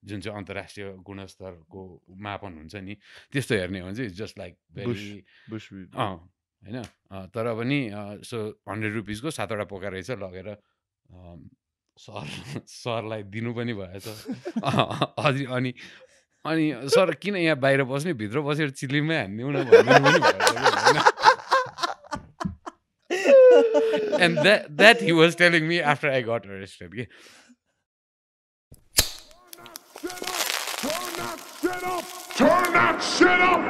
जुन चाहिँ अन्तर्राष्ट्रिय गुणस्तरको मापन हुन्छ नि त्यस्तो हेर्ने हो भने चाहिँ इट्स जस्ट लाइक भेरी होइन तर पनि सो 100 रुपिसको 7वटा पोका रहेछ लगेर सरलाई दिनु पनि भएछ अनि अनि अनि सर किन यहाँ बाहिर बस्ने भित्र बसेर चिल्लीमै हानिदिउँ न भनिदिनु पनि भएछ and that he was telling me after I got arrested. Okay? Turn that shit up!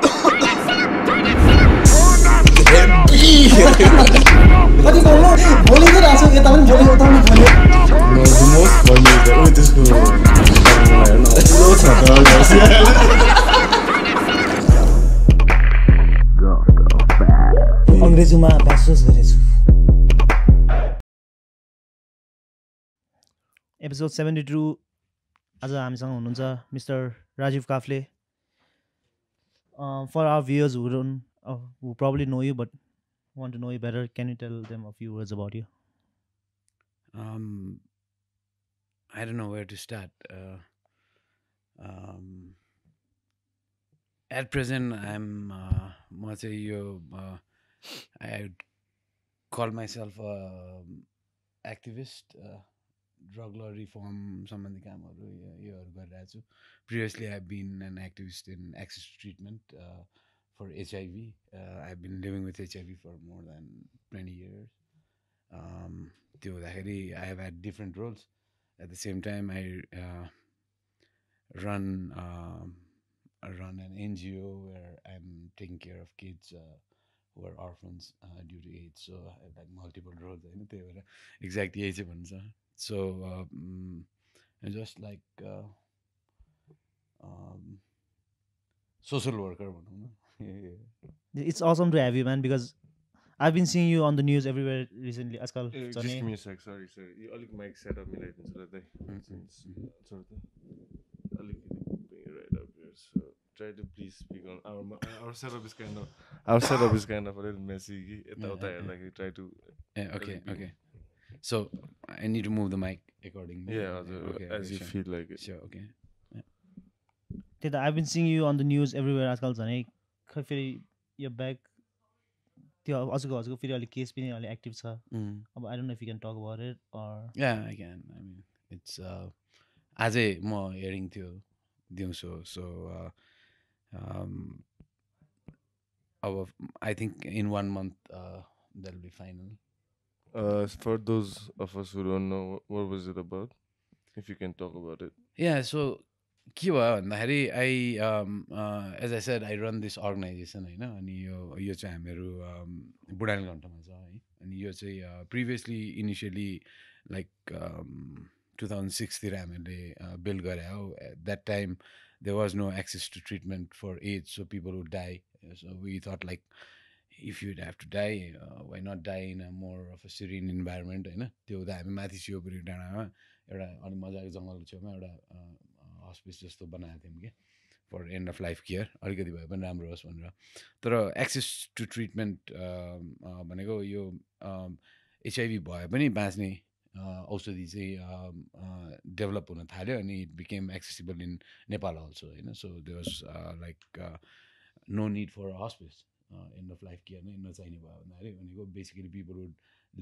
अंग्रेजीमा ब्याचलर्स गरेछु एपिसोड 72 आज हामीसँग हुनुहुन्छ mister Rajiv Kafle for our viewers who probably know you but want to know you better, can you tell them a few words about you? I don't know where to start. At present, I'm I would call myself a activist. Drug law reform सम्बन्धी कामहरू योहरू गरिरहेको छु. Previously, I've been an activist in access to treatment for HIV. I've been living with HIV for more than 20 years. त्यो हुँदाखेरि I have had different roles. At the same time, I run an NGO where I'm taking care of kids who are orphans due to AIDS. So I have like multiple roles. Exactly यही चाहिँ भन्छ. So just like social worker, It's awesome to have you, man, because I've been seeing you on the news everywhere recently. Askal, just give me a sec. Sorry. You all mic setup me like this, right? Right up here. So try to please speak on our setup is kind of a little messy. Try to. Okay. So I need to move the mic accordingly. Yeah, as you feel like it. Sure, okay. I've been seeing you on the news everywhere. Askal, झनै खै फेरि यो back त्यो हजुरको फेरि अलि case पनि अलि एक्टिभ छ. अब I don't know if you can talk about it or. Yeah, I can. I mean, it's आजै म हेरिङ थियो दिउँसो. So अब I think in 1 month that'll be final. For those of us who don't know, what was it about? If you can talk about it. Yeah, so के भयो भन्दाखेरि as I said, I run this organization होइन. अनि यो चाहिँ हामीहरू बुढानीघण्टमा छ है. अनि यो चाहिँ previously initially like 2006 तिर हामीले build गरे हो. At that time there was no access to treatment for AIDS, so people would die. So we thought like if you'd have to die, why not die in a more of a serene environment होइन. त्यो हुँदा हामी माथि शिवपुरी डाँडामा एउटा अनि मजाको जङ्गलको छेउमा एउटा हस्पिस जस्तो बनाएको थियौँ कि for end of life care अलिकति भए पनि राम्रो होस् भनेर. तर एक्सेस टु ट्रिटमेन्ट भनेको यो HIV भए पनि बाँच्ने औषधि चाहिँ डेभलप हुन थाल्यो अनि it became accessible in Nepal also होइन. So there was like no need for hospice. End of life care नै नचाहिने भयो भन्दाखेरि भनेको basically people would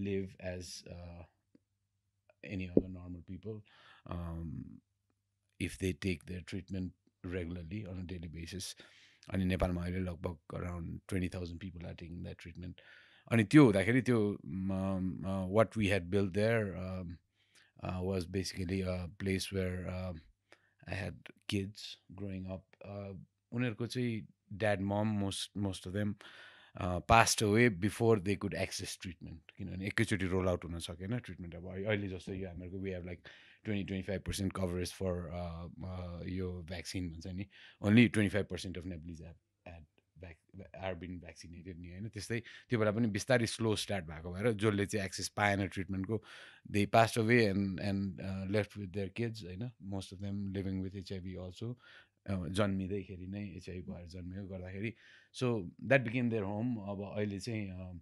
live as any other normal people if they take their treatment regularly on a daily basis. अनि नेपालमा अहिले लगभग around 20,000 people are taking that treatment. अनि त्यो हुँदाखेरि त्यो what we had built there was basically a place where I had kids growing up. उनीहरूको चाहिँ dad, mom, most of them passed away before they could access treatment. किनभने एकैचोटि roll out हुन सकेन ट्रिटमेन्ट. अब अहिले जस्तो यो हामीहरूको we have like 20-25% coverage for यो भ्याक्सिन भन्छ नि. Only 25% of Nepalese are being vaccinated नि होइन. त्यस्तै त्यो बेला पनि बिस्तारै स्लो स्टार्ट भएको भएर जसले चाहिँ एक्सेस पाएन ट्रिटमेन्टको they passed away and left with their kids होइन. Most of them living with HIV also. जन्मिँदैखेरि नै HIV भएर जन्मियो गर्दाखेरि. So that became their home. अब अहिले चाहिँ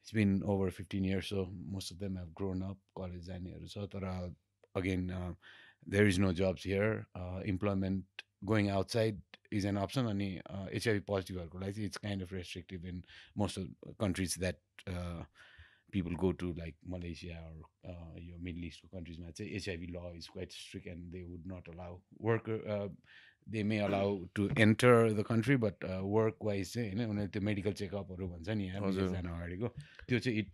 it's been over 15 years, so most of them have grown up, college जानेहरू छ. तर again there is no jobs here, employment going outside is an option, अनि HIV पोजिटिभहरूको लागि चाहिँ it's kind of restrictive in most of countries that people go to, like Malaysia or your Middle East countries. HIV law is quite strict and they would not allow worker. They may allow to enter the country, but work wise चाहिँ होइन उनीहरूले त्यो medical चेकअपहरू भन्छ नि यहाँ विदेश जान अगाडिको त्यो चाहिँ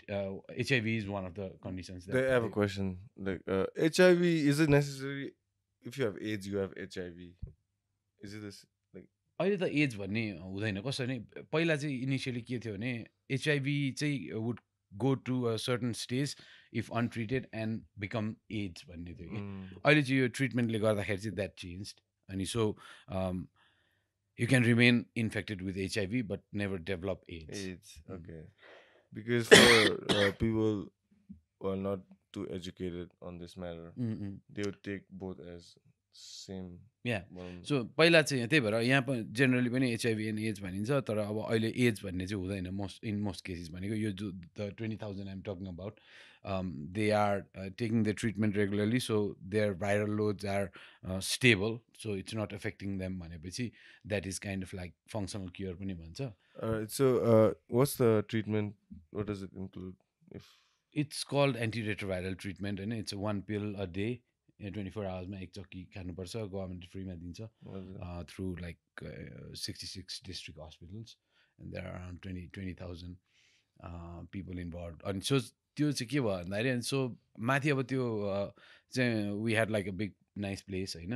HIV is one of the conditions that I have a question. Like HIV, is it necessary if you have AIDS, you have HIV? Is it this like? अहिले त एज भन्ने हुँदैन कसरी नै पहिला चाहिँ इनिसियली के थियो भने एचआइभी चाहिँ would go to a certain stage if untreated and become AIDS भन्ने थियो कि अहिले चाहिँ यो ट्रिटमेन्टले गर्दाखेरि चाहिँ द्याट चेन्ज अनि so you can remain infected with HIV but never develop AIDS. AIDS, okay. Because for people who are not too educated on this matter, they would take both as same. Yeah. So पहिला चाहिँ त्यही भएर यहाँ पनि generally पनि HIV and AIDS भनिन्छ तर अब अहिले एड्स भन्ने चाहिँ हुँदैन मोस्ट केसेस भनेको यो जो the 20,000 I'm talking about they are taking the treatment regularly, so their viral loads are stable, so it's not affecting them भनेपछि that is kind of like functional cure पनि भन्छ. Alright, so what's the treatment? What does it include? If it's called antiretroviral treatment and it's a 1 pill a day 24 hours मा एक चक्की खानुपर्छ government फ्रीमा दिन्छ through like 66 district hospitals and there are around 20,000 people involved अनि so त्यो चाहिँ के भयो भन्दाखेरि अनि सो माथि अब त्यो चाहिँ we had like a big nice place होइन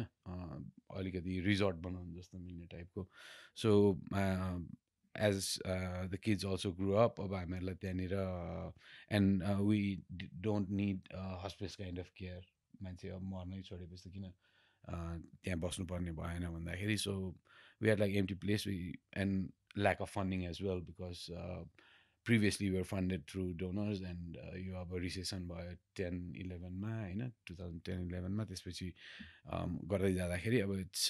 अलिकति रिजोर्ट बनाउनु जस्तो मिल्ने टाइपको so as the kids also grow up अब हामीहरूलाई त्यहाँनिर and we don't need hospital kind of care मान्छे अब मर्नै छोडेपछि त किन त्यहाँ बस्नुपर्ने भएन भन्दाखेरि so we are like empty place and lack of funding as well because previously we were funded through donors and you have a recession भयो 10-11 मा होइन 2010-11 मा त्यसपछि गर्दै जाँदाखेरि अब it's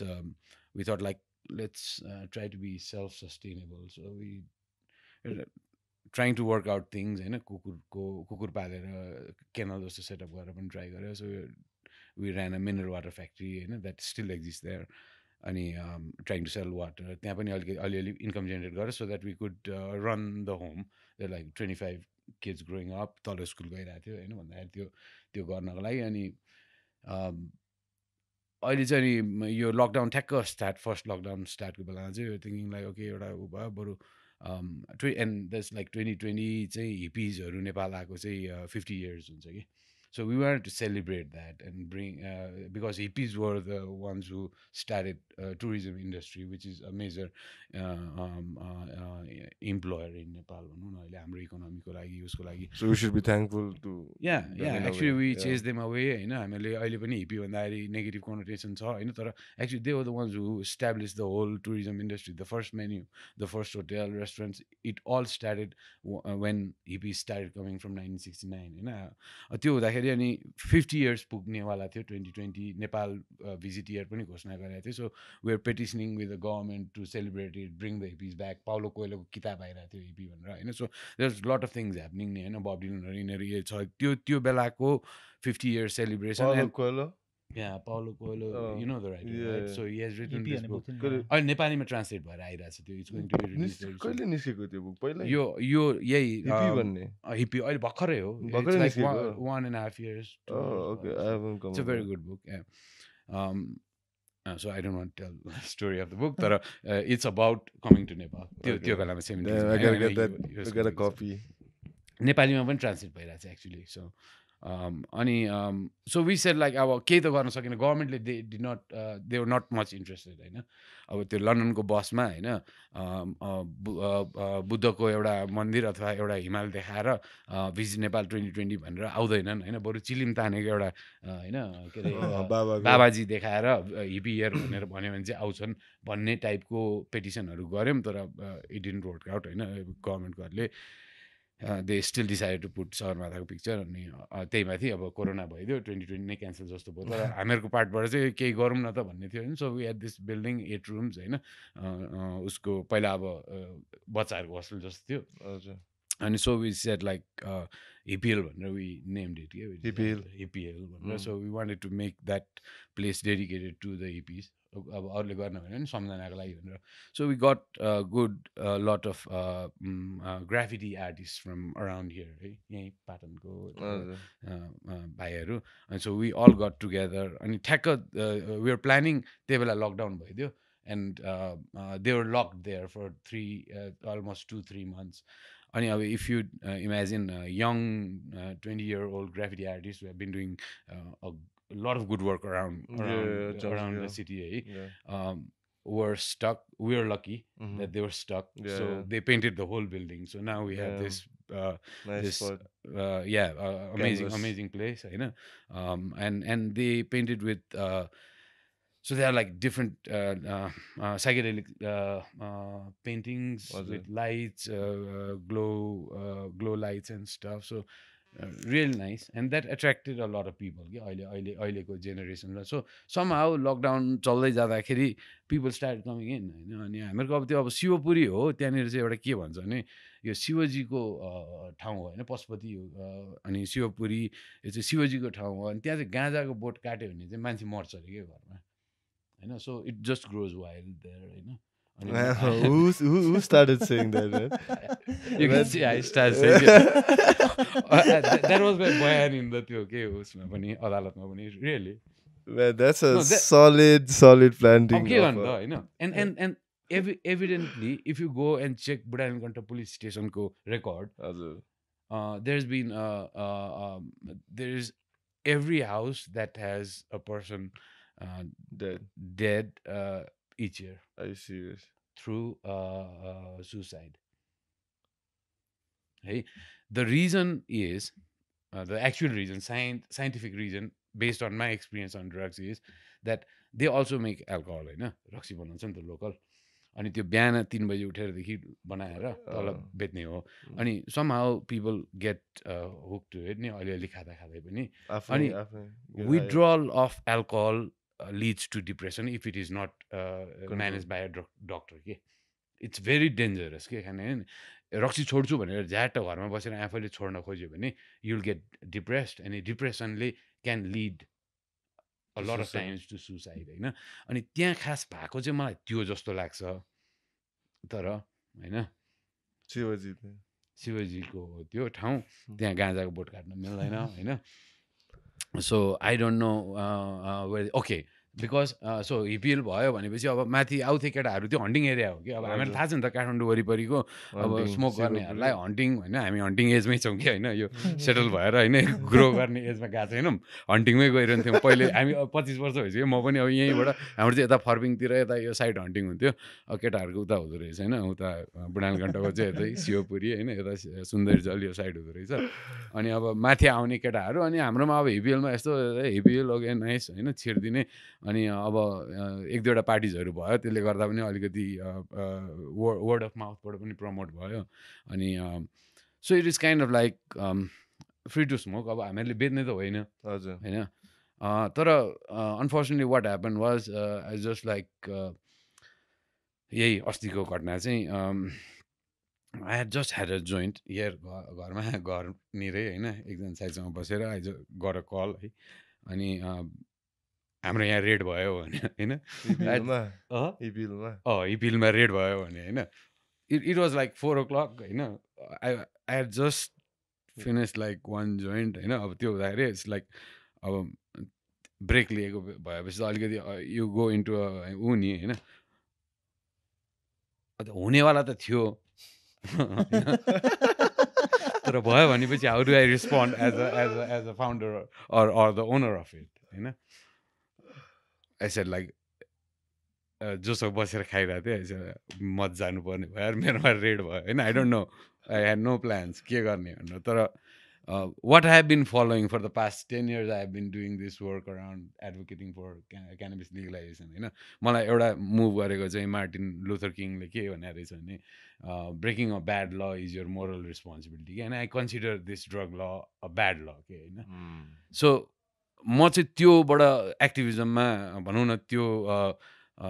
we thought like let's try to be self-sustainable so we trying to work out things होइन कुकुर पालेर केनल जस्तो सेटअप गरेर पनि ट्राई गऱ्यो so we ran a mineral water factory होइन that still exists there अनि ट्राइङ टु सेल वाटर त्यहाँ पनि अलिअलि इन्कम जेनेरेट गरेर so that we could run the home like 25 kids growing up तल स्कुल गइरहेको थियो होइन भन्दाखेरि त्यो गर्नको लागि अनि अहिले चाहिँ अनि यो लकडाउन ठ्याक्क फर्स्ट लकडाउन स्टार्टको बेलामा चाहिँ यो थिङ्किङ लाइक ओके एउटा ऊ भयो बरु एन्ड दस लाइक 2020 चाहिँ हिपिजहरू नेपाल आएको चाहिँ 50 years हुन्छ कि so we wanted to celebrate that and bring because hippies were the ones who started tourism industry which is a major employer in Nepal भनौँ न अहिले हाम्रो इकोनोमीको लागि उसको लागि so we should be thankful to actually we chase them away होइन हामीले अहिले पनि हिप्पी भन्दाखेरि नेगेटिभ कनोटेसन छ होइन तर actually they were the ones who established the whole tourism industry the first menu the first hotel restaurants it all started when hippies started coming from 1969 होइन त्यो हुँदाखेरि अनि 50 years पुग्नेवाला थियो 2020 नेपाल भिजिट इयर पनि घोषणा गरेको थियो so we're petitioning with the government to celebrate it bring the hippies back Paulo कोइलोको किताब आइरहेको थियो हिपी भनेर होइन so there lot of things happening नि होइन बब डिलनहरू यिनीहरू यो छ त्यो बेलाको 50 year celebration Yeah, Paulo Coelho, you know the writer, right? So he has written this book. अहिले नेपालीमा ट्रान्सलेट भएर आइरहेको छ त्यो it's going to be release कहिले निस्केको त्यो बुक पहिला यो यही हिपी भन्ने हिपी अहिले भर्खरै हो भर्खरै निस्केको 1.5 years okay I haven't come it's a very good book so I don't want to tell the story of the book but it's about coming to Nepal त्यो बेलामा 70s I gotta get that I got a copy नेपालीमा पनि translate भइरहेको छ actually so अनि so we said like अब केही त गर्न सकेन गभर्मेन्टले they were not much interested होइन अब त्यो लन्डनको बसमा होइन बुद्धको एउटा मन्दिर अथवा एउटा हिमाल देखाएर भिजिट नेपाल 2020 भनेर आउँदैनन् होइन बरु चिलिम तानेको एउटा होइन के अरे बाबाजी देखाएर हिपी इयर भनेर भन्यो भने चाहिँ आउँछन् भन्ने टाइपको पेटिसनहरू गऱ्यौँ तर इट डिडन्ट वर्क आउट होइन गभर्मेन्टकोहरूले they still decide to put सगरमाथाको पिक्चर अनि त्यही माथि अब कोरोना भइदियो 2020 नै क्यान्सल जस्तो भयो तर हामीहरूको पार्टबाट चाहिँ केही गरौँ न त भन्ने थियो होइन so we had this building 8 rooms होइन उसको पहिला अब बच्चाहरूको होस्टेल जस्तो थियो And so we said like APL भनेर we named it. Yeah, we EPL. decided APL भनेर. So we wanted to make that place dedicated to the EPs. अब अरूले गर्न भनेर नि सम्झनाको लागि भनेर. So we got a good lot of graffiti artists from around here है, यहीँ पाटनको भाइहरू. And so we all got together अनि ठ्याक्क we were planning त्यही बेला लकडाउन भइदियो. And they were locked there for almost 2-3 months. And if you imagine young 20-year-old graffiti artists who have been doing a lot of good work around the city, were stuck. We were lucky that they were stuck. So they painted the whole building. So now we have this Nice spot. amazing place, you know. And they painted with so they are like different psychedelic paintings with lights, glow lights and stuff. So real nice, and that attracted a lot of people. अहिलेको जेनेरेसनलाई. So somehow lockdown चल्दै जाँदाखेरि people started coming in होइन. अनि हामीहरूको अब त्यो अब शिवपुरी हो, त्यहाँनिर चाहिँ एउटा के भन्छ भने यो शिवजीको ठाउँ हो होइन, पशुपति अनि शिवपुरी यो चाहिँ शिवजीको ठाउँ हो. अनि त्यहाँ चाहिँ गाँजाको बोट काट्यो भने चाहिँ मान्छे मर्छ अरे के घरमा होइन. So it just grows wild there होइन. Who started saying that, man? You can see I started saying it. That was my बयान in the त्यो के उसमा पनि अदालतमा पनि really. Man, that's a solid planting. अब के गर्नु त होइन. And evidently if you go and check Budhanilkantha police स्टेसनको record, there's been there's every house that has a person dead each year. Are you serious? Through suicide. Hey, the reason is the actual reason, scientific reason, based on my experience on drugs, is that they also make alcohol होइन. रक्सी बनाउँछ नि त local. अनि त्यो बिहान 3 बजी उठेरदेखि बनाएर तल बेच्ने हो. अनि somehow people get hooked to it नि अलिअलि खाँदै पनि. अनि withdrawal of alcohol leads to depression if it is not managed by a doctor. It's very dangerous के खाने. रक्सी छोड्छु भनेर झ्याट घरमा बसेर आफैले छोड्न खोज्यो भने you'll get depressed, and depressionले can lead a lot of times to suicide होइन. अनि त्यहाँ खास भएको चाहिँ मलाई त्यो जस्तो लाग्छ. तर होइन शिवजीको त्यो ठाउँ, त्यहाँ गाँजाको बोट काट्न मिल्दैन होइन. So I don't know where. Okay, because so EPL भयो भनेपछि अब माथि आउँथे केटाहरू त्यो हन्टिङ एरिया हो कि. अब हामीलाई थाहा छ नि त काठमाडौँ वरिपरिको अब स्मोक गर्नेहरूलाई हन्टिङ होइन. हामी हन्टिङ एजमै छौँ कि होइन. यो सेटल भएर होइन ग्रो गर्ने एजमा गएको छैनौँ. हन्टिङमै गइरहन्थ्यौँ पहिले हामी. अब 25 वर्ष भइसक्यो. म पनि अब यहीँबाट हाम्रो चाहिँ यता फर्पिङतिर यता यो साइड हन्टिङ हुन्थ्यो. अब केटाहरूको उता हुँदो रहेछ होइन. उता बुढानीकण्ठको चाहिँ यतै शिवपुरी होइन, यता सुन्दरीजल यो साइड हुँदो रहेछ. अनि अब माथि आउने केटाहरू. अनि हाम्रोमा अब हिपिएलमा यस्तो हिपिएल ओके नाइस होइन छिर्दिने. अनि अब 1-2वटा पार्टिजहरू भयो. त्यसले गर्दा पनि अलिकति वर्ड अफ माउथबाट पनि प्रमोट भयो. अनि so it is kind of like free to smoke. अब हामीहरूले बेच्ने त होइन होइन. तर unfortunately what happen was I just like यही अस्तिको घटना चाहिँ I had just had a joint here घरमा घरनिरै होइन. एकजना साइडसँग बसेर आई got a call है. अनि हाम्रो यहाँ रेड भयो भने होइन. इपिलमा रेड भयो भने होइन. इट वाज लाइक 4 o'clock होइन. I head just finish like 1 joint होइन. अब त्यो हुँदाखेरि इट्स लाइक अब ब्रेक लिएको भएपछि त अलिकति यु गो इन्टु ऊ नि होइन. हुनेवाला त थियो तर भयो भनेपछि how do I respond as a founder or the owner of it होइन. I said like जोसँग बसेर खाइरहेको थिएँ. मत जानुपर्ने भयो यार, मेरोमा रेड भयो होइन. I don't know, I had no plans के गर्ने भनेर. तर what I have been following for the past 10 years, I have been doing this work around advocating for cannabis legalization होइन. मलाई एउटा मुभ गरेको चाहिँ मार्टिन लुथर किङले के भनेर रहेछ भने breaking a bad law is your moral responsibility. And I consider this drug law a bad law के होइन. सो म चाहिँ त्योबाट एक्टिभिजममा भनौँ न त्यो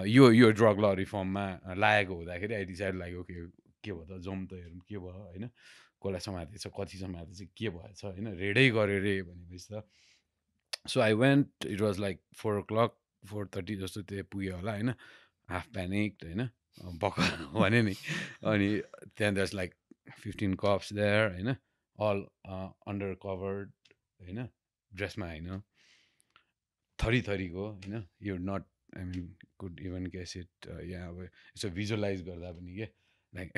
यो ड्रग ल रिफर्ममा लागेको हुँदाखेरि आई डिसाइड लाइक ओके के भयो त जाउँ त हेरौँ के भयो होइन. कसलाई समातेछ कति समातेछ के भएछ होइन रेडै गऱ्यो रे भनेपछि त so I went it was like 4 o'clock 4:30 जस्तो त्यो पुग्यो होला होइन हाफ प्यानिक्ड होइन बक्क भने नि अनि त्यहाँ दस लाइक 15 कप्स देयर होइन अल अन्डर कभर्ड होइन ड्रेसमा होइन थरीको होइन you not I mean could even guess it यहाँ अब यसो भिजुअलाइज गर्दा पनि के लाइक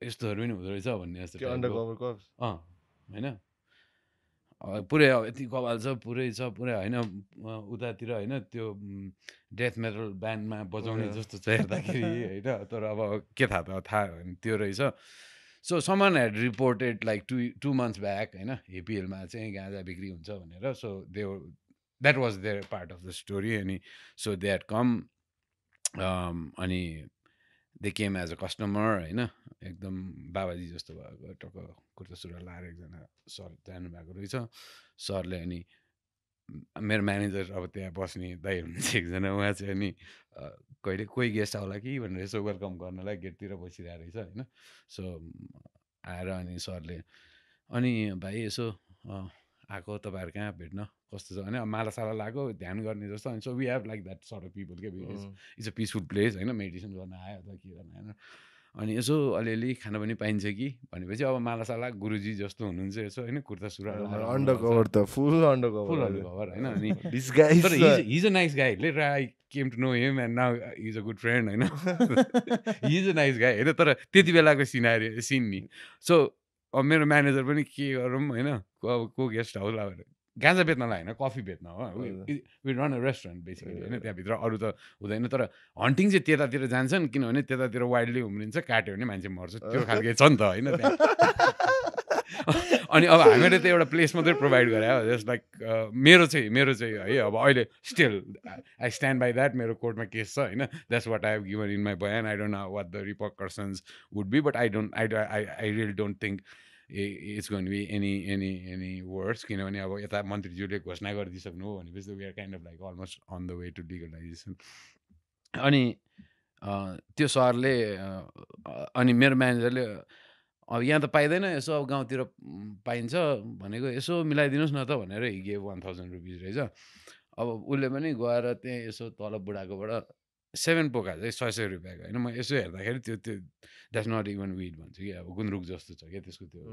यस्तोहरू पनि हुँदो रहेछ भन्ने जस्तो टाइपको अन्डर कभर होइन पुरै अब यति कपाल छ पुरै छ पुरै होइन उतातिर होइन त्यो डेथ मेटल ब्यान्डमा बजाउने जस्तो छ हेर्दाखेरि होइन तर अब के थाहा त थाहा होइन त्यो रहेछ so someone had reported like 2 months back होइन हेपिएलमा चाहिँ गाँजा बिक्री हुन्छ भनेर so they that was their part of the story अनि सो दे ह्याड कम अनि they came as a customer होइन एकदम बाबाजी जस्तो भएको टक्क कुर्ता सुरुवा लाएर एकजना सर जानुभएको रहेछ सरले अनि मेरो म्यानेजर अब त्यहाँ बस्ने दाइ हुनुहुन्छ एकजना उहाँ चाहिँ अनि कहिले कोही गेस्ट आउला कि भनेर यसो वेलकम गर्नलाई गेटतिर बसिरहेको रहेछ होइन सो आएर अनि सरले अनि भाइ यसो आएको तपाईँहरू कहाँ भेट्न कस्तो छ भने मालासाला लगाएको ध्यान गर्ने जस्तो अनि so we have like that sort of people के इट्स अ पिसफुल प्लेस होइन मेडिटेसन गर्न आयो अथवा के गर्न आएन अनि यसो अलिअलि खाना पनि पाइन्छ कि भनेपछि अब मालासाला गुरुजी जस्तो हुनुहुन्छ यसो होइन कुर्ता सुरुवाल अन्डर कभर त फुल अन्डर फुल कभर अन्डर कभर होइन अनि दिस गाइज तर हिज अ नाइस गाई ले I came to know him and now is a good friend होइन हिज अ नाइस गाई होइन तर त्यति बेलाको सिन नि सो अब मेरो म्यानेजर पनि के गरौँ होइन अब को गेस्ट आउला भनेर गाँजा बेच्नलाई होइन कफी बेच्न हो we run a restaurant basically होइन त्यहाँभित्र अरू त हुँदैन तर हन्टिङ चाहिँ त्यतातिर जान्छन् किनभने त्यतातिर वाइल्डली उम्रिन्छ काट्यो भने मान्छे मर्छ त्यो खालको छ नि त होइन अनि अब हामीले त एउटा प्लेस मात्रै प्रोभाइड गरे हो जस्ट लाइक मेरो चाहिँ है अब अहिले still I stand by that मेरो कोर्टमा केस छ होइन that's what I have given in my बयान I don't know what the repercussions would be but I really don't think it's going be any words किनभने अब यता मन्त्रीज्यूले घोषणा गरिदिइसक्नु हो भनेपछि we are kind of like almost on the way to legalization अनि त्यो सरले अनि मेरो म्यानेजरले अब यहाँ त पाइँदैन यसो अब गाउँतिर पाइन्छ भनेको यसो मिलाइदिनुहोस् न त भनेर हिगे 1000 रुपिज रहेछ अब उसले पनि गएर त्यहाँ यसो तल बुढाकोबाट 7 पोका चाहिँ 600 रुपियाँको होइन म यसो हेर्दाखेरि त्यो द्याट्स नट इभन विड भन्छु कि अब गुन्द्रुक जस्तो छ क्या त्यसको त्यो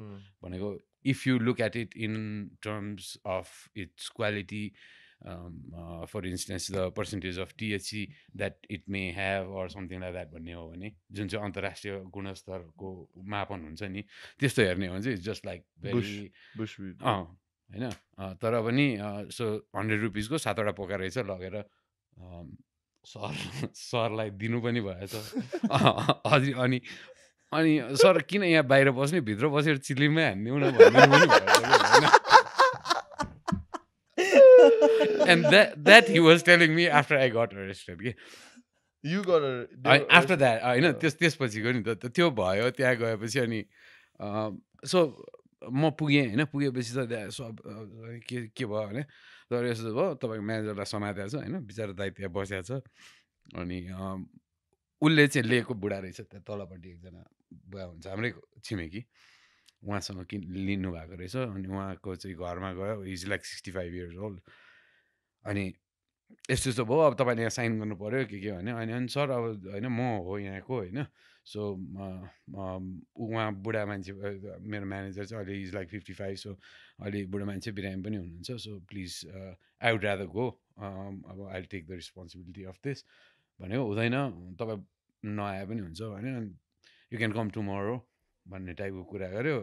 भनेको if you look at it in terms of its quality for instance the percentage of THC that it may have or something like that भन्ने हो भने जुन चाहिँ अन्तर्राष्ट्रिय गुणस्तरको मापन हुन्छ नि त्यस्तो हेर्ने हो भने चाहिँ इट्स जस्ट लाइक भेरी होइन तर पनि सो 100 रुपिसको 7वटा पोका रहेछ लगेर सरलाई दिनु पनि भएछ अनि अनि सर किन यहाँ बाहिर बस्ने भित्र बसेर चिल्लीमै हानिदिउँ न भनिदिनु पनि भएछ and that he was telling me after I got arrested के You got after that होइन त्यसपछिको नि त त्यो भयो त्यहाँ गएपछि अनि सो म पुगेँ होइन पुगेपछि त सब के भयो भने तर यस्तो भयो तपाईँको म्यानेजरलाई समातेको छ होइन बिचरा दाइ त्यहाँ बसेको छ अनि उसले चाहिँ लिएको बुढा रहेछ त्यहाँ तलपट्टि एकजना बुढा हुन्छ हाम्रै छिमेकी उहाँसँग लिनु भएको रहेछ अनि उहाँको चाहिँ घरमा गयो इज लाइक 65 years old अनि यस्तो यस्तो भयो अब तपाईँले यहाँ साइन गर्नु पऱ्यो के भने अनि सर अब होइन म हो यहाँको होइन सो उहाँ बुढा मान्छे मेरो म्यानेजर चाहिँ अहिले इज लाइक 55 सो अहिले बुढा मान्छे बिरामी पनि हुनुहुन्छ so please I would rather go अब I take the responsibility of this भनेको हुँदैन तपाईँ नआए पनि हुन्छ भने यु क्यान कम टुमोरो भन्ने टाइपको कुरा गर्यो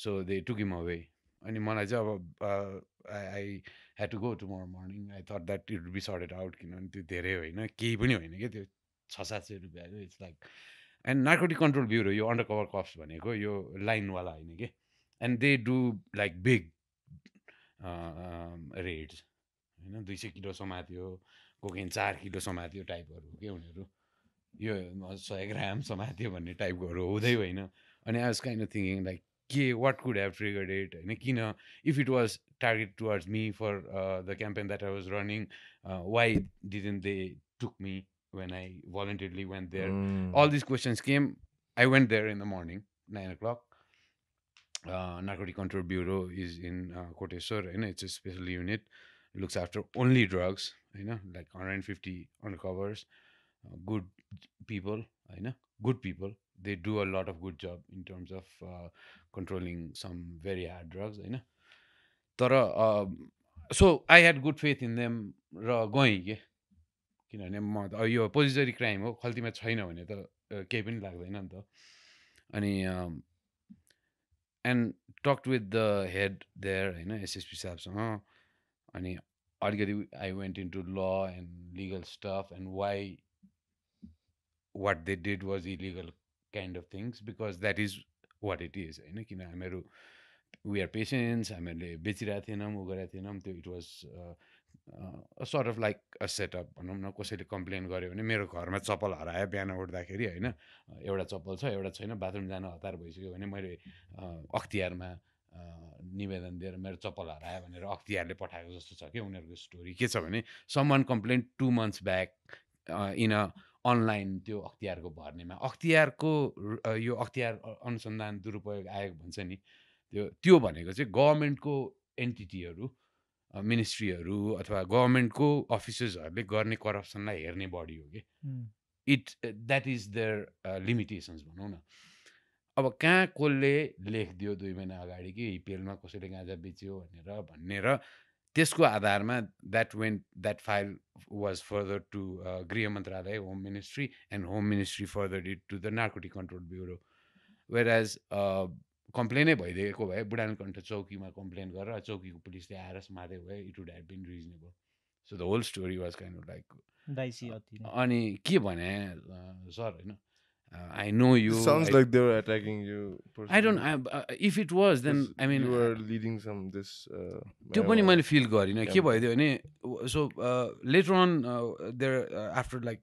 so they took him away अनि मलाई चाहिँ अब I had to go tomorrow morning I thought that it would be sorted out किनभने त्यो धेरै होइन केही पनि होइन क्या त्यो 600-700 रुपियाँको it's like and narcotic control bureau यो अन्डर कभर कप्स भनेको यो लाइनवाला होइन कि and they do like big raids होइन 200 किलो समात्यो कोकेन 4 किलो समात्यो टाइपहरू के उनीहरू यो 100 ग्राम समात्यो भन्ने टाइपकोहरू हुँदै होइन अनि I was kind of thinking like के what could have triggered it होइन किन if it was target towards me for the campaign that I was running why didn't they took me when I voluntarily went there all these questions came I went there in the morning 9 o'clock Narcotic Control Bureau is in Koteshwar, it's a special unit, looks after only drugs, like 150 undercovers, good people, good people. They do a lot of good job in terms of controlling some very hard drugs, तर so I had good faith in them र गएँ के किनभने म त यो पोजिटरी crime हो, खल्तीमा छैन भने त केही पनि लाग्दैन नि त। अनि and talked with the head there होइन, एसएसपी साहबसँग। अनि अलिकति I went in to law and legal stuff and why what they did was illegal kind of things, because that is what it is होइन। किन हामीहरू we are patients, हामीहरूले बेचिरहेको थिएनौँ, उ गरेको थिएनौँ, त्यो it was sort of like a setup भनौँ न। कसैले कम्प्लेन गर्यो भने मेरो घरमा चप्पल हरायो बिहान उठ्दाखेरि होइन, एउटा चप्पल छ एउटा छैन, बाथरुम जान हतार भइसक्यो भने मैले अख्तियारमा निवेदन दिएर मेरो चप्पल हरायो भनेर अख्तियारले पठाएको जस्तो छ कि उनीहरूको स्टोरी। के छ भने someone complain 2 months back in a online त्यो अख्तियारको भर्नेमा। अख्तियारको यो अख्तियार अनुसन्धान दुरुपयोग आयोग भन्छ नि, त्यो भनेको चाहिँ गभर्मेन्टको एन्टिटीहरू, मिनिस्ट्रीहरू अथवा गभर्मेन्टको अफिसर्सहरूले गर्ने करप्सनलाई हेर्ने बडी हो कि। It that is there limitations भनौँ न। अब कहाँ कसले लेखिदियो 2 महिना अगाडि कि हिपिएलमा कसैले गाँजा बेच्यो भनेर त्यसको आधारमा that file was further to गृह मन्त्रालय, home ministry, and home ministry further it to the narcotic control bureau. Whereas कम्प्लेनै भइदिएको भए बुढानकण्ठ चौकीमा कम्प्लेन गरेर चौकीको पुलिसले आएर समाते भए it would have been reasonable. So the whole story was kind of like dicey अति नै। अनि के भने सर होइन, I know This you. sounds like they were attacking you I don't. personally. If it was, then Because I mean, you were leading some this त्यो पनि मैले feel गरिनँ। के campaign. भइदियो भने so later on there after like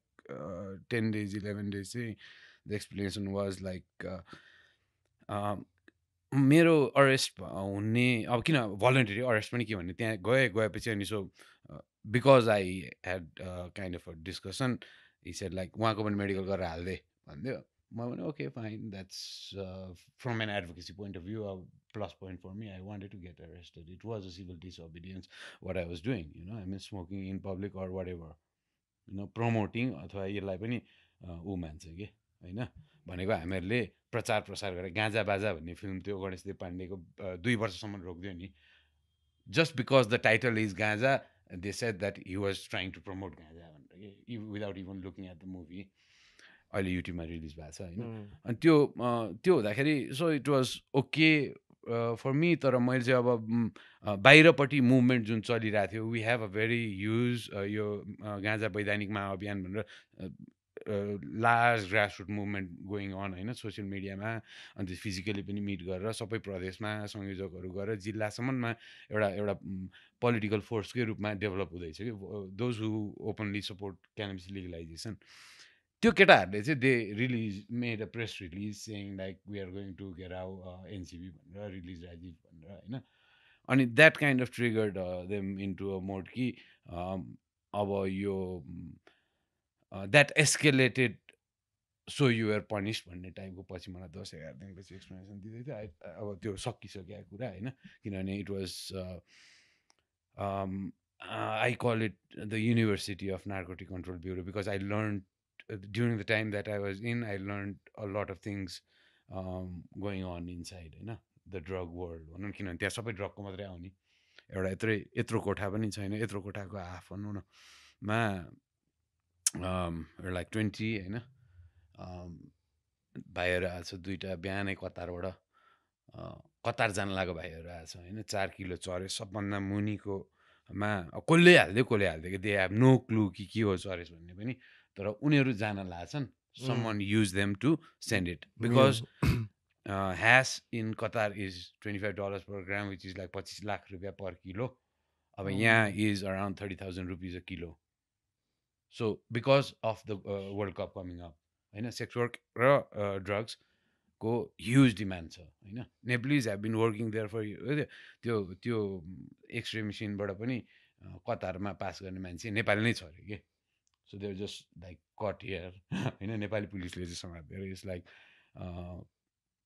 10 days 11 days चाहिँ the explanation was like मेरो arrest हुने, अब किन भलन्टरी अरेस्ट पनि के भन्ने, त्यहाँ गएपछि अनि so because I had kind of a discussion, he said like उहाँको पनि मेडिकल गरेर हालिदिए भनिदियो। म भने okay fine, that's from an advocacy point of view a plus point for me. I wanted to get arrested, it was a civil disobedience what I was doing, I mean smoking in public or whatever, promoting, अथवा यसलाई पनि ऊ मान्छ कि होइन। भनेको हामीहरूले प्रचार प्रसार गरेर गाँजा बाजा भन्ने फिल्म थियो गणेश देव पाण्डेको 2 वर्षसम्म रोकिदियो नि, just because the title is ganja, they said that he was trying to promote ganja भनेर कि, without even looking at the movie. अहिले युट्युबमा रिलिज भएको छ होइन। अनि त्यो हुँदाखेरि so it was okay for me. तर मैले चाहिँ अब बाहिरपट्टि मुभमेन्ट जुन चलिरहेको थियो, we have a very huge यो गाँजा वैधानिक महाअभियान भनेर large grassroot movement going on होइन, सोसियल मिडियामा। अन्त फिजिकली पनि मिट गरेर सबै प्रदेशमा संयोजकहरू गरेर जिल्लासम्ममा एउटा पोलिटिकल फोर्सकै रूपमा डेभलप हुँदैछ कि, those who openly support cannabis legalization. त्यो केटाहरूले चाहिँ they release made a press release saying like we are going to get out NCB भनेर, रिलिज राजीव भनेर होइन। अनि that kind of triggered them into a mode कि अब यो that escalated, so you're punished भन्ने टाइपको। पछि मलाई 10-11 दिनपछि एक्सप्लेनेसन दिँदै थियो। अब त्यो सकिसकेको कुरा होइन, किनभने it was I call it the University of Narcotic Control Bureau, because I learned during the time that I was in, I learned a lot of things going on inside, होइन, the drug world भनौँ। किनभने त्यहाँ सबै ड्रगको मात्रै आउने, एउटा यत्रो कोठा पनि छैन, यत्रो कोठाको हाफ भनौँ न मा लाइक 20 होइन भाइहरू आएको छ, 2टा बिहानै कतारबाट कतार जान लागेको भाइहरू आएको छ होइन। 4 किलो चरेस सबभन्दा मुनिको मा कसले हालिदियो कि, दे हेभ नो क्लु कि के हो चरेस भन्ने पनि। तर उनीहरू जान लाग्छन्, someone use them to send it, because hash in Qatar is $25 per gram, which is like 25 lakh रुपियाँ पर किलो। अब यहाँ is around 30,000 rupees a kilo. So because of the world cup coming up होइन, sex work र drugs को huge demand छ होइन। Nepalese have been working there for, त्यो x-ray मेसिनबाट पनि कतारमा पास गर्ने मान्छे नेपाली नै छ अरे कि। So there just like cut here होइन, नेपाली पुलिसले चाहिँ समातेर it's like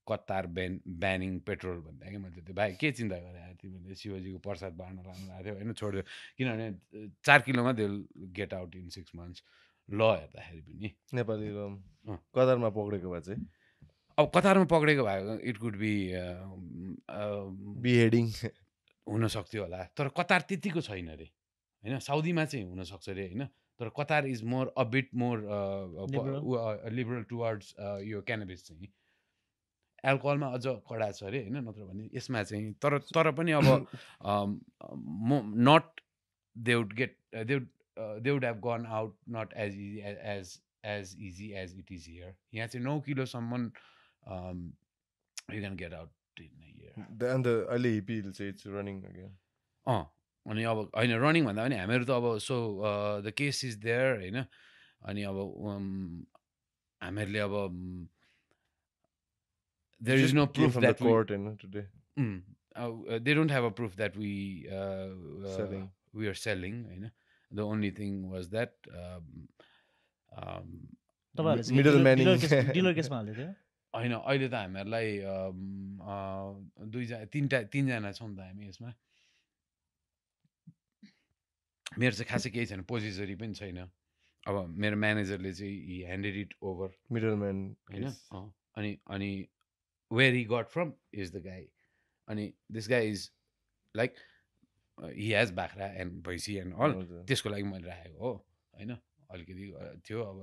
Qatar banning petrol भन्दा कि मैले त्यो भाइ के चिन्ता गरेँ तिमीले शिवजीको प्रसाद बाँड्न लानु भएको थियो होइन छोडिदियो किनभने 4 किलोमा they get out in 6 months ल हेर्दाखेरि पनि नेपाली कतारमा पक्रेको भए चाहिँ अब कतारमा पक्रेको भए इट कुड बी बिहेडिङ हुन सक्थ्यो होला तर कतार त्यतिको छैन अरे होइन साउदीमा चाहिँ हुनसक्छ अरे होइन तर Qatar is more a bit more liberal towards यो क्यानाबिस चाहिँ एल्कोहलमा अझ कडा छ अरे होइन नत्र भने यसमा चाहिँ तर पनि अब not they would get they would have gone out not as easy as easy as it is here यहाँ चाहिँ 9 किलोसम्म you can get out in a year अन्त अहिले हिपिल चाहिँ इट्स रनिङ अगेन अनि अब होइन रनिङ भन्दा पनि हामीहरू त अब so the case is there होइन अनि अब हामीहरूले अब there is no proof that court today they don't have a proof that we selling we are selling होइन the only thing was that dealer केसमा हाल्दै थियो होइन अहिले त हामीहरूलाई तिनजना छौँ नि त हामी यसमा मेरो चाहिँ खासै केही छैन पोजिसरी पनि छैन अब मेरो म्यानेजरले चाहिँ हि ह्यान्डेड इट ओभर मिडलम्यान होइन अनि where he got from is the guy अनि this guy is like he has बाख्रा and भैँसी and all त्यसको लागि मैले राखेको हो होइन अलिकति थियो अब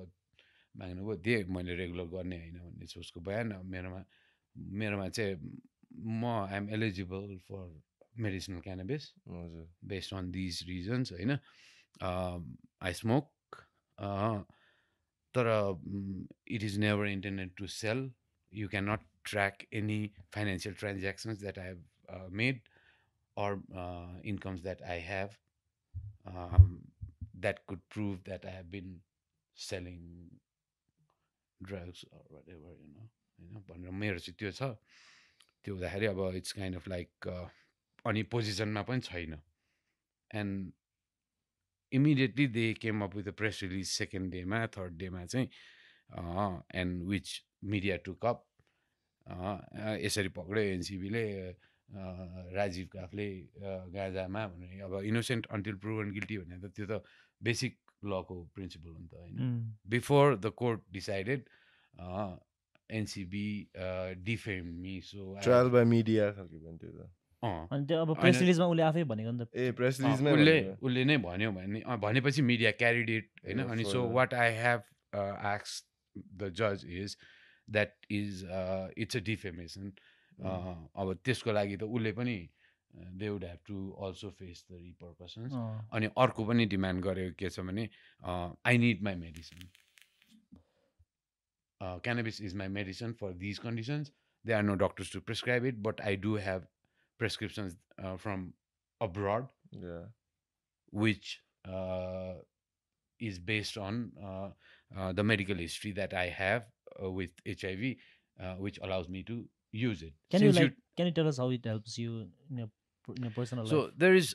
माग्नुभयो दिएँ मैले रेगुलर गर्ने होइन भन्ने चाहिँ उसको बयान मेरोमा चाहिँ म I am eligible for medicinal cannabis based on these reasons होइन आई स्मोक तर it is never intended to sell you cannot track any financial transactions that I have made or incomes that I have that could prove that I have been selling drugs or whatever होइन भनेर मेरो चाहिँ त्यो छ त्यो हुँदाखेरि अब it's kind of like अनि पोजिसनमा पनि छैन and immediately they came up with the press release second डेमा थर्ड डेमा चाहिँ and which media to cup यसरी पक्ड्यो एनसिबीले राजीव काफले गाजामा भने अब इनोसेन्ट अन्टिल प्रुभन गिल्टी भने त त्यो त बेसिक लको प्रिन्सिपल हो नि त होइन before the court decided NCB defame me so trial by media खालको भन्थ्यो त अनि त्यो अब प्रेस रिलिजमा उसले आफै भनेको नि त प्रेस रिलिजमा उसले नै भन्यो भनेपछि मिडिया क्यारिड इट होइन अनि so what I have ask the जज is that is it's a defamation अब त्यसको लागि त उसले पनि they would have to also face the repercussions अनि अर्को पनि डिमान्ड गरेको के छ भने I need my medicine cannabis is my medicine for these conditions they are no doctors to prescribe it but I do have prescriptions from abroad, which is based on the medical history that I have with HIV, which allows me to use it. Can you tell us how it helps you in your personal life? So there is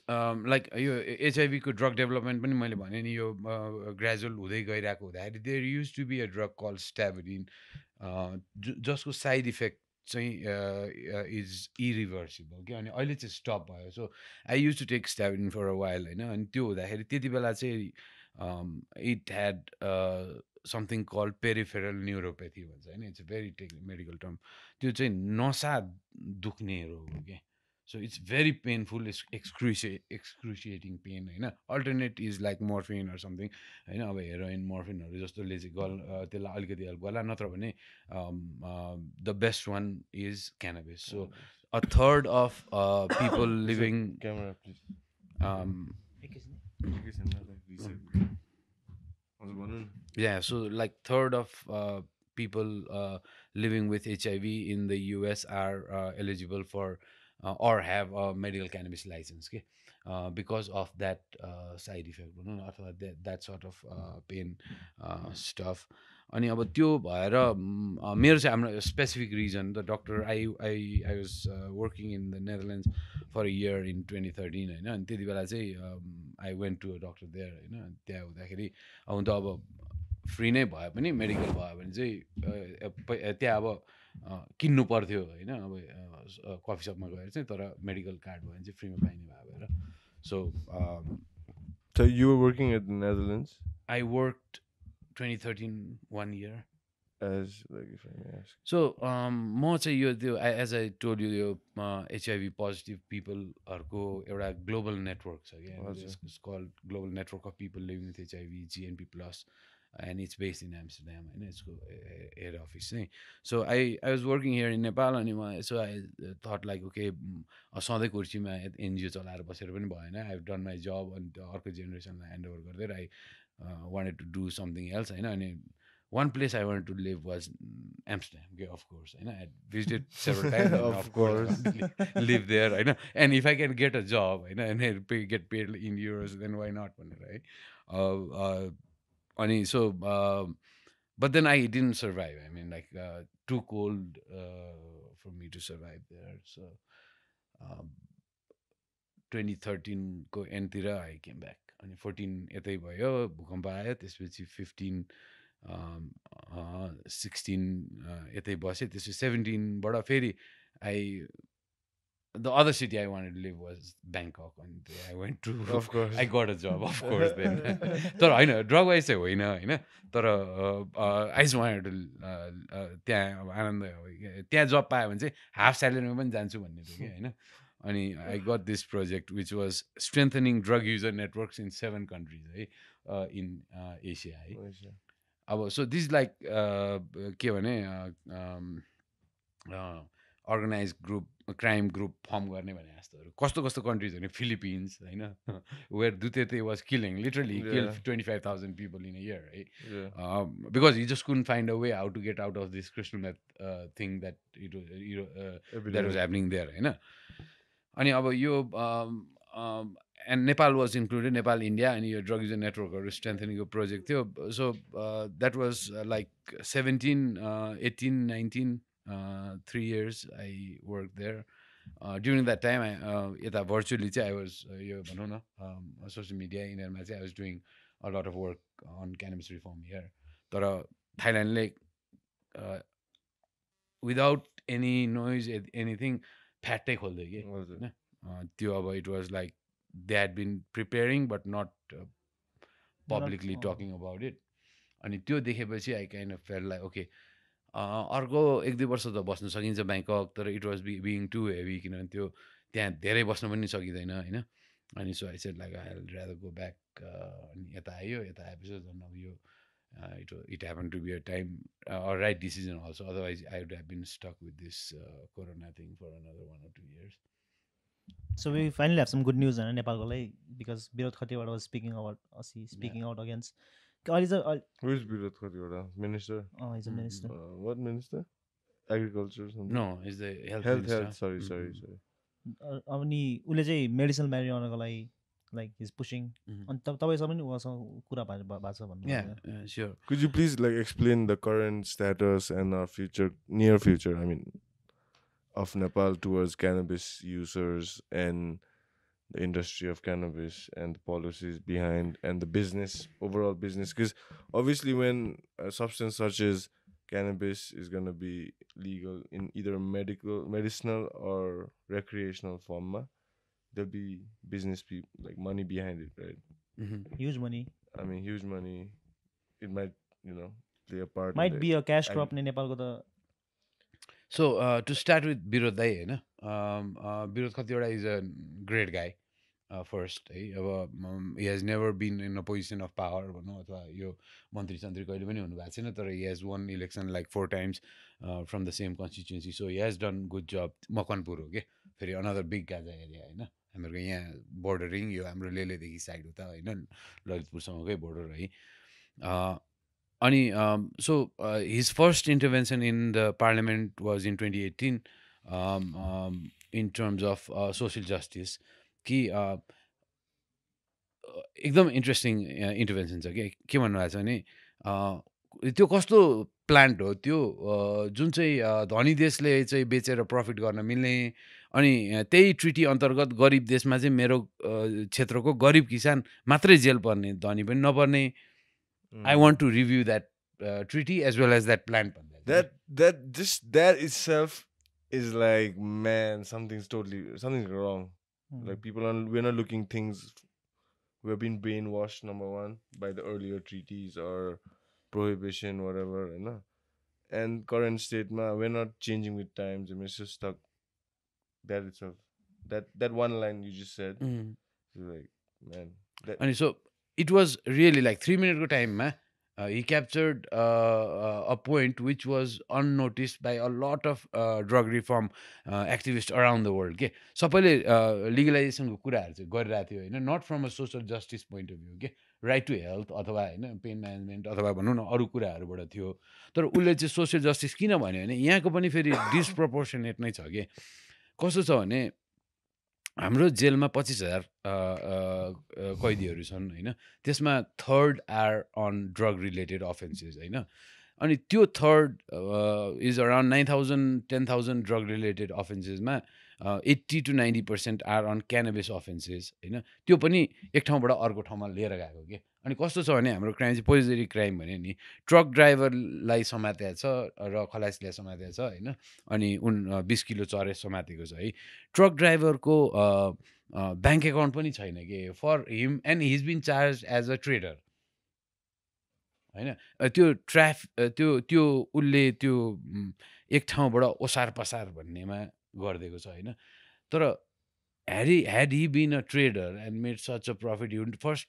like HIV को drug development पनि मैले भने नि यो gradual हुँदै गइरहेको हुँदाखेरि there used to be a drug called stavudine जसको side effect चाहिँ इज इरिभर्सिबल कि अनि अहिले चाहिँ स्टप भयो so I use to take stabin for a while होइन अनि त्यो हुँदाखेरि त्यति बेला चाहिँ it had something called peripheral neuropathy भन्छ होइन it's a very medical term त्यो चाहिँ नसा दुख्नेहरू हो कि so it's very painful excruciating pain होइन alternate is like morphine or something होइन अब हेरोइन मोर्फिनहरू जस्तोले चाहिँ त्यसलाई अलिकति हेल्प गर्ला नत्र भने the best one is cannabis so a third of people living yeah so like third of people living with HIV in the US are eligible for or have a medical cannabis license okay? Because of that side effect अथवा that sort of pain stuff अनि अब त्यो भएर मेरो चाहिँ हाम्रो specific reason the doctor I was working in the Netherlands for a year in 2013 होइन अनि त्यति बेला चाहिँ I went to a doctor there होइन त्यहाँ हुँदाखेरि हुन त अब फ्री नै भए पनि मेडिकल भयो भने चाहिँ त्यहाँ अब किन्नु पर्थ्यो होइन अब कफी सपमा गएर चाहिँ तर मेडिकल कार्ड भयो भने चाहिँ फ्रीमा पाइने भयो भएर so So you were working at the Netherlands I work 2013 1 year. as, like, if I may ask. So म चाहिँ यो त्यो एज आई टोल्ड यु यो एचआइभी पोजिटिभ पिपलहरूको एउटा ग्लोबल नेटवर्क छ क्या called global network of people living with HIV GNP plus and it's based in Amsterdam होइन यसको हेड अफिस चाहिँ so I was working here in Nepal अनि म यसो आई थट लाइक ओके सधैँ कुर्सीमा एनजिओ चलाएर बसेर पनि भएन I have done my job अनि अर्को जेनेरेसनलाई ह्यान्ड ओभर गरिदिएर I wanted to do something else होइन अनि one place I wanted to live was Amsterdam, okay, of course. I had visited several times. And of course, I wanted to live there. I know, and if I can get a job, I know, and get paid in euros, then why not? Right? So, but then I didn't survive. I mean, like too cold for me to survive there. So, 2013 को एन्डतिर I came back. अनि 14 यतै भयो भूकम्प आयो त्यसपछि 15 16 यतै बसेँ त्यसपछि 17बाट फेरि I the other city I wanted to live was Bangkok अनि I went to Of course. I got a job of course then तर होइन ड्रग वाइज चाहिँ होइन होइन तर आई जस्ट वान्टेड टु त्यहाँ अब आनन्द त्यहाँ जब पायो भने चाहिँ हाफ स्यालेरीमा पनि जान्छु भन्ने थियो कि होइन अनि I got this project which was strengthening drug user networks in 7 countries है इन एसिया है अब सो दिस लाइक के भने organize group crime group firm गर्ने भने जस्तोहरू कस्तो कस्तो कन्ट्रिज भने फिलिपिन्स होइन वेयर दुतेते was killing literally kill 25,000 people in a year है because you just couldn't find a way how to get out of this crystal meth thing that that was happening there होइन अनि अब यो and Nepal was included Nepal India अनि यो drug user नेटवर्कहरू स्ट्रेन्थनिङको project थियो so that was like 17 18 19 3 years I worked there during that time यता virtually चाहिँ I was यो भनौँ न सोसियल मिडिया यिनीहरूमा चाहिँ I was doing a lot of work on cannabis reform here तर थाइल्यान्डले विदाउट एनी नोइज एनिथिङ फ्याट्टै खोल्दै कि होइन त्यो अब it was like they had been preparing but not publicly talking about it अनि त्यो देखेपछि I kind of fell like okay अर्को 1-2 वर्ष त बस्नु सकिन्छ ब्याङ्कक तर it was being too heavy किनभने त्यो त्यहाँ धेरै बस्न पनि सकिँदैन होइन अनि so I said like I rather go back अनि यता आयो यता आएपछि झन् अब यो it happened to be a time or right decision also otherwise I would have been stuck with this corona thing for another 1 or 2 years. So we finally have some good news in Nepal because Birot Khatiwada was speaking out against. Who is Birot Khatiwada? Minister? Oh, he's a minister. What minister? Agriculture or something? No, he's the health minister. Sorry. अनि उसले चाहिँ medicinal म्यारिजुआनाको लागि like he's pushing and तपाईसँग पनि उसँग कुरा भएको छ भन्नु yeah sure. Could you please like explain the current status and our near future I mean of Nepal towards cannabis users and the industry of cannabis and the policies behind and the overall business because obviously when a substance such as cannabis is going to be legal in either medicinal or recreational form there'll be business people like money behind it, right? Huge money. I mean, huge money. It might, play a part. Might be a cash crop in Nepal. So to start with Birot Dai, Birot Khatiwada is a great guy. First, he has never been in a position of power. Yo mantri santri kaile pani hunu bhako chaina tara he has won election like 4 times from the same constituency. So he has done good job. Makanpur हो के फेरि another big गाजा area होइन हाम्रो यहाँ bordering यो हाम्रो लेलेदेखि side उता होइन ललितपुरसँगकै बोर्डर है अनि so his first intervention in the parliament was in 2018 in terms of social justice कि एकदम इन्ट्रेस्टिङ इन्टरभेन्सन छ के भन्नुभएको छ भने त्यो कस्तो प्लान्ट हो त्यो जुन चाहिँ धनी देशले चाहिँ बेचेर प्रफिट गर्न मिल्ने अनि त्यही ट्रिटी अन्तर्गत गरिब देशमा चाहिँ मेरो क्षेत्रको गरिब किसान मात्रै जेल पर्ने धनी पनि नपर्ने I want to review that treaty as well as that plant भन्दा that itself is like, man, something's wrong. Like we're not looking things. We've been brainwashed, number one, by the earlier treaties or prohibition, whatever, you know. And current state, we're not changing with times. I mean, it's just stuck. That itself, that one line you just said, is like, man, that. And so it was really like 3 minute time, man. He captured a point which was unnoticed by a lot of drug reform activists around the world. के सबैले लिगलाइजेसनको कुराहरू चाहिँ गरिरहेको थियो होइन, not from a social justice point of view के right to health अथवा होइन पेन म्यानेजमेन्ट अथवा भनौँ न अरू कुराहरूबाट थियो। तर उसले चाहिँ सोसियल जस्टिस किन भन्यो भने यहाँको पनि फेरि डिसप्रपोर्सनेट नै छ कि कस्तो छ भने हाम्रो जेलमा 25,000 कैदीहरू छन् होइन, त्यसमा third are on drug related offences होइन, अनि त्यो third is around 9,000 10,000 drug related अफेन्सेसमा 80 to 90% are on cannabis offences होइन, त्यो पनि एक ठाउँबाट अर्को ठाउँमा लिएर गएको कि। अनि कस्तो छ भने हाम्रो क्राइम चाहिँ पोइजरी क्राइम भने नि ट्रक ड्राइभरलाई समातेको छ र खलासीलाई समातेको छ होइन, अनि 20 किलो चरेस समातेको छ है। ट्रक ड्राइभरको ब्याङ्क एकाउन्ट पनि छैन कि for him, and he's been charged as a trader होइन। त्यो त्यो त्यो उसले त्यो एक ठाउँबाट ओसार पसार भन्नेमा गरिदिएको छ होइन। तर had he been a trader and made such a profit, he would first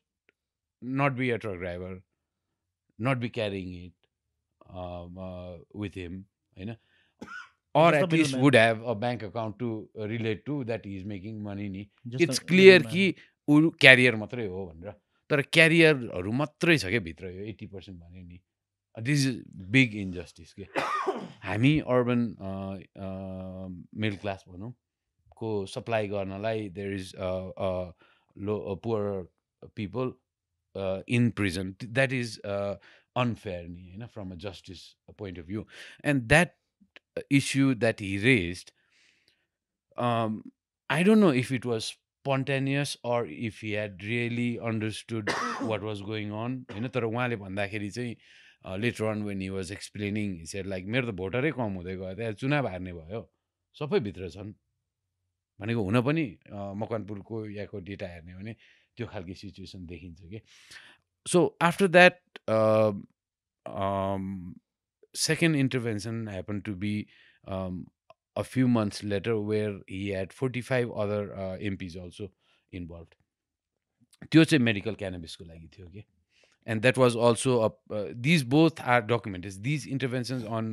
not be a truck driver, not be carrying it with him, होइन, or Just a at least middleman. would have a bank account to relate to that he is making money नि। Just it's a clear middleman. कि ऊ career मात्रै हो भनेर, तर क्यारियरहरू मात्रै छ क्या भित्र, यो 80% भने नि दिस इज बिग इन्जस्टिस के। हामी अर्बन मिडल क्लास भनौँ को सप्लाई गर्नलाई there is low poor people in prison, that is unfair ni, you know, from a justice point of view. And that issue that he raised, I don't know if it was spontaneous or if he had really understood what was going on, होइन। तर उहाँले भन्दाखेरि चाहिँ later on when he was explaining, he said like मेरो त भोटरै कम हुँदै गयो, त्यहाँ चुनाव हार्ने भयो, सबै भित्र छन् भनेको। हुन पनि मकनपुरको यहाँको डेटा हेर्ने हो भने त्यो खालको सिचुएसन देखिन्छ कि। So after that, second intervention happened to be a few months later, where he had 45 other MPs also involved. त्यो चाहिँ मेडिकल क्यानाबिसको लागि थियो कि। And that was also these both are documented. These interventions on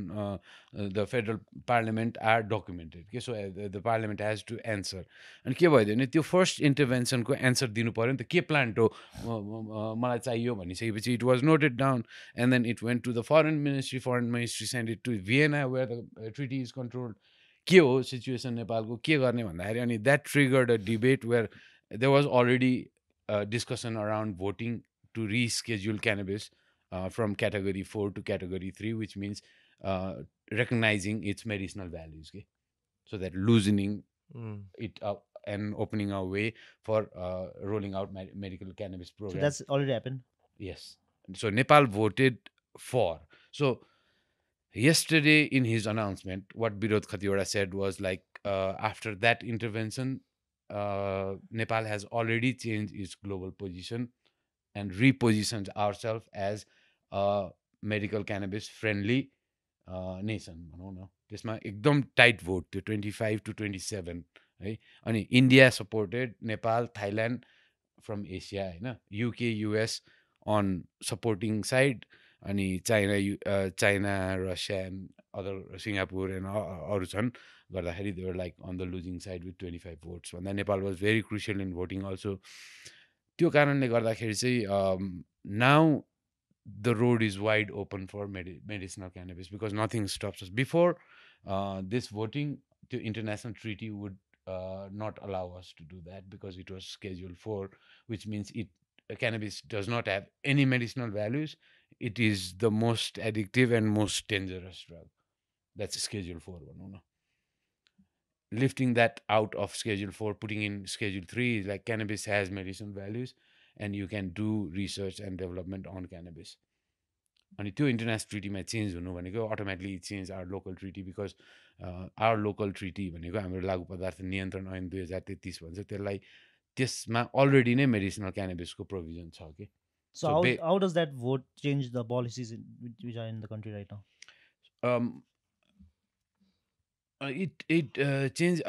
the federal parliament are documented. Okay, so the parliament has to answer. And के भयो भने त्यो first इन्टरभेन्सनको answer दिनु पऱ्यो नि त, के प्लान्ट हो मलाई चाहियो भनिसकेपछि it was noted down, and then it went to the foreign ministry send it to Vienna where the treaty is controlled. के हो सिचुएसन नेपालको, के गर्ने भन्दाखेरि, अनि that triggered a debate where there was already discussion around voting to reschedule cannabis from category 4 to category 3, which means recognizing its medicinal values, okay? So that loosening it up and opening a way for rolling out medical cannabis program. So that's already happened. Yes. So Nepal voted for. So yesterday in his announcement, what Birod Khatiwada said was like, after that intervention, Nepal has already changed its global position and repositioned ourselves as a medical cannabis friendly nation भनौँ न। त्यसमा एकदम tight vote थियो 25 to 27 है। अनि India supported Nepal Thailand from Asia होइन, UK US on supporting side, अनि China Russia and other Singapore and अरू छन् गर्दाखेरि they were like on the losing side with 25 votes भन्दा Nepal was very crucial in voting also. त्यो कारणले गर्दाखेरि चाहिँ now the road is wide open for medicinal cannabis because nothing stops us. Before this voting, the international treaty would not allow us to do that because it was Schedule 4, which means cannabis does not have any medicinal values. It is the most addictive and most dangerous drug. That's Schedule 4. No? Lifting that out of Schedule 4, putting in Schedule 3 is like cannabis has medicinal values and you can do research and development on cannabis. अनि त्यो international ट्रिटीमा change हुनु भनेको automatically change our local treaty because our local treaty भनेको हाम्रो लागु पदार्थ नियन्त्रण ऐन 2033 भन्छ त्यसलाई त्यसमा अलरेडी नै मेडिसिनल क्यानाबिसको प्रोभिजन छ कि So so how does that vote change the policies which are in the country right now? It change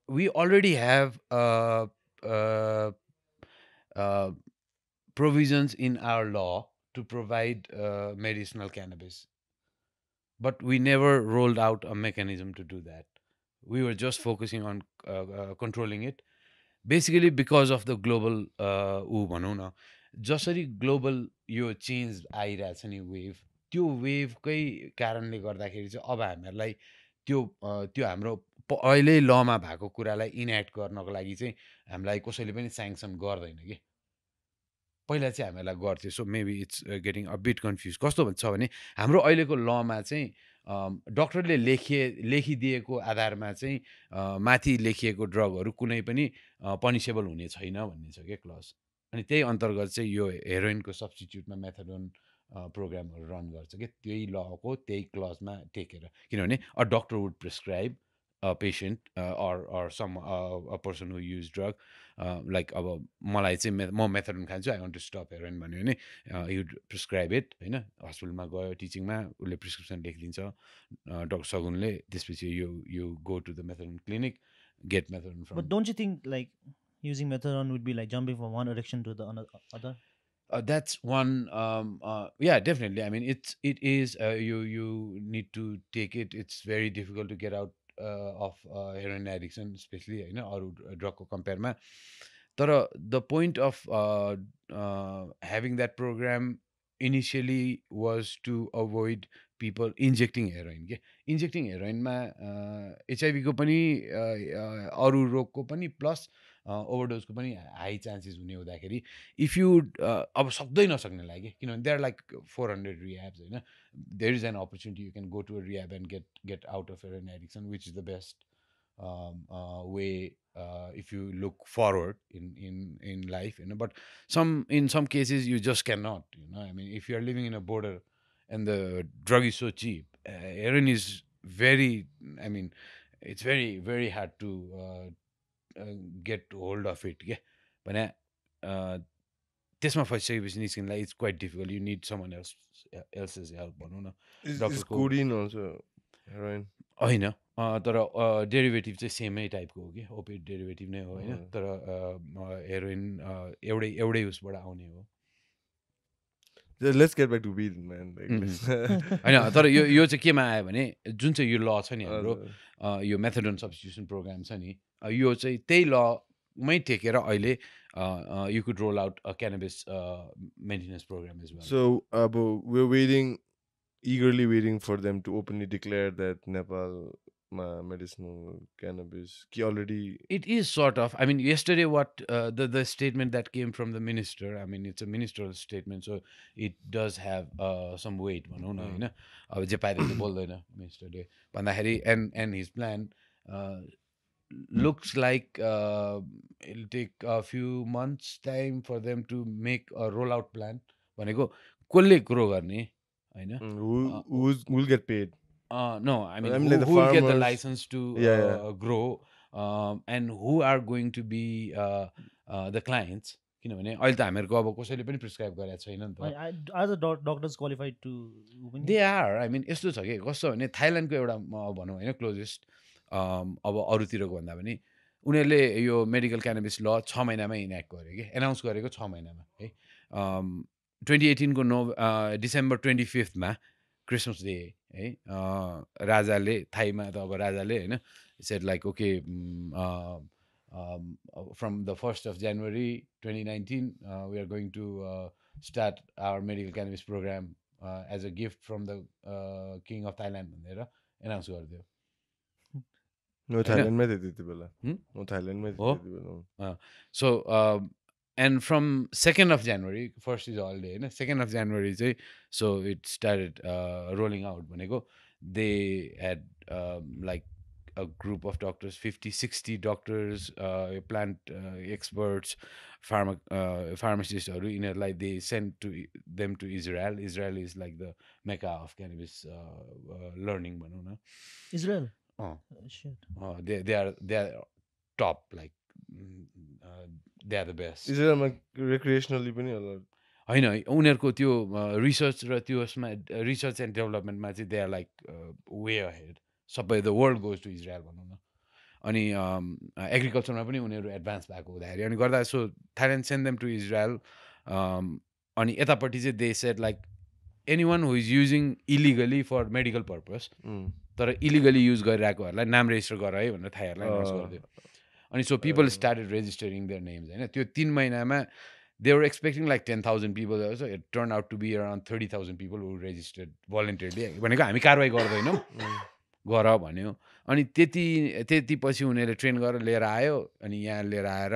we already have provisions in our law to provide medicinal cannabis, but we never rolled out a mechanism to do that. We were just focusing on controlling it, basically because of the global ऊ भनौँ न जसरी global yo change आइरहेछ नि wave त्यो वेभकै कारणले गर्दाखेरि चाहिँ अब हामीहरूलाई त्यो हाम्रो अहिले लमा भएको कुरालाई इनेक्ट गर्नको लागि चाहिँ हामीलाई कसैले पनि स्याङ्सन गर्दैन कि पहिला चाहिँ हामीहरूलाई गर्थ्यो so maybe it's getting a bit confuse कस्तो छ भने हाम्रो अहिलेको लमा चाहिँ डक्टरले लेखिदिएको आधारमा चाहिँ माथि लेखिएको ड्रगहरू कुनै पनि पनिसेबल हुने छैन भन्ने छ क्या क्लज अनि त्यही अन्तर्गत चाहिँ यो हेरोइनको सब्स्टिट्युटमा मेथाडोन प्रोग्रामहरू रन गर्छ कि त्यही लको त्यही क्लजमा टेकेर किनभने a doctor would prescribe a patient or some a person who use drug like अब मलाई चाहिँ म मेथाडोन खान्छु I want to stop heroin भन्यो भने यु प्रिस्क्राइब इट होइन हस्पिटलमा गयो टिचिङमा उसले प्रिस्क्रिप्सन लेखिदिन्छ डक्टर सगुनले त्यसपछि you go to the methadone clinic get methadone from But don't you think like using methadone would be like jumping from one addiction to the other? That's one yeah, definitely. I mean it is you need to take it. It's very difficult to get out of heroin addiction especially होइन अरू ड्रगको कम्पेयरमा तर the point of having that program initially was to avoid people injecting heroin के injecting हेरोइनमा एचआइभीको पनि अरू रोगको पनि प्लस ओभरडोजको पनि हाई चान्सेस हुने हुँदाखेरि इफ यु अब सक्दै नसक्नेलाई कि किनभने देयर लाइक 400 रिह्याब्स होइन there is an opportunity you can go to a rehab and get out of heroin addiction which is the best way if you look forward in life, you know. But in some cases you just cannot, you know. I mean, if you are living in a border and the drug is so cheap, heroin is very, I mean, it's very very hard to get hold of it, yeah. But त्यसमा फसिसकेपछि निस्किनलाई it's quite difficult you need someone else's help भनौँ न Is codeine also heroin? होइन तर derivative चाहिँ सेमै टाइपको हो कि ओपिड डेरिभेटिभ नै हो होइन तर हेरोइन एउटै उसबाट आउने हो Let's get back to weed, man. होइन तर यो चाहिँ केमा आयो भने जुन चाहिँ यो ल छ नि हाम्रो यो मेथाडोन सब्स्टिट्युसन प्रोग्राम छ नि यो चाहिँ त्यही लमै टेकेर अहिले you could roll out a cannabis maintenance program as well So, we're eagerly waiting for them to openly declare that Nepal medicinal cannabis already. It is sort of. I mean, yesterday, what the statement that came from the minister. I mean, it's a ministerial statement, so it does have some weight. भनौँ न होइन अब जे पाए त्यति बोल्दैन मिनिस्टरले भन्दाखेरि and his plan looks like it'll take a few months time for them to make a rollout plan. भनेको कसले ग्रो गर्ने होइन Who'll get paid? No, I mean, like the who will get the farmers. license to grow and who are going to be the clients किनभने अहिले त हामीहरूको अब कसैले पनि प्रिस्क्राइब गरेको छैन नि त Are the doctors qualified to they are I mean यस्तो छ कि कस्तो भने थाइल्यान्डको एउटा भनौँ होइन क्लोजेस्ट अब अरूतिरको भन्दा पनि उनीहरूले यो मेडिकल क्यानाबिस ल 6 महिनामा इनेक्ट गर्यो कि एनाउन्स गरेको 6 महिनामा है 2018को डिसेम्बर 25मा क्रिसमस डे है राजाले थाईमा त अब राजाले होइन shed like okay from the 1st of January 2019 we are going to start our medical cannabis program as a gift from the king of Thailand भनेर एनाउन्स गरिदियो No, Thailand में त्यति बेला No, Thailand में त्यति बेला so and from 2nd of January first is holiday होइन 2nd of January चाहिँ so it started rolling out भनेको they had like a group of doctors, 50-60 doctors, plant experts, pharmacists, they sent them to Israel. Israel is like the mecca of cannabis learning, Israel. oh, Shit. they are top, like they are the best. इजरायलमा recreationally पनि होला होइन उनीहरूको त्यो research र त्यो उसमा research and डेभलपमेन्टमा चाहिँ they are like way ahead सबै the world goes to Israel भनौँ न अनि एग्रिकल्चरमा पनि उनीहरू एडभान्स भएको हुँदाखेरि अनि गर्दा so Thailand send them to Israel अनि यतापट्टि चाहिँ they said like anyone who is using illegally for medical purpose तर इलिगली युज गरिरहेकोहरूलाई नाम रेजिस्टर गर है भनेर थाईहरूलाई अनाउन्स गरिदियो अनि so people started registering their names होइन त्यो 3 महिनामा they were expecting like 10,000 people also. It turned out to be around 30,000 people who registered voluntarily. भनेको हामी कारवाही गर्दैनौँ गर भन्यो अनि त्यति पछि उनीहरूले ट्रेन गरेर लिएर आयो अनि यहाँ लिएर आएर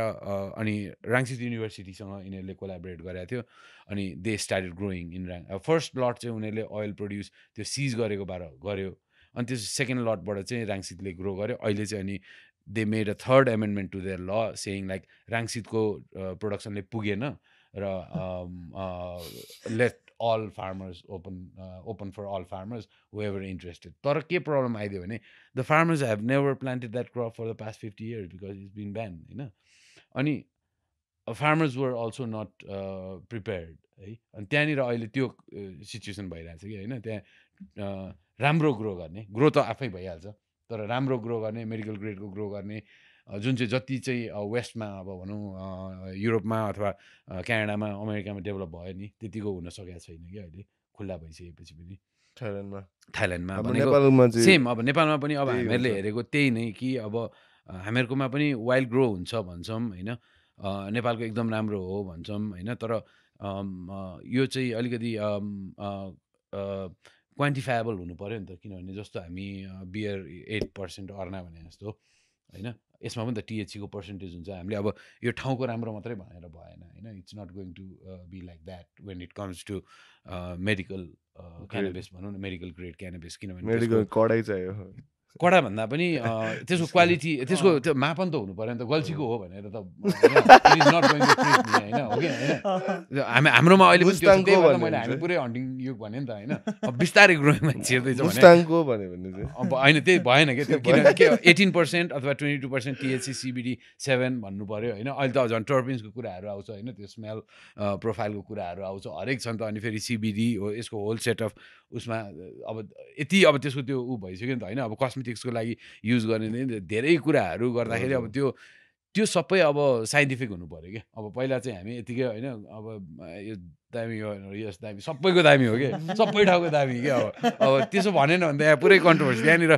अनि राङसित युनिभर्सिटीसँग यिनीहरूले कोलाबोरेट गरेको थियो अनि they started growing in first lot चाहिँ उनीहरूले ओइल प्रड्युस त्यो सिज गरेको गर्यो अनि त्यो सेकेन्ड लटबाट चाहिँ राङसितले ग्रो गर्यो अहिले चाहिँ अनि they made a third amendment to their law saying like rangsitko production le pugena ra let all farmers open for all farmers whoever interested tara ke problem aidyo bhane the farmers have never planted that crop for the past 50 years because it's been banned हैन अनि farmers were also not prepared है अनि त्यहाँनिर अहिले त्यो situation भइरहेछ कि हैन त्यहाँ राम्रो ग्रो गर्ने ग्रो त आफै भइहाल्छ तर राम्रो ग्रो गर्ने मेडिकल ग्रेडको ग्रो गर्ने जुन चाहिँ जति चाहिँ वेस्टमा अब भनौँ युरोपमा अथवा क्यानाडामा अमेरिकामा डेभलप भयो नि त्यतिको हुन सकेको छैन कि अहिले खुल्ला भइसकेपछि पनि थाइल्यान्डमा भनेको सेम अब नेपालमा पनि अब हामीहरूले हेरेको त्यही नै कि अब हामीहरूकोमा पनि वाइल्ड ग्रो हुन्छ भन्छौँ होइन नेपालको एकदम राम्रो हो भन्छौँ होइन तर यो चाहिँ अलिकति क्वान्टिफाएबल हुनु पऱ्यो नि त किनभने जस्तो हामी बियर 8% अर्ना भने जस्तो होइन यसमा पनि त टिएचसीको पर्सेन्टेज हुन्छ हामीले अब यो ठाउँको राम्रो मात्रै भनेर भएन होइन it's not going to be like that when it comes to medical cannabis भनौँ न मेडिकल ग्रेड क्यानाबिस किनभने मेडिकल कडै चाहियो कडा भन्दा पनि त्यसको क्वालिटी त्यसको त्यो मापन त हुनु पऱ्यो नि त गल्छीको हो भनेर त होइन हो कि होइन हाम्रोमा अहिले पनि त्यही भएर मैले हामी पुरै हन्टिङ युग भने नि त होइन अब बिस्तारै ग्रोइङमा छिर्दैछ अब होइन त्यही भएन कि त्यो किनकि 18% अथवा 22% टिएचसी सिबिडी 7 भन्नु पऱ्यो होइन अहिले त झन् टर्पिन्सको कुराहरू आउँछ होइन त्यो स्मेल प्रोफाइलको कुराहरू आउँछ हरेक छ नि त अनि फेरि सिबिडी हो यसको होल सेट अफ उसमा अब यति अब त्यसको त्यो ऊ भइसक्यो नि त होइन अब कस्मेटिक्सको लागि युज गर्ने धेरै कुराहरू गर्दाखेरि अब त्यो सबै अब साइन्टिफिक हुनु पऱ्यो कि अब पहिला चाहिँ हामी यतिकै होइन अब यो दामी हो यस दामी सबैको दामी हो कि सबै ठाउँको दामी कि अब त्यसो भनेन भने त यहाँ पुरै कन्ट्रोभर्सी त्यहाँनिर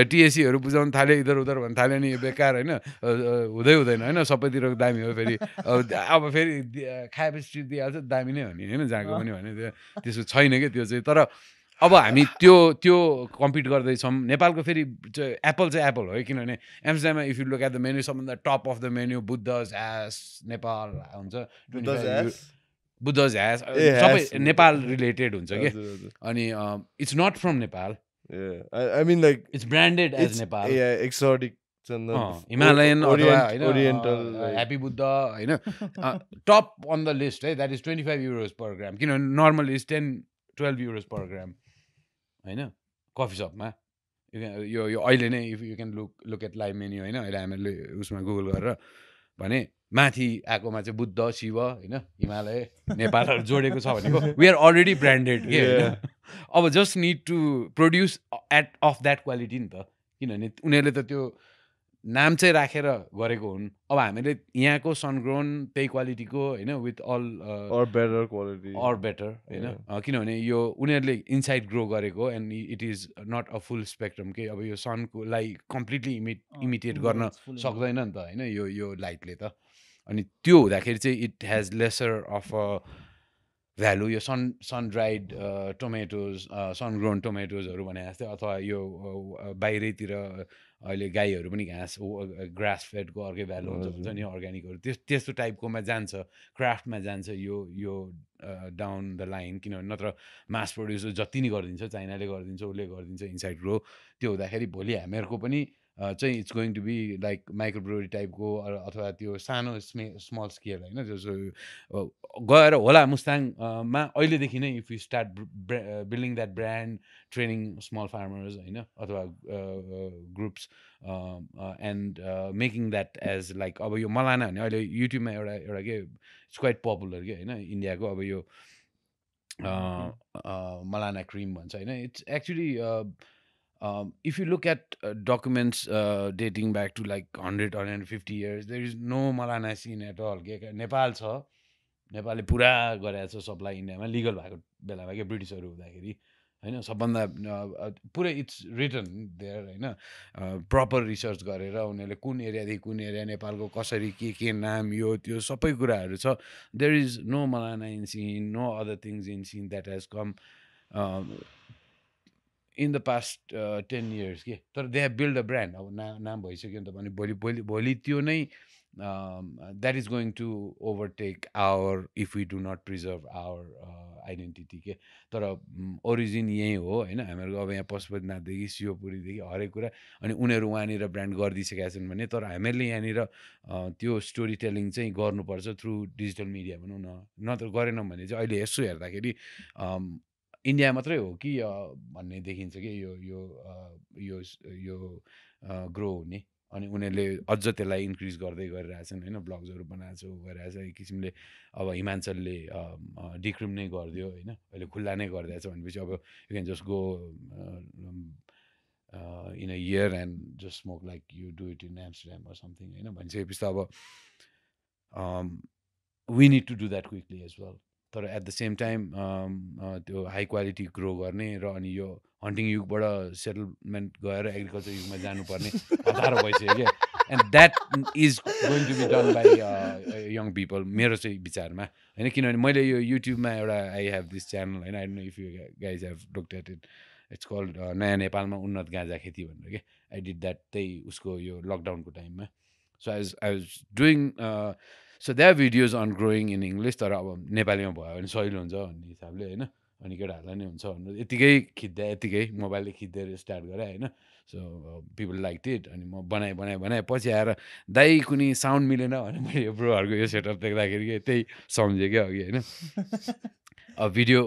टिएससीहरू बुझाउनु थाल्यो इधर उधर भन्नु थाल्यो नि बेकार होइन हुँदैन होइन सबैतिरको दामी हो फेरि अब फेरि खाएपछि दिइहाल्छ दामी नै हो नि होइन जहाँको पनि भने त्यसको छैन कि त्यो चाहिँ तर अब हामी त्यो कम्पिट गर्दैछौँ नेपालको फेरि एप्पल चाहिँ एप्पल हो किनभने एम्स्टरड्याममा if you look at the menu सबभन्दा top of the menu Buddha's hash Nepal हुन्छ बुद्धज ह्यास सबै नेपाल रिलेटेड हुन्छ कि अनि it's not from Nepal I mean like it's branded as Nepal exotic Himalayan अथवा होइन ह्याप्पी बुद्ध होइन टप अन द लिस्ट है that is 25 euros per gram किनभने normal is 10-12 euros per gram होइन कफी सपमा यो अहिले नै if you can look at live menu होइन अहिले हामीले उसमा गुगल गरेर भने माथि आएकोमा चाहिँ बुद्ध शिव होइन हिमालय नेपालहरू जोडेको छ भनेको वी आर अलरेडी ब्रान्डेड के होइन अब just need to produce at of that quality नि त किनभने उनीहरूले त त्यो नाम चाहिँ राखेर गरेको हुन् अब हामीले यहाँको सनग्रोन त्यही क्वालिटीको होइन विथ अल अर बेटर होइन किनभने यो उनीहरूले इन्साइड ग्रो गरेको and it is not a full spectrum के अब यो सनकोलाई कम्प्लिटली इमिटेट गर्न सक्दैन नि त होइन यो लाइटले त अनि त्यो हुँदाखेरि चाहिँ it has lesser of a value यो सन ड्राइड टोमेटोज सनग्रोन टोमेटोजहरू भने जस्तै अथवा यो बाहिरैतिर अहिले गाईहरू पनि घाँस ग्रास फेडको अर्कै भ्यालु हुन्छ नि अर्ग्यानिकहरू त्यस्तो टाइपकोमा जान्छ क्राफ्टमा जान्छ यो डाउन द लाइन किनभने नत्र मास प्रड्युस जति नै गरिदिन्छ चाइनाले गरिदिन्छ उसले गरिदिन्छ इनसाइड ग्रो त्यो हुँदाखेरि भोलि हामीहरूको पनि चाहिँ it's going to be like micro brewery टाइपको अथवा त्यो सानो स्मल स्केल होइन जस्तो गएर होला मुस्ताङमा अहिलेदेखि नै if you start building that brand training small farmers होइन अथवा groups and making that as like अब यो मलाना भने अहिले युट्युबमा एउटा के इट्स क्वाइट पपुलर के होइन इन्डियाको अब यो मलाना क्रिम भन्छ होइन it's actually if you look at documents dating back to like 100-150 years, there is no Malana scene at all. Nepal छ नेपालले पुरा गरेको छ सप्लाई इन्डियामा लिगल भएको बेलामा के ब्रिटिसहरू हुँदाखेरि होइन सबभन्दा पुरै इट्स रिटन देयर होइन प्रपर रिसर्च गरेर उनीहरूले कुन एरियादेखि कुन एरिया नेपालको कसरी के नाम यो त्यो सबै कुराहरू छ there is no Malana in scene no other things in scene that has come in the past 10 years के तर they have build a brand अब नाम भइसक्यो नि त भने भोलि त्यो नै that is going to overtake our if we do not preserve our identity के तर ओरिजिन यहीँ हो होइन हामीहरूको अब यहाँ पशुपतिनाथदेखि शिवपुरीदेखि हरेक कुरा अनि उनीहरू उहाँनिर ब्रान्ड गरिदिइसकेका छन् भने तर हामीहरूले यहाँनिर त्यो स्टोरी टेलिङ चाहिँ गर्नुपर्छ थ्रु डिजिटल मिडिया भनौँ न नत्र गरेनौँ भने चाहिँ अहिले यसो हेर्दाखेरि इन्डिया मात्रै हो कि भन्ने देखिन्छ कि यो यो ग्रो हुने अनि उनीहरूले अझ त्यसलाई इन्क्रिज गर्दै गरिरहेछन् होइन ब्लग्सहरू बनाएको छ गरिरहेछ एक किसिमले अब हिमाञ्चलले डिक्रिम नै गरिदियो होइन अहिले खुल्ला नै गरिदिएछ भनेपछि अब you can just go in a year and just smoke like you do it in Amsterdam or something होइन भनिसकेपछि त अब we need to do that quickly as well तर एट द सेम टाइम त्यो हाई क्वालिटी ग्रो गर्ने र अनि यो हन्टिङ युगबाट सेटलमेन्ट गएर एग्रिकल्चर युगमा जानुपर्ने हतारो भइसक्यो क्या and that is going to be done by young people मेरो चाहिँ विचारमा होइन किनभने मैले यो युट्युबमा एउटा आई हेभ दिस च्यानल होइन I don't know if you guys have looked at it it's called नयाँ नेपालमा उन्नत गाँजा खेती भनेर क्या आई डिड द्याट त्यही उसको यो लकडाउनको टाइममा so I was doing so that videos on growing in English तर अब नेपालीमा भयो भने सहिलो हुन्छ भन्ने हिसाबले होइन अनि केटाहरूलाई नै हुन्छ भनेर यतिकै यतिकै मोबाइलले खिच्दै स्टार्ट गरेँ होइन सो पिपल लाइक इट अनि म बनाएँ पछि आएर दाइ कुनै साउन्ड मिलेन भने मैले यो ब्रोहरूको यो सेटअप देख्दाखेरि के त्यही सम्झेँ क्या अघि होइन भिडियो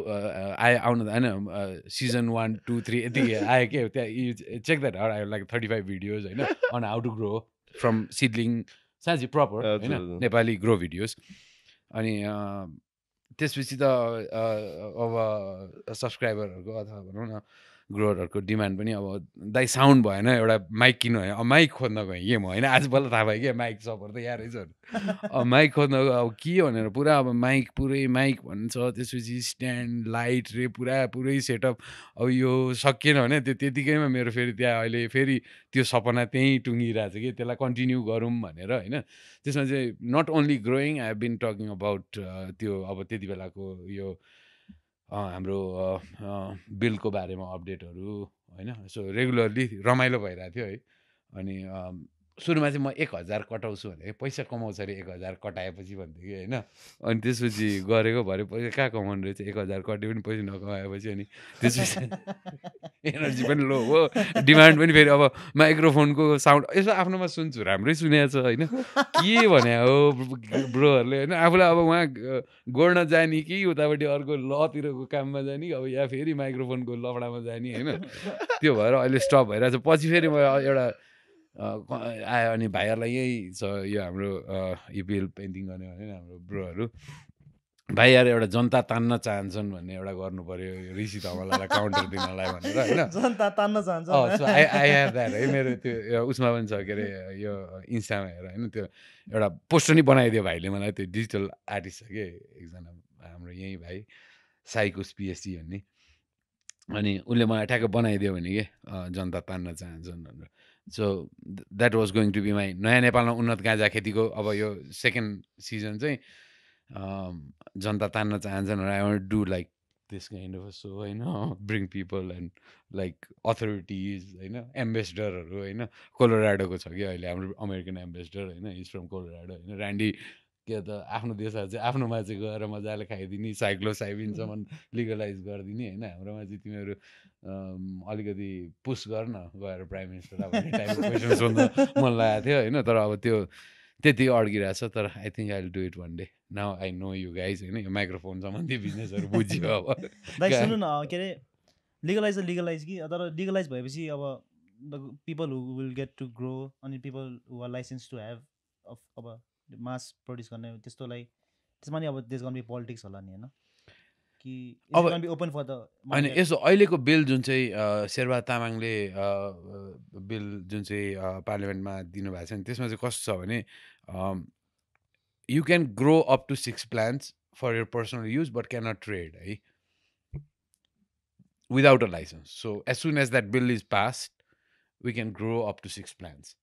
आउनु त होइन सिजन 1, 2, 3 यतिकै आयो क्या त्यहाँ चेक द्याट आउट आयो लाइक 35 भिडियोज होइन on how to grow from seedling साँच्ची प्रपर होइन नेपाली ग्रो भिडियोज अनि त्यसपछि त अब सब्सक्राइबरहरूको अथवा भनौँ न ग्रोवरहरूको डिमान्ड पनि अब दाइ साउन्ड भएन एउटा माइक किन्नु भयो अब माइक खोज्न गएँ कि म होइन आज बल्ल थाहा भयो क्या माइक सपोर्ट त यहाँ रहेछ अब माइक खोज्न अब के भनेर पुरा अब पुरै माइक भन्छ त्यसपछि स्ट्यान्ड लाइट पुरै सेटअप अब यो सकिएन भने त्यतिकैमा मेरो फेरि त्यहाँ अहिले फेरि त्यो सपना त्यहीँ टुङ्गिरहेको छ कि त्यसलाई कन्टिन्यू गरौँ भनेर होइन त्यसमा चाहिँ not only growing I have been talking about त्यो अब त्यति बेलाको यो हाम्रो बिलको बारेमा अपडेटहरू होइन सो रेगुलरली रमाइलो भइरहेको थियो है अनि सुरुमा चाहिँ म 1000 कटाउँछु भने पैसा कमाउँछ अरे 1000 कटाएपछि भन्थ्यो कि होइन अनि त्यसपछि गरेको भरे पैसा कहाँ कमाउनु रहेछ 1000 कट्यो पनि पैसा नकमाएपछि अनि त्यसपछि एनर्जी पनि लो हो डिमान्ड पनि फेरि अब माइक्रोफोनको साउन्ड यसो आफ्नोमा सुन्छु राम्रै सुनेको छ होइन के भने हो ब्रोहरूले होइन आफूलाई अब उहाँ गोड्न जाने कि उतापट्टि अर्को लतिरको काममा जाने अब या फेरि माइक्रोफोनको लफडामा जाने होइन त्यो भएर अहिले स्टप भइरहेको छ पछि फेरि म एउटा आयो अनि भाइहरूलाई यही छ यो हाम्रो इपिएल पेन्टिङ गर्ने होइन हाम्रो ब्रोहरू भाइ यार एउटा जनता तान्न चाहन्छन् भन्ने एउटा गर्नु पर्यो ऋषि धमलालाई काउन्टर दिनलाई भनेर होइन जनता तान्न चाहन्छ आई हेभ द्याट है मेरो त्यो उसमा पनि छ के अरे यो इन्स्टामा हेर होइन त्यो एउटा पोस्टर नै बनाइदियो भाइले मलाई त्यो डिजिटल आर्टिस्ट छ कि एकजना हाम्रो यहीँ भाइ साइकोस पिएचडी भन्ने अनि उसले मलाई ठ्याक्क बनाइदियो भने के जनता तान्न चाहन्छन् भनेर so that was going to be my नयाँ नेपालमा उन्नत गाँजा खेतीको अब यो सेकेन्ड सिजन चाहिँ जनता तान्न चाहन्छन् I want do like this kind of so होइन bring people and like authorities होइन एम्बेसडरहरू होइन कोलोराडोको छ कि अहिले हाम्रो अमेरिकन एम्बेसडर होइन इज फ्रम कोलोराडो होइन ऱ्यान्डी के त आफ्नो देशहरू चाहिँ आफ्नोमा चाहिँ गएर मजाले खाइदिने साइक्लोसाइबिनसम्म लिगलाइज गरिदिने होइन हाम्रोमा चाहिँ तिमीहरू अलिकति पुस गर न गएर प्राइम मिनिस्टरलाई भन्ने टाइपको क्वेसन सोध्न मन लागेको थियो होइन तर अब त्यो त्यति अड्किरहेको छ तर I think I will do it one day now I know you guys होइन यो माइक्रोफोन सम्बन्धी बिजनेसहरू बुझ्यो अब दाइ सुन्नु न के अरे लिगलाइज कि तर लिगलाइज भएपछि अब the people who will get to grow अनि people who are license to have अब मास प्रड्युस गर्ने त्यस्तोलाई त्यसमा नि अब देश गर्नु पोलिटिक्स होला नि होइन कि अब बी ओपन फर द होइन यसो अहिलेको बिल जुन चाहिँ शेरबहादुर तामाङले बिल जुन चाहिँ पार्लियामेन्टमा दिनुभएको छ नि त्यसमा चाहिँ कस्तो छ भने you can grow up to 6 plants for your personal use but can not trade है without a license. So as soon as that bill is passed, we can grow up to 6 plants.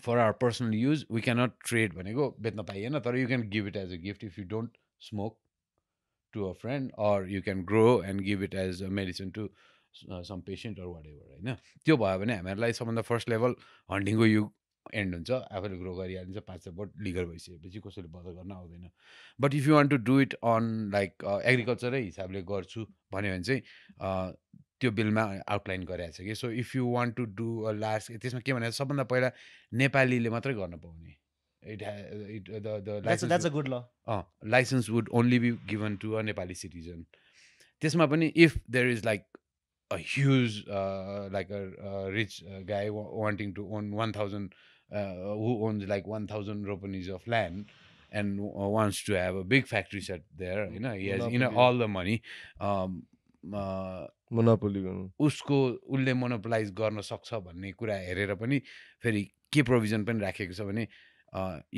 For our personal use, we cannot trade भनेको बेच्न पाइएन तर you can give it as a gift if you don't smoke to a friend or you can grow and give it as a medicine to some patient or whatever होइन त्यो भयो भने हामीहरूलाई सबभन्दा फर्स्ट लेभल हन्टिङको युग and हुन्छ आफूले grow गरिहालिन्छ 5 बोट legal भइसकेपछि कसैले बदल गर्न आउँदैन but if you want to do it on like एग्रिकल्चरै हिसाबले गर्छु भन्यो भने चाहिँ त्यो बिलमा आउटलाइन गरेको छ कि so if you want to do a large त्यसमा के भने सबभन्दा पहिला नेपालीले मात्रै गर्न पाउने licence would only be given to a Nepali citizen त्यसमा पनि if there is like a huge like a rich guy wanting to own 1000 who owns like 1000 ropanis of land and wants to have a big factory set there you know he has all the money monopoly उसको उसले monopolise गर्न सक्छ भन्ने कुरा हेरेर पनि फेरि के प्रोभिजन पनि राखेको छ भने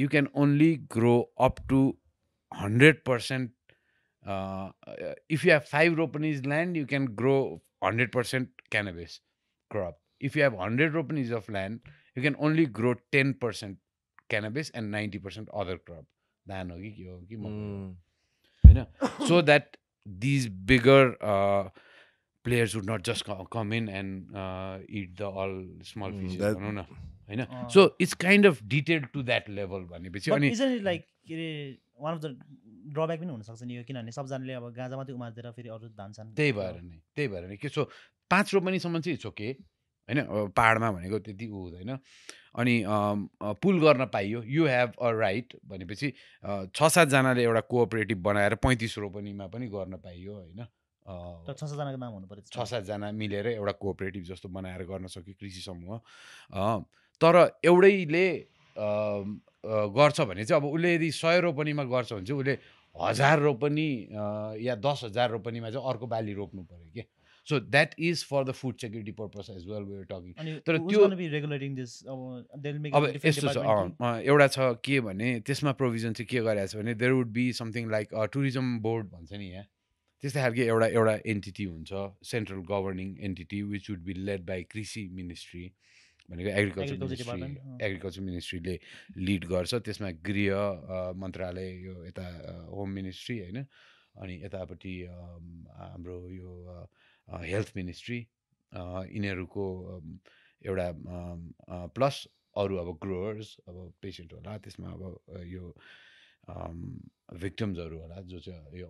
you can only grow up to 100% if you have 5 ropanis land you can grow 100% cannabis crop. If you have 100 ropanis of land, you can only grow 10% cannabis and 90% other crop. धान हो कि के हो कि मकै होइन so that these bigger players would not just come in and eat the all small fishes भनौँ न होइन so it's kind of detailed to that level भनेपछि अनि isn't it like के अरे वान अफ द ड्रब्याक पनि हुनसक्छ नि यो किनभने सबजनाले अब गाँजा मात्रै उमार्दिएर फेरि अरू धान छन् त्यही भएर नै के सो 5 रोपनीसम्म चाहिँ इट्स ओके होइन पाहाडमा भनेको त्यति ऊ हुँदैन अनि पुल गर्न पाइयो यु हेभ अ राइट भनेपछि 6-7जनाले एउटा कोअपरेटिभ बनाएर 35 रोपनीमा पनि गर्न पाइयो होइन 6-7जनाको नाम हुनु पर्यो 6-7जना मिलेर एउटा कोअपरेटिभ जस्तो बनाएर गर्न सक्यो कृषि समूह तर एउटैले गर्छ भने चाहिँ अब उसले यदि 100 रोपनीमा गर्छ भने चाहिँ उसले 1000 रोपनी या 10,000 रोपनीमा चाहिँ अर्को बाली रोप्नु पर्यो क्या so that is for the food security purpose as well we are talking तर त्यो अब यस्तो छ एउटा छ के भने त्यसमा प्रोभिजन चाहिँ के गरेको छ भने there would be something like tourism board भन्छ नि यहाँ त्यस्तै खालको एउटा एन्टिटी हुन्छ central governing entity which would be led by कृषि मिनिस्ट्री भनेको एग्रिकल्चर मिनिस्ट्रीले लिड गर्छ त्यसमा गृह मन्त्रालय यो यता होम मिनिस्ट्री होइन अनि यतापट्टि हाम्रो यो हेल्थ मिनिस्ट्री यिनीहरूको एउटा प्लस अरू अब ग्रोवर्स अब पेसेन्ट होला त्यसमा अब यो भिक्टिम्सहरू होला जो चाहिँ यो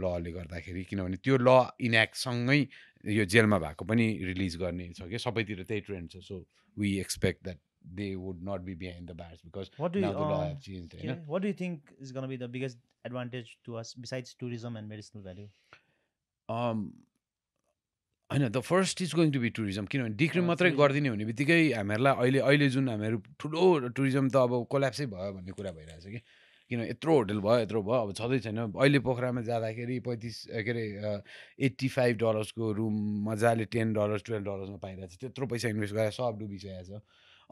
लले गर्दाखेरि किनभने त्यो ल इन्याक्टसँगै यो जेलमा भएको पनि रिलिज गर्ने छ कि सबैतिर त्यही ट्रेन्ड छ so we expect that they would not be behind the bars because now the law have changed. What do you think is going to be the biggest advantage to us besides tourism and medicinal value? होइन the first is going to be tourism किनभने decree मात्रै गरिदिने हुने बित्तिकै हामीहरूलाई अहिले जुन हामीहरू ठुलो टुरिज्म त अब कोल्याप्सै भयो भन्ने कुरा भइरहेछ कि किन यत्रो होटल भयो अब छँदै छैन अहिले पोखरामा जाँदाखेरि 35 के अरे $85 रुम मजाले $10 $12 पाइरहेको छ त्यत्रो पैसा इन्भेस्ट गरेर सब डुबिसकेको छ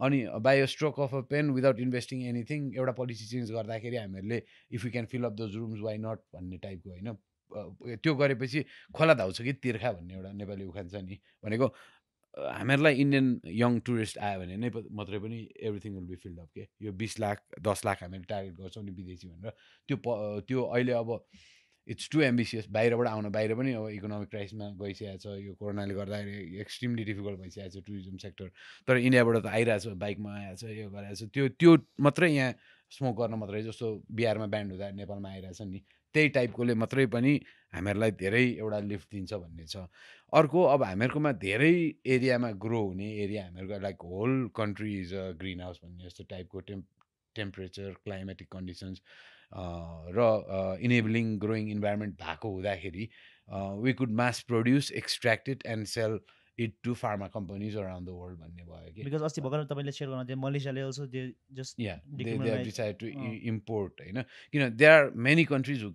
अनि by a stroke of a pen without investing anything एउटा पोलिसी चेन्ज गर्दाखेरि हामीहरूले if you can fill up those rooms why not भन्ने टाइपको होइन त्यो गरेपछि खोला धाउँछ कि तिर्खा भन्ने एउटा नेपाली उखान छ नि भनेको हामीहरूलाई इन्डियन यङ टुरिस्ट आयो भने नै मात्रै पनि everything will be filled up के यो 20 लाख 10 लाख हामीले टार्गेट गर्छौँ नि विदेशी भनेर त्यो अहिले अब इट्स टु एम्बिसियस बाहिरबाट आउन बाहिर पनि अब इकोनोमिक क्राइसिसमा गइसकेको छ यो कोरोनाले गर्दाखेरि एक्सट्रिमली डिफिकल्ट भइसकेको छ टुरिज्म सेक्टर तर इन्डियाबाट त आइरहेको छ बाइकमा आएको छ यो गरिरहेको छ त्यो मात्रै यहाँ स्मोक गर्न मात्रै, जस्तो बिहारमा ब्यान्ड हुँदा नेपालमा आइरहेछ नि, त्यही टाइपकोले मात्रै पनि हामीहरूलाई धेरै एउटा लिफ्ट दिन्छ भन्ने छ। अर्को, अब हामीहरूकोमा धेरै एरियामा ग्रो हुने एरिया, हामीहरूको like whole country is a green house भन्ने जस्तो टाइपको टेम्परेचर, क्लाइमेटिक कन्डिसन्स र इनेबलिङ ग्रोइङ इन्भाइरोमेन्ट भएको हुँदाखेरि we could mass produce, extracted and sell it to pharma companies around the world भन्ने भयो कि। बिकज अस्ति भर्खर तपाईँले सेयर गर्नु थियो मलेसियाले also they just Yeah, they have decriminalize decided to import. There are many countries who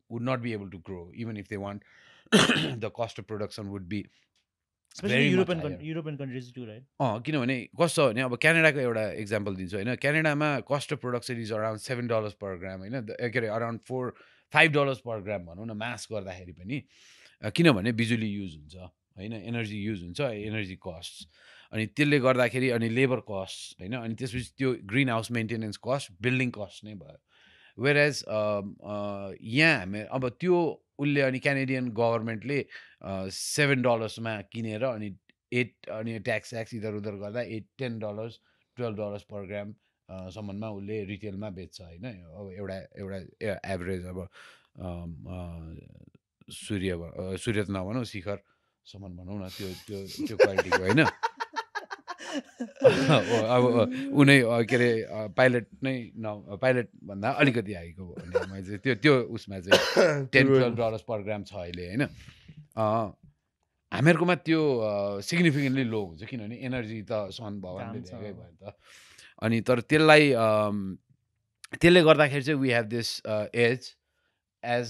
would not be able to grow even if they want. The cost of production would be especially very much higher. European countries to right किनभने कस्तो हो भने, अब क्यानाडाको एउटा example दिन्छु होइन, क्यानाडामा cost of production is around $7 per gram होइन, के अरे अराउन्ड $5 per gram भनौँ न, मास गर्दाखेरि पनि, किनभने बिजुली युज हुन्छ होइन, एनर्जी युज हुन्छ, एनर्जी कस्ट, अनि त्यसले गर्दाखेरि, अनि लेबर कस्ट होइन, अनि त्यसपछि त्यो green house maintenance cost, building cost नै भयो। वेयरएज यहाँ हामी अब त्यो उसले, अनि क्यानेडियन गभर्मेन्टले $7 किनेर अनि अनि ट्याक्स इधर उधर गर्दा $8, $10, $12 per gram सम्ममा उसले रिटेलमा बेच्छ होइन। अब एउटा एभरेज, अब सूर्य त नभनौँ, शिखरसम्म भनौँ न, त्यो क्वालिटीको होइन। अब उनी के अरे पाइलट नै पाइलट भन्दा अलिकति हाईको भन्ने चाहिँ त्यो उसमा चाहिँ $10-12 per gram छ अहिले होइन। हामीहरूकोमा त्यो सिग्निफिकेन्टली लो हुन्छ, किनभने एनर्जी त सन भगवान्ले दिएकै भयो नि त। अनि तर त्यसले गर्दाखेरि चाहिँ we have this as as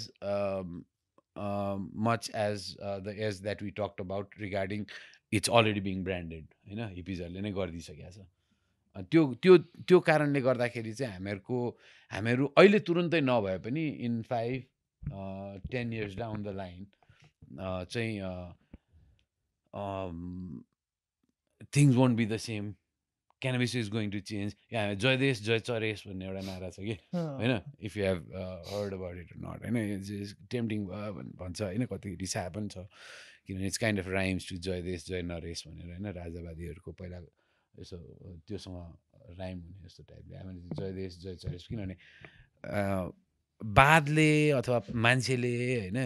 much as the as that we talked about regarding it's already being branded होइन, हिपिजहरूले नै गरिदिइसकेको छ। त्यो कारणले गर्दाखेरि चाहिँ हामीहरू अहिले तुरुन्तै नभए पनि in 5-10 years down the line चाहिँ things won't be the same, cannabis is going to change. यहाँ जय देश जय चरेस भन्ने एउटा नारा छ कि होइन, if you have heard about it not होइन, टेम्पटिङ भयो भन्छ होइन, कति रिसा पनि छ, किनभने it's kind of rhymes to जय देश जय नरेस भनेर होइन, राजावादीहरूको पहिला यसो त्योसँग राइम हुने जस्तो टाइपले हामीले जय देश जय चरेस, किनभने वादले अथवा मान्छेले होइन,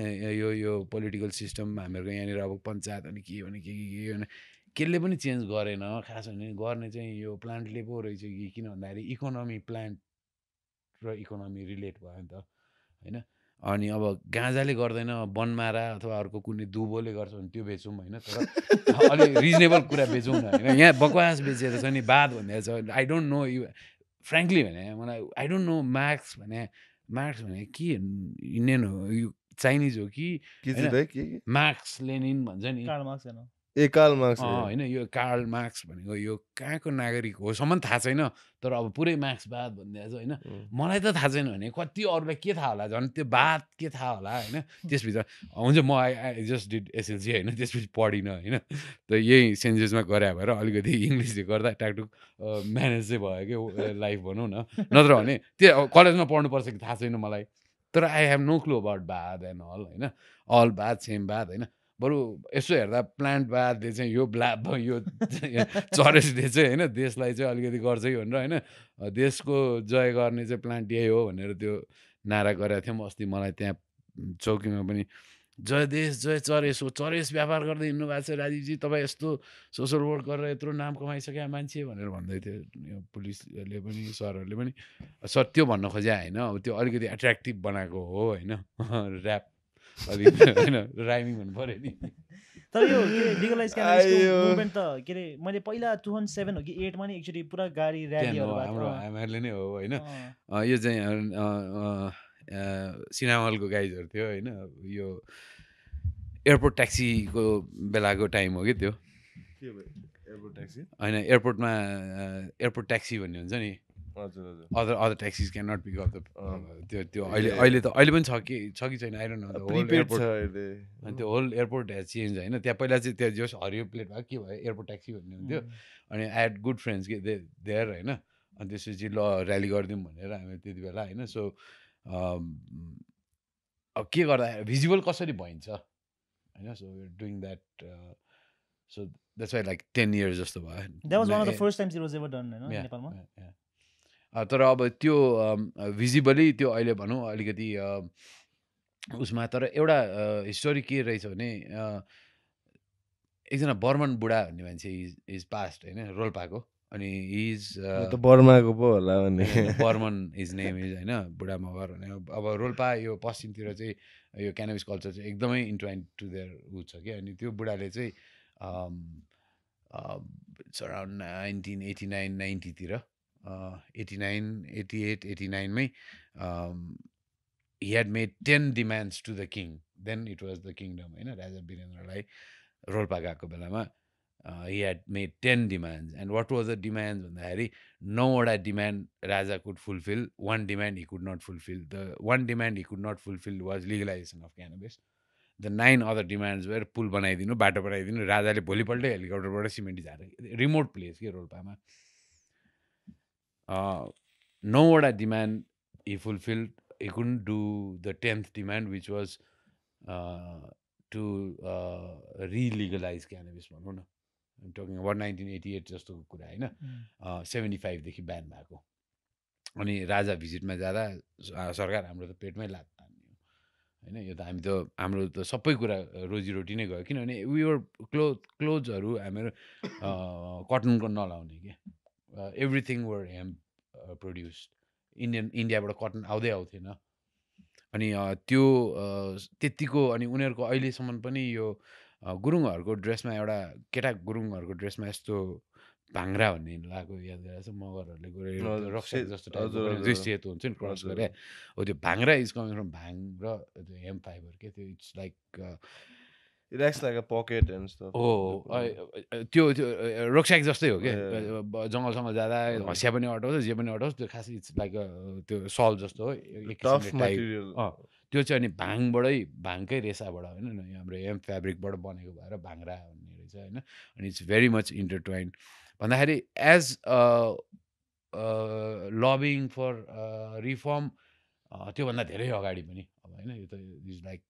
यो पोलिटिकल सिस्टम हामीहरूको यहाँनिर अब पञ्चायत अनि के भने के केले पनि चेन्ज गरेन। खास भने गर्ने चाहिँ यो प्लान्टले पो रहेछ कि, किन भन्दाखेरि इकोनोमी, प्लान्ट र इकोनोमी रिलेट भयो नि त होइन। अनि अब गाँजाले गर्दैन, बनमारा अथवा अर्को कुनै दुबोले गर्छ भने त्यो बेचौँ होइन, तर अलिक रिजनेबल कुरा बेचौँ न होइन। यहाँ बकवास बेचेर छ नि, वाद भन्ने छ, I don't no you frankly भने मलाई, आई डोन्ट नो मार्क्स भने के इन्डियन हो, यो चाइनिज हो कि मार्क्स लेनिन भन्छ नि, कार्ल मार्क्स होइन, यो कार्ल मार्क्स भनेको यो कहाँको नागरिक हो सम्म थाहा छैन, तर अब पुरै मार्क्सवाद भनिदिएको छ होइन। मलाई त थाहा छैन भने कति अरूलाई के थाहा होला, झन् त्यो वाद के थाहा होला होइन। त्यसभित्र हुन्छ म आई जस्ट डिड एसएलसी होइन, त्यसपछि पढिनँ होइन, त यही सेन्जेसमा गरे भएर अलिकति इङ्ग्लिसले गर्दा टाकटुक म्यानेज चाहिँ भयो कि लाइफ भनौँ न, नत्र भने त्यो कलेजमा पढ्नुपर्छ कि थाहा छैन मलाई, तर I have no clue about what and all होइन, अल वाद सेम वाद होइन। बरु यसो हेर्दा प्लान्टवादले चाहिँ यो यो चरेसले चाहिँ होइन देशलाई चाहिँ अलिकति गर्छ कि भनेर होइन, देशको जय गर्ने चाहिँ प्लान्ट यही हो भनेर त्यो नारा गरेको थियौँ अस्ति। मलाई त्यहाँ चौकीमा पनि जय देश जय चरेस हो, चरेस व्यापार गर्दै हिँड्नु भएको छ राजीवजी, तपाईँ यस्तो सोसल वर्क गरेर यत्रो नाम कमाइसक्यो मान्छे भनेर भन्दै थियो पुलिसले पनि, सरहरूले पनि। सर त्यो भन्न खोजे होइन, अब त्यो अलिकति एट्र्याक्टिभ बनाएको हो होइन, ऱ्याप अलिक होइन, राइमिङ हुनु पऱ्यो नि। तर यो के अरे लिगलाइज क्यानाबिसको मुभमेन्ट त के अरे मैले पहिला 2007 हो कि 8 मा नि एकचोटि पुरा गाडी र्यालीहरू हाम्रो हामीहरूले नै हो होइन। यो चाहिँ सिनेमाहलको गाइजहरू थियो होइन, यो एयरपोर्ट ट्याक्सीको बेलाको टाइम हो कि त्यो, होइन एयरपोर्टमा एयरपोर्ट ट्याक्सी भन्ने हुन्छ नि, other taxis can not pick up the त्यो अहिले पनि छ कि छैन I don't know. Whole airport अनि त्यो होल एयरपोर्ट हेज चेन्ज होइन। त्यहाँ पहिला चाहिँ त्यो जस हरियो प्लेट भएको के भयो एयरपोर्ट ट्याक्सी भन्ने हुन्थ्यो, अनि आई ह्याड गुड फ्रेन्ड्स के देयर होइन। अनि त्यसपछि ल र्याली गरिदिउँ भनेर हामी त्यति बेला होइन। सो अब के गर्दा भिजिबल कसरी भइन्छ होइन, so doing that, so that's why like 10 years जस्तो भयो। That was one of the first times it was ever done, you know, in Nepal. तर अब त्यो भिजिबली त्यो अहिले भनौँ अलिकति उसमा तर एउटा हिस्टोरी के रहेछ भने एकजना बर्मन बुढा भन्ने मान्छे इज पास्ट होइन रोल्पाको अनि इज म त बर्माको पो होला भने बर्मन इज नेम इज होइन बुढा मगर भने अब रोल्पा यो पश्चिमतिर चाहिँ यो क्यानाबिस कल्चर चाहिँ एकदमै इन्टुवाइन टु देयर ऊ छ क्या अनि त्यो बुढाले चाहिँ it's around 1989 90तिर 89 88 89मै he had made 10 demands to the king. Then it was the kingdom, होइन राजा वीरेन्द्रलाई रोल्पा गएको बेलामा he had made 10 demands. And what was the demands भन्दाखेरि 9वटा demand Raja could fulfill, one demand he could not fulfill. The one demand he could not fulfill was legalization of cannabis. The 9 other demands were पुल बनाइदिनु बाटो बनाइदिनु राजाले भोलिपल्टै हेलिकप्टरबाट cement झारे remote place के रोल्पामा 9वटा demand he fulfilled. He couldn't do the 10th demand, which was to re-legalize cannabis भनौँ न I'm talking about 1988 जस्तोको कुरा होइन 75 देखि ब्यान भएको अनि राजा भिजिटमा जाँदा सरकार हाम्रो त पेटमै लाग्छ होइन यो त हामी त हाम्रो त सबै कुरा रोजीरोटी नै गयो किनभने वर क्लोथ्सहरू हाम्रो कटनको नलाउने के एभ्रिथिङ वर हेम्प प्रड्युस्ड इन्डियाबाट कटन आउँथेन अनि त्यो त्यतिको अनि उनीहरूको अहिलेसम्म पनि यो गुरुङहरूको ड्रेसमा एउटा केटा गुरुङहरूको ड्रेसमा यस्तो भाङ्रा भन्ने लगाएको याद गरेर चाहिँ मगरहरूले गएर रक्सा जस्तो टाइपको पनि हुन्छ सेतो हुन्छ नि क्रस गरे हो त्यो भाङ्रा इज कमिङ फ्रम भाङ र त्यो हेम्प फाइबर के त्यो it's like It acts like a pocket and stuff. हो त्यो त्यो रोक्स्याक जस्तै हो क्या जङ्गलसँग जाँदा हँसिया पनि अटाउँछ जे पनि अटाउँछ त्यो खास इट्स लाइक त्यो सल जस्तो हो एक Tough किसिमले टाइप material. त्यो चाहिँ अनि भाङकै रेसाबाट होइन हाम्रो हेम्प फेब्रिकबाट बनेको भएर भाङ्रा भन्ने रहेछ होइन अनि इट्स भेरी मच इन्टरट्वाइन्ड भन्दाखेरि एज लबिङ फर रिफर्म त्योभन्दा धेरै अगाडि पनि अब होइन यो त इज लाइक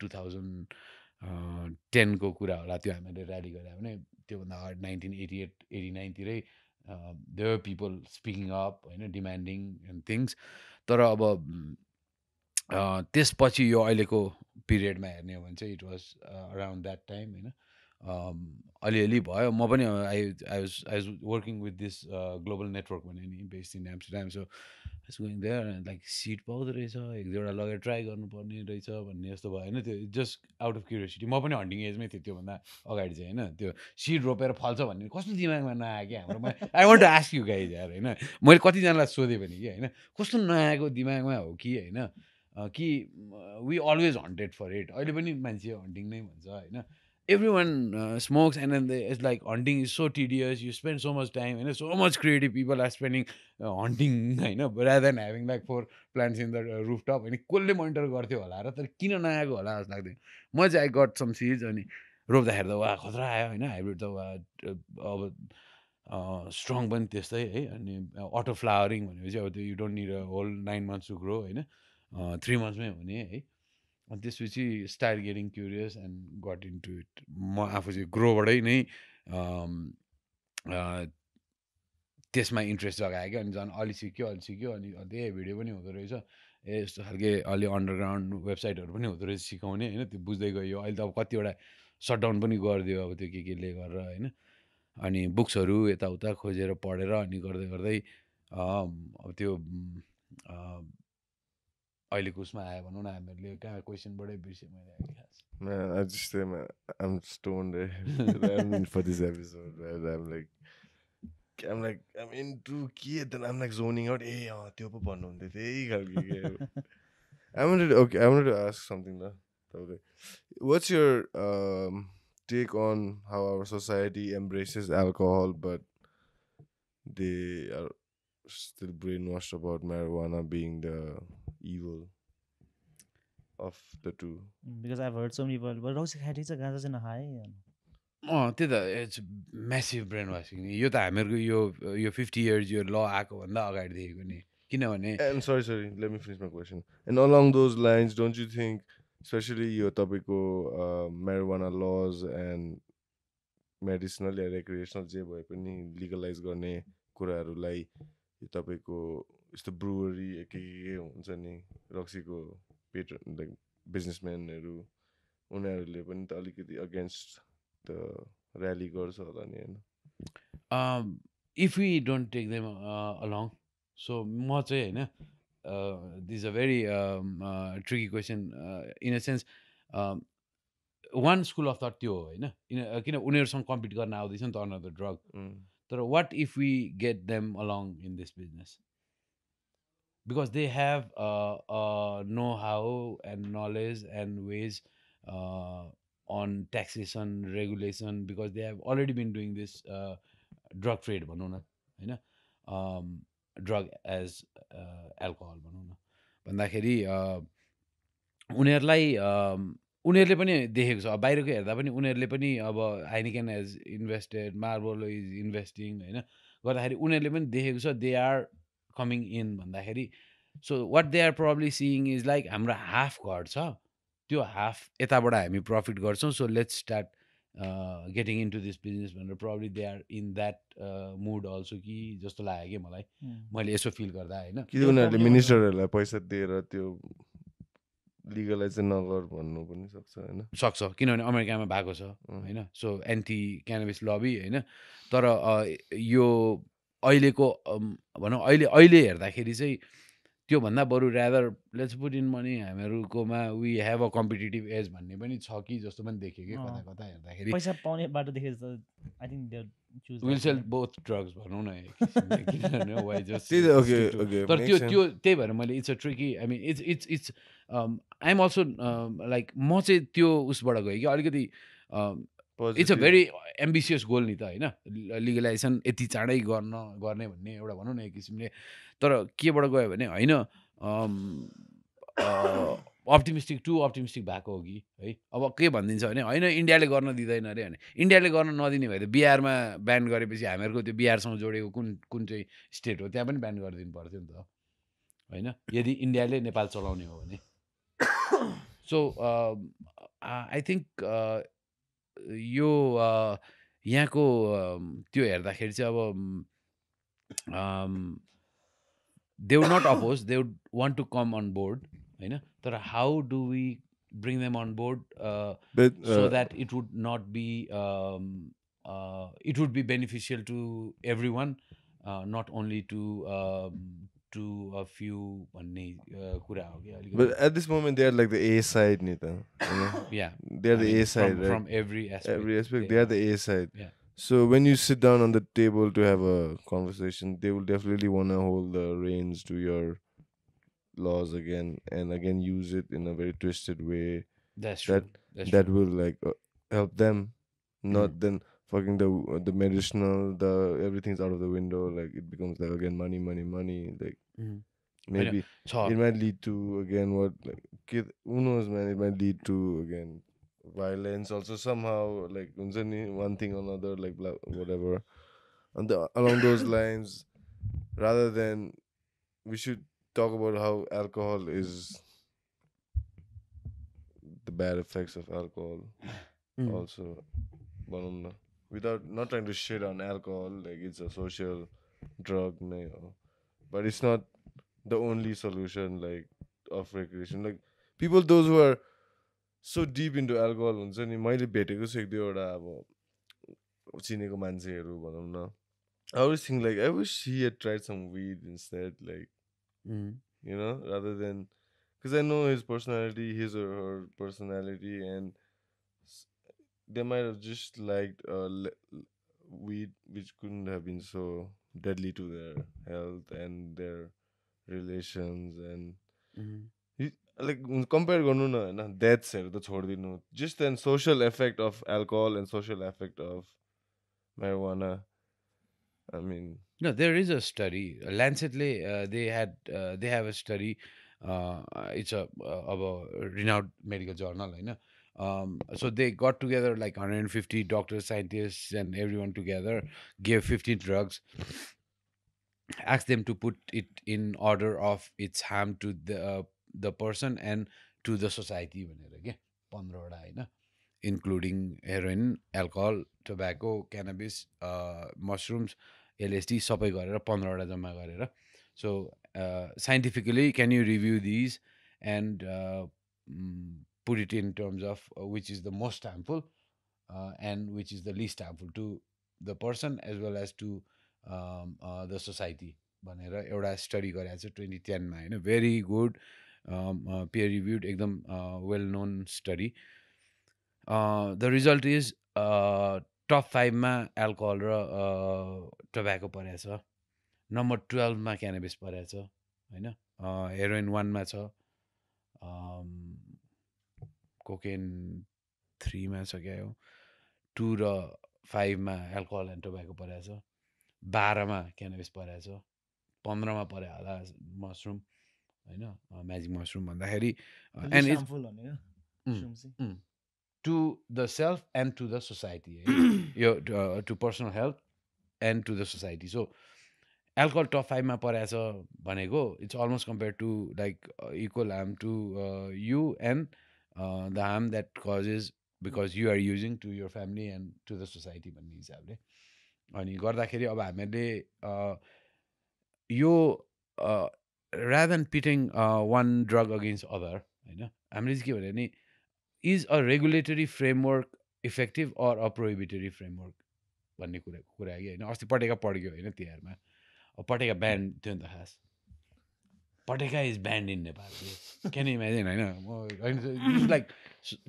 2010 को कुरा होला त्यो हामीले ऱ्याली गरे भने त्योभन्दा अगाडि 1988 89तिरै देयर पिपल स्पिकिङ अप होइन डिमान्डिङ एन्ड थिङ्स तर अब त्यसपछि यो अहिलेको पिरियडमा हेर्ने हो भने चाहिँ it was around that time होइन अलिअलि भयो म पनि I was working with this global network भने नि based in Amsterdam so going there like seat पाउँदो रहेछ एक दुईवटा लगेर ट्राई गर्नुपर्ने रहेछ भन्ने जस्तो भयो होइन त्यो जस्ट आउट अफ क्युरियोसिटी म पनि हन्टिङ एजमै थिएँ त्योभन्दा अगाडि चाहिँ होइन त्यो सिड रोपेर फल्छ भन्ने कस्तो दिमागमा नआयो कि हाम्रो I want to ask you guys यार होइन मैले कतिजनालाई सोधेँ पनि कि होइन कस्तो नआएको दिमागमा हो कि होइन कि we always hunted for it अहिले पनि मान्छे हन्टिङ नै भन्छ होइन everyone smokes and then it's like hunting is so tedious, you spend so much time, so much creative people are spending hunting, rather than having like 4 plants in the rooftop and कसले monitor गर्थ्यो होला र तर किन नआएको होला जस्तो लाग्थ्यो म चाहिँ आई गट सम सिड्स अनि रोप्दाखेरि त वा खतरा आयो होइन हाइब्रिड त वा अब स्ट्रङ पनि त्यस्तै है अनि अटो फ्लावरिङ भनेपछि अब त्यो you don't need a whole 9 months to grow होइन 3 monthsमै हुने है अनि त्यसपछि start getting curious and got into it म आफू चाहिँ ग्रोबाटै नै त्यसमा इन्ट्रेस्ट जगायो क्या अनि झन् अलि सिक्यो अनि त्यही भिडियो पनि हुँदो रहेछ यस्तो खालके अलि अन्डरग्राउन्ड वेबसाइटहरू पनि हुँदो रहेछ सिकाउने होइन त्यो बुझ्दै गयो अहिले त अब कतिवटा सटडाउन पनि गरिदियो अब त्यो केले गरेर होइन अनि बुक्सहरू यताउता खोजेर पढेर अनि गर्दै गर्दै अब त्यो अहिलेको उसमा आयो भनौँ न हामीहरूले कहाँ क्वेसनबाटै बिर्सेँ मैले खास Man, I'm stoned for this episode. Man. I'm into kid, then I'm like zoning out. Hey, त्यो पो भन्नुहुन्थ्यो त्यही खालको I wanted to ask something though. Okay. What's your take on how our society embraces alcohol, but they are still brainwashed about marijuana being the evil of the two? Because I've heard so many people, but Rosie खाइरहेछ गाँजा चाहिँ नखाए त्यही त it's massive brain washing नि यो त हामीहरूको यो 50 years यो ल आएको भन्दा अगाडिदेखिको नि किनभने And sorry, let me finish my question. And along those lines, don't you think, especially your topico marijuana laws and medicinal or recreational जे भए पनि legalize गर्ने कुराहरूलाई यो तपाईँको यस्तो ब्रुवरी के हुन्छ नि रक्सीको पेट्रो लाइक बिजनेसम्यानहरू उनीहरूले पनि त अलिकति अगेन्स्ट द ऱ्याली गर्छ होला नि होइन if we don't take them along, so म चाहिँ होइन this is a very tricky question in a sense. One school of thought त्यो हो होइन किन उनीहरूसँग कम्पिट गर्न आउँदैछ नि त अनदर ड्रग तर what if we get them along in this business because they have know-how and knowledge and ways on taxation regulation because they have already been doing this drug trade भनौँ न होइन drug as alcohol भनौँ न भन्दाखेरि उनीहरूलाई उनीहरूले पनि देखेको छ अब बाहिरको हेर्दा पनि उनीहरूले पनि अब Heineken has invested Marlboro is investing होइन गर्दाखेरि उनीहरूले पनि देखेको छ दे आर कमिङ इन भन्दाखेरि so what they are probably seeing is like हाम्रो हाफ घट्छ त्यो हाफ यताबाट हामी प्रफिट गर्छौँ so let's start getting into this business भनेर probably they are in that mood also कि जस्तो लाग्यो कि मलाई मैले यसो फिल गर्दा होइन कि उनीहरूले मिनिस्टरहरूलाई पैसा दिएर त्यो लिगलाइज चाहिँ नगर भन्नु पनि सक्छ होइन सक्छ किनभने अमेरिकामा भएको छ होइन सो एन्टी क्यानाबिस लबी होइन तर यो अहिलेको भनौँ अहिले अहिले हेर्दाखेरि चाहिँ त्योभन्दा बरु rather let's put in money हामीहरूकोमा we have a competitive edge भन्ने पनि छ कि जस्तो पनि देख्यो कि कता कता हेर्दाखेरि पैसा पाउने बाटो देखेर त I think they choose will sell both drugs भनौँ न एक किसिमले, किनभने why just त्यही त, stick to- okay, तर makes त्यो त्यही भएर मैले it's a tricky I mean it's I am also like म चाहिँ त्यो उसबाट गएँ कि अलिकति it's a very ambitious goal नि त होइन लिगलाइजेसन यति चाँडै गर्ने भन्ने एउटा भनौँ न एक किसिमले तर केबाट गयो भने होइन अप्टिमिस्टिक टु अप्टिमिस्टिक भएको हो कि है अब के भनिदिन्छ भने होइन इन्डियाले गर्न दिँदैन अरे भने इन्डियाले गर्न नदिने भए त बिहारमा ब्यान गरेपछि हामीहरूको त्यो बिहारसँग जोडेको कुन चाहिँ स्टेट हो त्यहाँ पनि ब्यान गरिदिनु पर्थ्यो नि त होइन यदि इन्डियाले नेपाल चलाउने हो भने सो आई थिङ्क यो यहाँको त्यो हेर्दाखेरि चाहिँ अब they would not oppose they would want to come on board होइन तर how do we bring them on board so that it would not be it would be beneficial to everyone not only to a few भन्ने कुरा हो कि अलिकति But at this moment, they are like the A side, Nita. You know? yeah They are I the mean, A side, right? from every aspect Every aspect, they are the A side. yeah So when you sit down on the table to have a conversation, they will definitely want to hold the reins to your laws again and again use it in a very twisted way that's true that will like help them, not then fucking the medicinal, the everything's out of the window. Like it becomes like again money, money, money. Like maybe it might lead to again what like who knows, man? It might lead to again violence also somehow, like one thing or another, like whatever and along those lines, rather than we should talk about how alcohol is the bad effects of alcohol also without not trying to shit on alcohol, like it's a social drug but it's not the only solution like of recreation. Like people those who are so deep into alcohol हुन्छ नि मैले भेटेको छु एक दुईवटा अब चिनेको मान्छेहरू भनौँ न I always think like I wish he had tried some weed instead, like you know, rather than because I know his personality, his or her personality, and they might have just liked weed, which couldn't have been so deadly to their health and their relations and like compare गर्नु न हैन डेथ्सहरु त छोड्दिनु just then social effect of alcohol and social effect of marijuana. I mean no there is a study Lancetले they have a study it's of a renowned medical journal होइन so they got together like 150 doctors scientists and everyone together gave 15 drugs asked them to put it in order of its harm to the person and to the society भनेर के 15वटा होइन including heroin, alcohol, tobacco, cannabis, mushrooms, LSD सबै गरेर 15वटा जम्मा गरेर so scientifically can you review these and put it in terms of which is the most harmful and which is the least harmful to the person as well as to the society भनेर एउटा study गरेको छ 2010मा होइन very good peer reviewed एकदम well known study the result is top 5मा alcohol र tobacco परेको छ नम्बर 12मा क्यानाबिस परेको छ होइन हेरोइन 1मा छ कोकेन 3मा छ क्या हो 2 र 5मा एल्कोहल एन्ड टोब्याको परेको छ 12मा क्यानाबिस परेको छ 15मा परे होला मसरुम होइन म्याजिक मसरुम भन्दाखेरि एन्ड इट्स harmful भनेको mushroom चाहिँ to the self and to the society to personal health and to the society so alcohol top 5मा परेको छ भनेको it's almost compared to like equal harm to you and the harm that causes because you are using to your family and to the society भन्ने हिसाबले अनि गर्दाखेरि अब हामीले यो rather than pitting one drug against other होइन हामीले चाहिँ के भन्यो भने is a regulatory framework effective or a prohibitory framework भन्ने कुरा कि होइन अस्ति पटेका पड्क्यो होइन तिहारमा अब पटेका ब्यान्ड थियो नि त खास पटेका is banned in Nepal can imagine होइन लाइक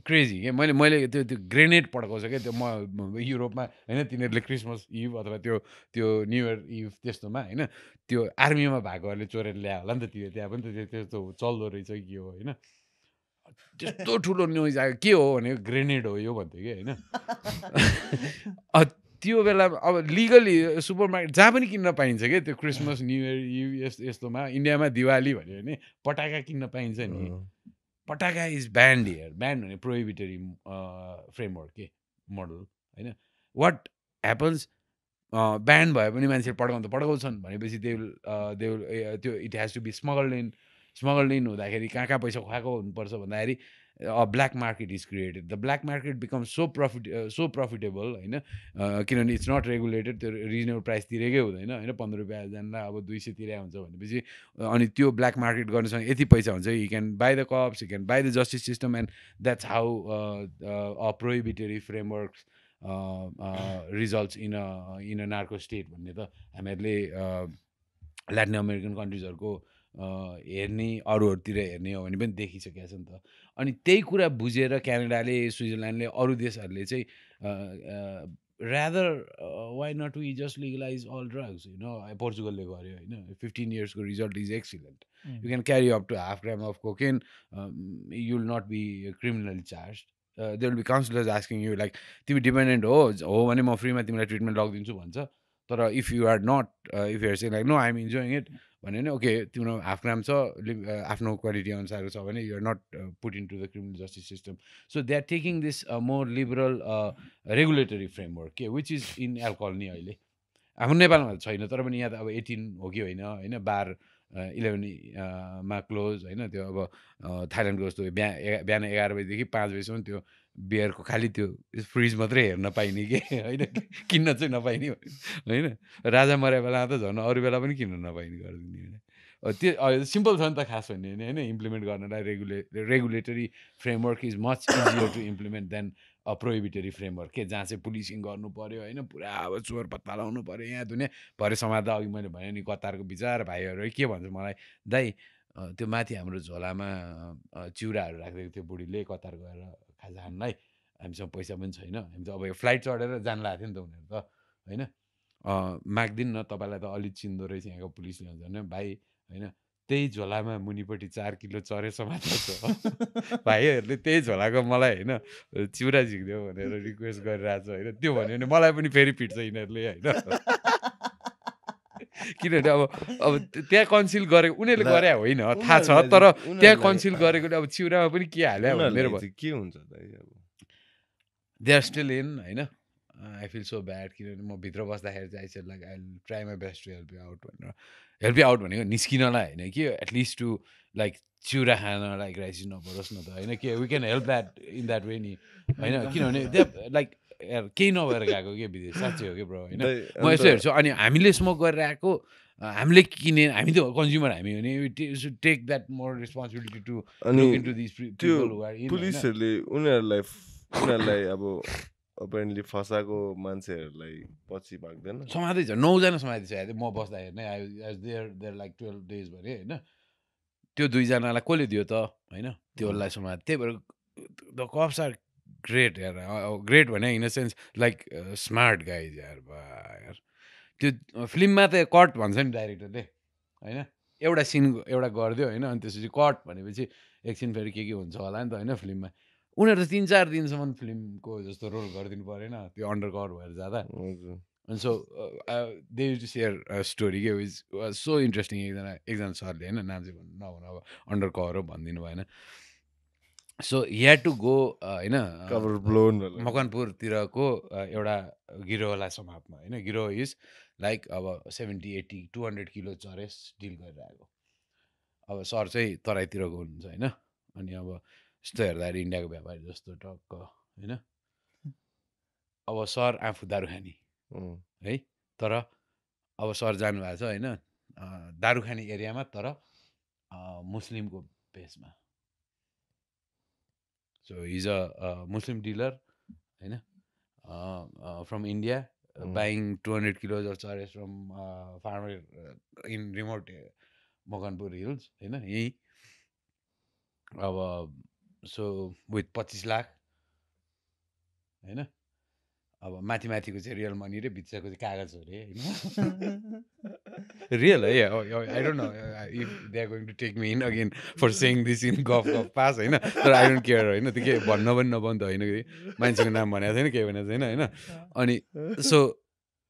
क्रेजी क्या मैले त्यो ग्रेनेड पड्काउँछ क्या त्यो म युरोपमा होइन तिनीहरूले क्रिसमस इभ अथवा त्यो न्यु इयर इभ त्यस्तोमा होइन त्यो आर्मीमा भएकोहरूले चोरेर ल्यायो होला नि त त्यहाँ पनि त त्यस्तो चल्दो रहेछ कि हो होइन त्यस्तो ठुलो न्युज आयो के हो भने ग्रेनेड हो यो भन्थ्यो कि होइन त्यो बेलामा अब लिगली सुपर मार्केट जहाँ पनि किन्न पाइन्छ क्या त्यो क्रिसमस न्यु इयर यस्तोमा इन्डियामा दिवाली भन्यो भने पटाका किन्न पाइन्छ नि पटाका इज ब्यान्ड हियर ब्यान्ड भने प्रोहिबिटरी फ्रेमवर्क के मोडल होइन वाट ह्यापन्स ब्यान्ड भए पनि मान्छेले पड्काउनु त पड्काउँछन् भनेपछि त्यो it has to be smuggled in हुँदाखेरि कहाँ पैसा खुवाएको हुनुपर्छ भन्दाखेरि black market is created the black market becomes so profitable होइन किनभने इट्स नट रेगुलेटेड त्यो रिजनेबल प्राइस तिरेकै हुँदैन होइन 15 रुपियाँ जानलाई अब 200 तिरे हुन्छ भनेपछि अनि त्यो ब्ल्याक मार्केट गर्नुसँग यति पैसा हुन्छ you can by the cups you can by the justice system and that's how a prohibitory framework results in a narco state भन्ने त हामीहरूले ल्याटिन अमेरिकन कन्ट्रिजहरूको हेर्ने अरूहरूतिर हेर्ने हो भने पनि देखिसकेको छ नि त अनि त्यही कुरा बुझेर क्यानाडाले स्विजरल्यान्डले अरू देशहरूले चाहिँ rather why not we just legalize all drugs पोर्चुगलले गर्यो होइन 15 yearsको result is excellent you can carry up to half gram of cocaine you will not be criminally charged there will be counselors asking you like तिमी dependent हो भने म फ्रीमा तिमीलाई treatment लगिदिन्छु भन्छ तर if you are not if you're saying like no I am enjoying it भन्यो भने ओके तिम्रो हाफ ग्राम छ आफ्नो क्वालिटी अनुसारको छ भने you're not put into the criminal justice system so they are taking this more liberal regulatory framework के which is in alcohol नि अहिले हाम्रो नेपालमा छैन तर पनि यहाँ त अब 18 हो कि होइन बार 11 मा क्लोज होइन त्यो अब थाइल्यान्डको जस्तो बिहान 11 बजीदेखि 5 बजीसम्म त्यो बियरको खालि त्यो फ्रिज मात्रै हेर्न पाइने कि होइन किन्न चाहिँ नपाइने होइन राजा मर्या बेलामा त झन् अरू बेला पनि किन्न नपाइने गरिदिने त्यो सिम्पल छ नि त खास भन्ने होइन इम्प्लिमेन्ट गर्नलाई regulatory framework is much easier to implement than prohibitory framework के जहाँ चाहिँ पुलिसिङ गर्नु पऱ्यो होइन पुरा अब चोर पत्ता लगाउनु पऱ्यो यहाँ दुनियाँ भरे समात्दा अघि मैले भने नि कतारको विचार भाइहरू के भन्छ मलाई दाइ त्यो माथि हाम्रो झोलामा चिउराहरू राखिदिएको थियो बुढीले कतार गएर खाजा खानलाई हामीसँग पैसा पनि छैन हामी त अब यो फ्लाइट चढेर जान लागेको थियो नि त उनीहरू त होइन माग्दिन न तपाईँलाई त अलिक चिन्दो रहेछ यहाँको पुलिसले भन्छ भने भाइ होइन त्यही झोलामा मुनिपट्टि 4 किलो चरे समातेको छ भाइहरूले त्यही झोलाको मलाई होइन चिउरा झिक्दियो भनेर रिक्वेस्ट गरिरहेको छ होइन त्यो भन्यो भने मलाई पनि फेरि पिट्छ यिनीहरूले होइन किनभने अब त्यहाँ कन्सिल गरेको उनीहरूले गरे होइन थाहा छ तर त्यहाँ कन्सिल गरेकोले अब चिउरामा पनि के हाल्यो भनेर के हुन्छ दे आर स्टिल इन होइन आई फिल सो ब्याड किनभने म भित्र बस्दाखेरि चाहिँ I said like I try my best to help you out भनेर हेल्प यु आउट भनेको निस्किनलाई होइन कि एटलिस्ट टु लाइक चिउरा खानलाई क्राइसिस नपरोस् न त होइन के we can help that in that way नि होइन किनभने दे लाइक यार केही नभएर गएको के विदेश साँच्चै हो कि ब्रो होइन दाइ, म यसो हेर्छु अनि हामीले स्मोक गरेर आएको हामीले किने हामी त कन्ज्युमर हामी हो नि take that more responsibility to अनि लुक इन्टु दिस त्यो पिपल हु आर इन होइन पुलिसहरूले उनीहरूलाई अब अपेरेन्टली फसाएको मान्छेहरूलाई पछि भाग्दैन समातेछ 9जना समातिसकेको थियो म बस्दाखेरि नै देयर देयर लाइक 12 days भने होइन त्यो 2जनालाई कसले दियो त होइन त्योलाई समात त्यही भएर द कप्स आर ग्रेट यार ग्रेट भने in a sense like smart guys यार बा यार त्यो फिल्ममा त कट भन्छ नि डाइरेक्टरले होइन एउटा सिन एउटा गरिदियो होइन अनि त्यसपछि कट भनेपछि एकछिन फेरि के हुन्छ होला नि त होइन फिल्ममा उनीहरू त 3-4 दिनसम्म फिल्मको जस्तो रोल गरिदिनु परेन त्यो अन्डर कभर भएर जाँदा हजुर अनि so they to share story के वाज सो इन्ट्रेस्टिङ एकजना सरले होइन नाम चाहिँ नभन अब अन्डर कभर हो भनिदिनु भएन सो ह्याड टु गो होइन कभर ब्लोन मकनपुरतिरको एउटा गिरोहलाई समात्न होइन गिरोह इज लाइक अब 70-80 200 किलो चरेस डिल गरेर आएको अब सर चाहिँ तराईतिरको हुनुहुन्छ होइन अनि अब यस्तो हेर्दाखेरि इन्डियाको व्यापारी जस्तो टक्क होइन अब सर आफू दारु खाने है तर अब सर जानुभएको छ होइन दारु खाने एरियामा तर मुस्लिमको भेषमा so he's a Muslim dealer होइन from India buying 200 kilos of chores from farmer in remote Makwanpur hills होइन यहीँ अब सो विथ 25 लाख होइन अब माथि माथिको चाहिँ रियल मनी र भित्रको चाहिँ कागज हो अरे होइन रियल है I don't know if they are going to take me in again for saying this in गफ गफ पास होइन तर आई डोन्ट केयर होइन त्यो के भन्न पनि नपाउनु त होइन कि मान्छेको नाम भनेको छैन केही भनेको छैन होइन अनि सो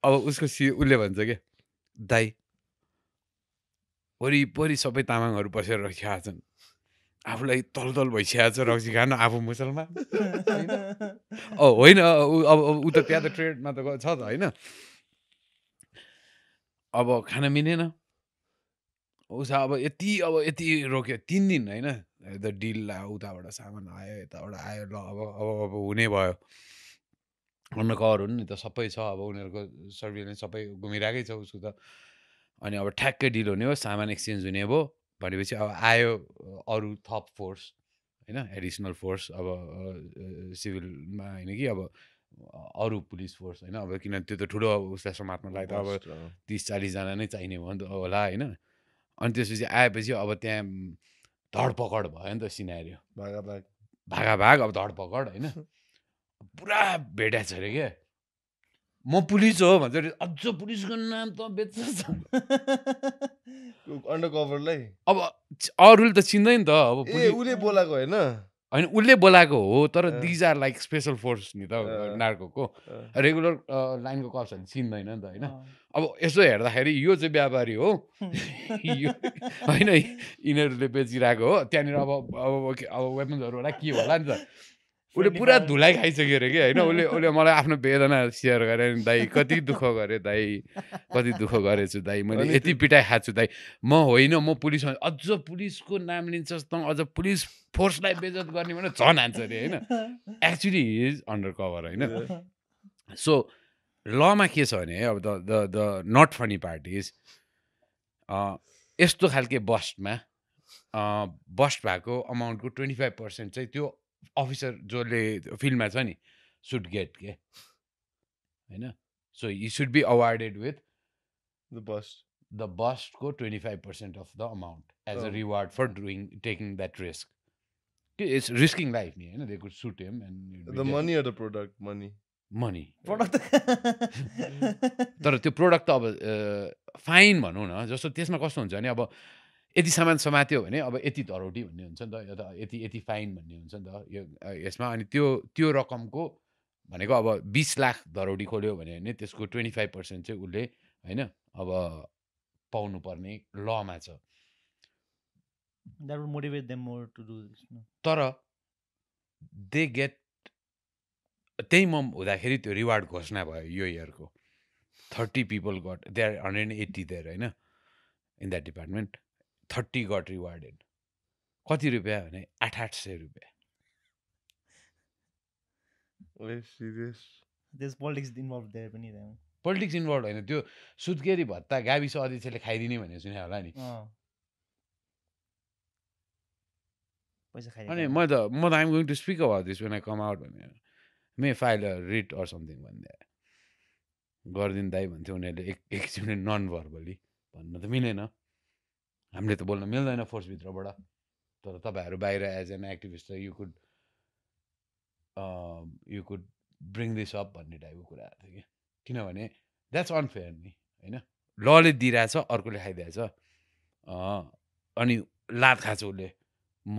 अब उसको उसले भन्छ क्या दाइ वरिपरि सबै तामाङहरू बसेर रखिरहेका छन् आफूलाई तल तल भइसकेको छ रक्सी खान आफू मुसलमान होइन अब ऊ त त्यहाँ त ट्रेडमा त छ त होइन अब खान मिलेन उसो अब यति रोक्यो 3 दिन होइन द डिल उताबाट सामान आयो यताबाट आयो ल अब हुने भयो अन्डर कभर हुनु नि त सबै छ अब उनीहरूको सर्भिलेन्स सबै घुमिरहेकै छ उसको त अनि अब ठ्याक्कै डिल हुने हो सामान एक्सचेन्ज हुने भयो भनेपछि अब आयो अरू थप फोर्स होइन एडिसनल फोर्स अब सिभिलमा होइन कि अब अरू पुलिस फोर्स होइन अब किन त्यो त ठुलो उसलाई समात्नलाई त अब 30-40जना नै चाहिने भयो नि त होला होइन अनि त्यसपछि आएपछि अब त्यहाँ धडपकड भयो नि त सिनारियो भागाभाग अब धडपकड होइन पुरा भेटाएको छ अरे क्या म पुलिस हो भन्छ अझ पुलिसको नाम त बेच्छ अन्डर कभरलाई अब अरूले त चिन्दैन त अब उसले बोलाएको होइन होइन उसले बोलाएको हो तर these are like special force नि त नार्कोको रेगुलर लाइनको कप्सहरूले चिन्दैन नि त होइन अब यसो हेर्दाखेरि यो चाहिँ व्यापारी हो होइन यिनीहरूले बेचिरहेको हो त्यहाँनिर अब वेपन्सहरू होला के होला नि त उसले पुरा धुलाइ खाइसक्यो अरे कि होइन उसले मलाई आफ्नो वेदना सेयर गरे नि दाइ कति दुःख गरेँ दाइ कति दुःख गरेछु दाइ मैले यति पिटाइ खाएको छु दाइ म होइन म पुलिस अझ पुलिसको नाम लिन्छस् त अझ पुलिस फोर्सलाई बेजत गर्ने भने झन् हान्छ अरे होइन एक्चुली इज अन्डर कभर होइन सो लमा के छ भने अब the not funny part is यस्तो खालके बस्टमा बस्ट भएको अमाउन्टको 25% चाहिँ त्यो अफिसर जसले फिल्डमा छ नि सुड गेट के होइन सो यी should be awarded with the बस्टको 25% of the amount as a reward for taking that risk it's risking life नि होइन they could shoot him and the money or the product money तर त्यो product त अब fine भनौँ न जस्तो त्यसमा कस्तो हुन्छ भने अब यति सामान समात्यो भने अब यति धरोटी भन्ने हुन्छ नि त या त यति फाइन भन्ने हुन्छ नि त यो यसमा अनि त्यो रकमको भनेको अब 20 लाख धरोटी खोल्यो भने त्यसको 25% चाहिँ उसले होइन अब पाउनु पर्ने लमा छ तर दे गेट त्यही म हुँदाखेरि त्यो रिवार्ड घोषणा भयो यो इयरको 30 people got there 180 there होइन in that department 30 got rewarded कति रुपियाँ भने 800 रुपियाँ there's politics involved there पनि त्यहाँ पोलिटिक्स इन्भल्भ होइन त्यो सुत्केरी भत्ता गाविस अध्यक्षले खाइदिने भनेर सुने होला नि पैसा अनि खाइदिएको म त I'm going to speak about this when I come out भनेर may file a writ or something भन्दै गरिदिनु दाइ भन्थ्यो उनीहरूले एकचोटि नन भर्बली भन्न त मिलेन हामीले त बोल्न मिल्दैन फोर्सभित्रबाट तर तपाईँहरू बाहिर as an activist you could bring this up भन्ने टाइपको कुराहरू थियो कि किनभने द्याट्स अनफेयर नि होइन लले दिइरहेछ अर्कोले खाइदिएछ अनि लात खान्छ उसले म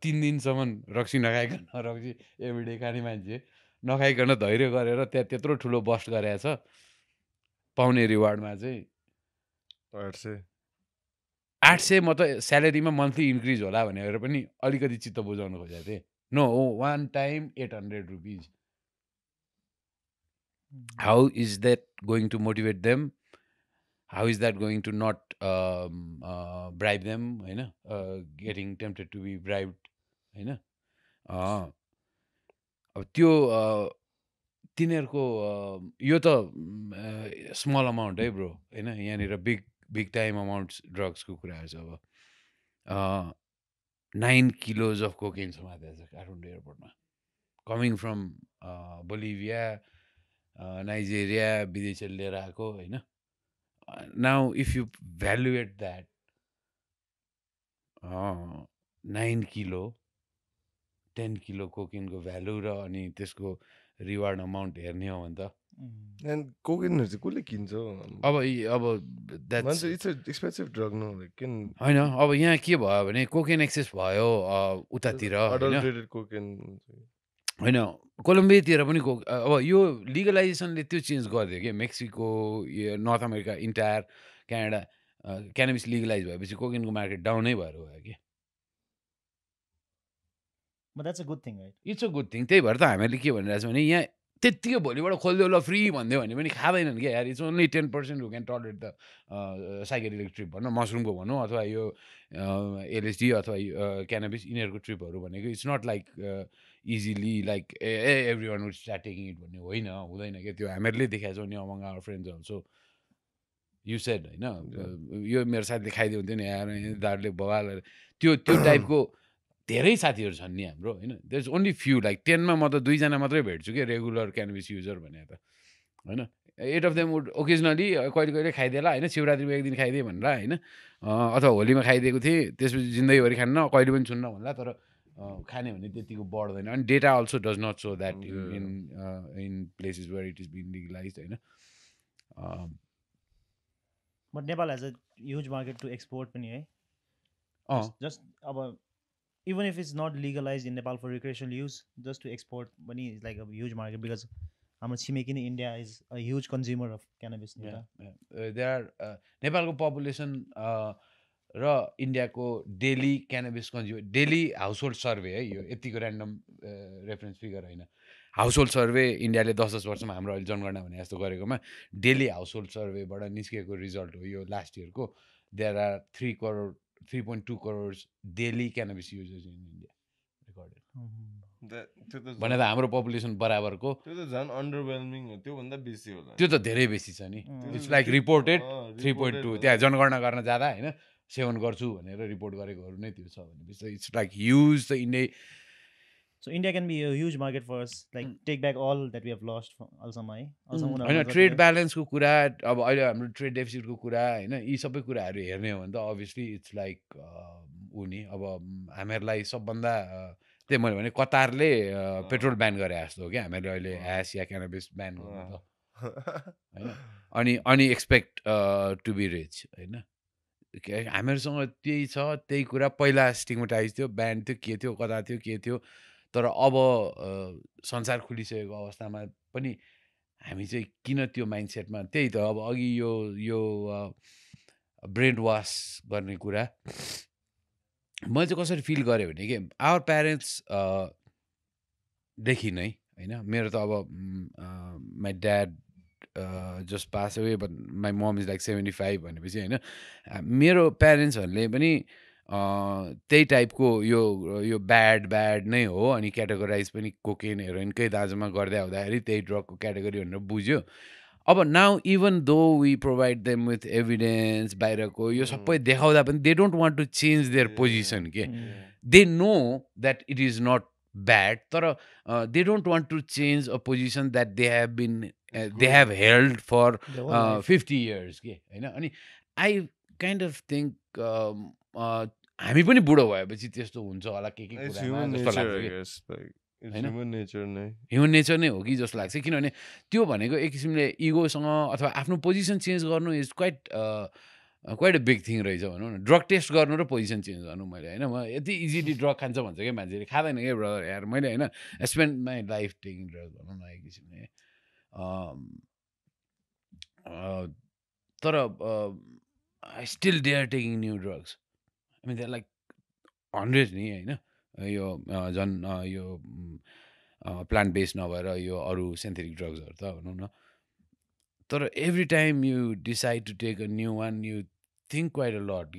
3 दिनसम्म रक्सी नखाइकन रक्सी एभ्रिडे खाने मान्छे नखाइकन धैर्य गरेर त्यहाँ त्यत्रो ठुलो बस्ट गरेछ पाउने रिवार्डमा चाहिँ 800 म त स्यालेरीमा मन्थली इन्क्रिज होला भनेर पनि अलिकति चित्त बुझाउन खोजेको थिएँ no one time 800 rupees how is that going to motivate them how is that going to not bribe them होइन getting tempted to be bribed होइन अब त्यो तिनीहरूको यो त स्मल अमाउन्ट है ब्रो होइन यहाँनिर बिग टाइम अमाउन्ट्स ड्रग्सको कुराहरू छ अब 9 किलोज अफ कोकेन समातेको छ काठमाडौँ एयरपोर्टमा कमिङ फ्रम बोलिभिया नाइजेरिया विदेशीले लिएर आएको होइन now if you valuate that 9 kilo 10 kilo कोकेनको भ्यालु र अनि त्यसको रिवार्ड अमाउन्ट हेर्ने हो भने त एन्ड कोकेनहरू चाहिँ कसले किन्छ अब द्याट्स एक्सपेन्सिभ ड्रग नो किन होइन अब यहाँ के भयो भने कोकेन एक्सेस भयो उतातिर अडल्ट्रेटेड कोकेन होइन कोलम्बियातिर पनि अब यो लिगलाइजेसनले त्यो चेन्ज गरिदियो कि Mexico north America entire Canada cannabis legalise भएपछि कोकेनको मार्केट डाउनै भएर गयो कि But that's a good thing, right? It's a good thing त्यही भएर त हामीहरूले के भनिरहेको छ भने यहाँ त्यत्तिकै भोलिबाट खोलिदियो ल फ्री भनिदियो भने पनि खाँदैनन् क्या यार it's only 10% who can tolerate the psychedelic trip भनौँ मसरुमको भनौँ अथवा यो एलएसडी अथवा क्यानाबिस यिनीहरूको ट्रिपहरू भनेको it's not like easily like every one would start taking it भन्ने होइन हुँदैन क्या त्यो हामीहरूले देखाएको छौँ नि among our friends also you said होइन यो मेरो साथीले खाइदियो हुन्थ्यो नि यार दारूले बवाल त्यो टाइपको धेरै साथीहरू छन् नि हाम्रो होइन there is only few like 10मा म त 2जना मात्रै भेट्छु क्या रेगुलर क्यानबिस युजर भनेर त होइन 8 अफ देम वुड ओकेजनली कहिले कहिले खाइदिएला होइन शिवरात्रिमा एक दिन खाइदिएँ भनेर होइन अथवा होलीमा खाइदिएको थिएँ त्यसपछि जिन्दगीभरि खान्न कहिले पनि छुन्न भन्ला तर खाने भने त्यतिको बढ्दैन अनि data also does not so that in places where it is been legalize होइन But Nepal has a huge market to export पनि है just even if it's not legalized in Nepal for recreational use, just to export money is like a huge market because हाम्रो छिमेकी नै India is a huge consumer of cannabis they are नेपालको population र इन्डियाको daily cannabis consumer daily household survey है यो यतिको random reference figure होइन हाउस होल्ड सर्वे इन्डियाले 10 वर्षमा हाम्रो अहिले जनगणना भने जस्तो गरेकोमा डेली हाउस होल्ड सर्वेबाट निस्केको रिजल्ट हो यो लास्ट इयरको there are 3.2 crore daily cannabis users in India recorded भने त हाम्रो पपुलेसन बराबरको त्यो त झन् अन्डरवेल्मिङ हो त्योभन्दा बेसी होला त्यो त धेरै बेसी छ नि इट्स लाइक रिपोर्टेड 3.2 त्यहाँ जनगणना गर्न जाँदा होइन सेवन गर्छु भनेर रिपोर्ट गरेकोहरू नै त्यो छ भनेपछि it's like huge the India So India can be a huge market for us, like take back all that we have lost from अल्सम्म है होइन ट्रेड ब्यालेन्सको कुरा अब अहिले हाम्रो ट्रेड डेफिसिटको कुरा होइन यी सबै कुराहरू हेर्ने हो भने त अभियसली इट्स लाइक ऊ नि अब हामीहरूलाई सबभन्दा त्यही मैले भने कतारले पेट्रोल ब्यान गरे जस्तो हो क्या हामीहरूले अहिले ह्यास या क्यानाबिस ब्यान गर्नु त होइन अनि एक्सपेक्ट टु बी रिच होइन हामीहरूसँग त्यही छ त्यही कुरा पहिला स्टिग्मेटाइज थियो ब्यान थियो के थियो कता थियो के थियो तर अब संसार खुलिसकेको अवस्थामा पनि हामी चाहिँ किन त्यो माइन्डसेटमा त्यही त अब अघि यो ब्रेन वास गर्ने कुरा मैले चाहिँ कसरी फिल गरेँ भने कि आवर प्यारेन्ट्स देखि नै होइन मेरो त अब my dad just pass away but my mom is like 75 भनेपछि होइन मेरो प्यारेन्ट्सहरूले पनि त्यही टाइपको यो ब्याड नै हो अनि क्याटेगोराइज पनि कोकेन हेरोइनकै दाजुमा गर्दै आउँदाखेरि त्यही ड्रगको क्याटेगोरी भनेर बुझ्यो अब now even though we provide them with evidence बाहिरको यो सबै देखाउँदा पनि they don't want to change their position के they know that it is not bad तर they don't want to change a position that they have been they have held for 50 years के होइन अनि आई काइन्ड अफ थिङ्क हामी पनि बुढो भएपछि त्यस्तो हुन्छ होला के कुरामा जस्तो लाग्छ ह्युमन नेचर नै हो कि जस्तो लाग्छ किनभने त्यो भनेको एक किसिमले इगोसँग अथवा आफ्नो पोजिसन चेन्ज गर्नु is quite quite a big thing रहेछ भनौँ न ड्रग टेस्ट गर्नु र पोजिसन चेन्ज गर्नु मैले होइन म यति इजिली ड्रग खान्छ भन्छ क्या मान्छेले खाँदैन क्या ब्रदर यार मैले होइन spend my life taking drug भनौँ न एक किसिमले तर I still dare taking new drugs I mean like 100 नि होइन यो झन् यो प्लान्ट बेस्ड नभएर यो अरू सिन्थेटिक ड्रग्सहरू त भनौँ न तर every time you decide to take a new one you think quite a lot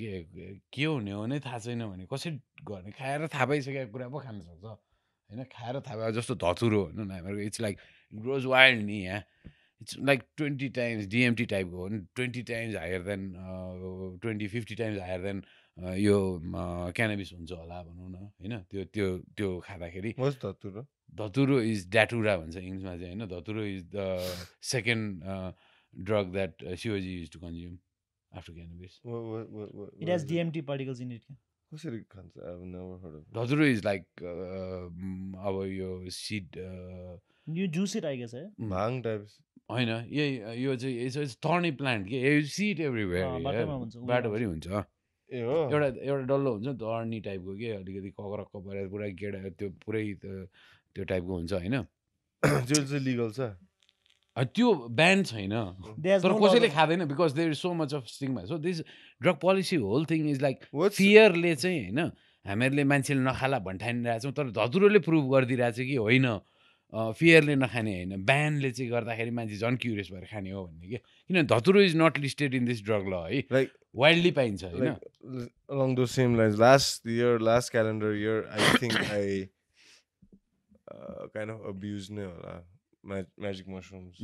के हुने हो नै थाहा छैन भने कसरी गर्ने खाएर थाहा पाइसकेको कुरा पो खान सक्छ होइन खाएर थाहा पायो जस्तो धतुरो भनौँ न हामीहरूको इट्स लाइक ग्रोज वाइल्ड नि यहाँ इट्स लाइक 20 times DMT टाइपको हो नि 20 times higher than 20-50 times higher than यो क्यानाबिस हुन्छ होला भनौँ न होइन त्यो त्यो त्यो खाँदाखेरि धतुरो इज ड्याटुरा भन्छ इङ्ग्लिसमा चाहिँ होइन dhatura is the second drug that Shivji use to consume after cannabis It has DMT particles in it. कसरी खान्छ I have never heard of dhatura is like अब यो seed You juice it, I guess, है भाङ टाइप होइन यही यो चाहिँ इट्स थर्नी प्लान्ट के यु सी इट एभ्रिवेयर बाटोभरि हुन्छ ए हो एउटा एउटा डल्लो हुन्छ नि तर्नी टाइपको के अलिकति कक्रक्क परेर पुरा गेडा त्यो पुरै त्यो टाइपको हुन्छ होइन त्यो चाहिँ लिगल छ त्यो ब्यान छैन There's तर no कसैले law. खाँदैन because there is so much of stigma so this drug policy whole thing is like What's- फियरले चाहिँ होइन हामीहरूले मान्छेले नखाला भन्ठानिरहेछौँ तर धतुरोले प्रुभ गरिदिरहेछ कि होइन फियरले नखाने होइन ब्यानले चाहिँ गर्दाखेरि मान्छे झन् क्युरियस भएर खाने हो भन्ने कि किनभने dhatura is not listed in this drug law है Like- वाइल्डली पाइन्छ होइन along those same lines, last calendar year, I think I kind of abused magic mushrooms.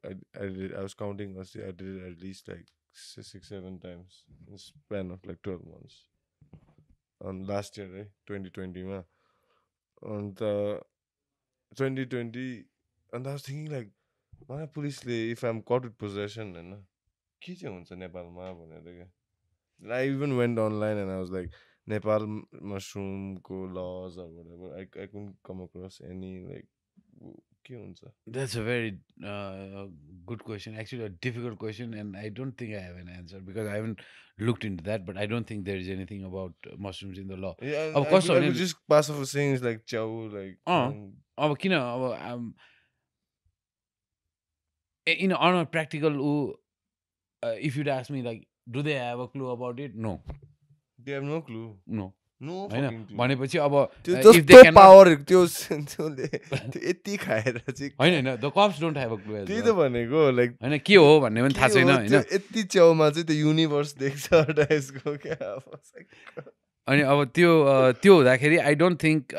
I was counting. I did it at least like 6-7 times in the span of like 12 months. On last year, right? 2020 ma. And 2020, and I was thinking like, my police, if I'm caught with possession, and के चाहिँ हुन्छ नेपालमा भनेर क्या I even went online and I was like Nepal mushroom ko laws or whatever. I couldn't come across any like के हुन्छ That's a very good question. Actually, a difficult question, and I don't think I have an answer because I haven't looked into that. But I don't think there is anything about mushrooms in the law. Yeah, Of course, I could just pass off saying it's like chow, like अब किन अब on a practical, if you'd ask me like, do they have a clue about it? No. they have no clue. No. No होइन fucking clue. भनेपछि अब त्यो if they जस्तो cannot- power त्यो यति खाएर चाहिँ होइन the cups don't have a clue त्यही त भनेको लाइक होइन के हो भन्ने पनि थाहा छैन होइन यति च्याउमा चाहिँ त्यो युनिभर्स देख्छ टाइप्सको क्या अनि अब त्यो हुँदाखेरि I don't think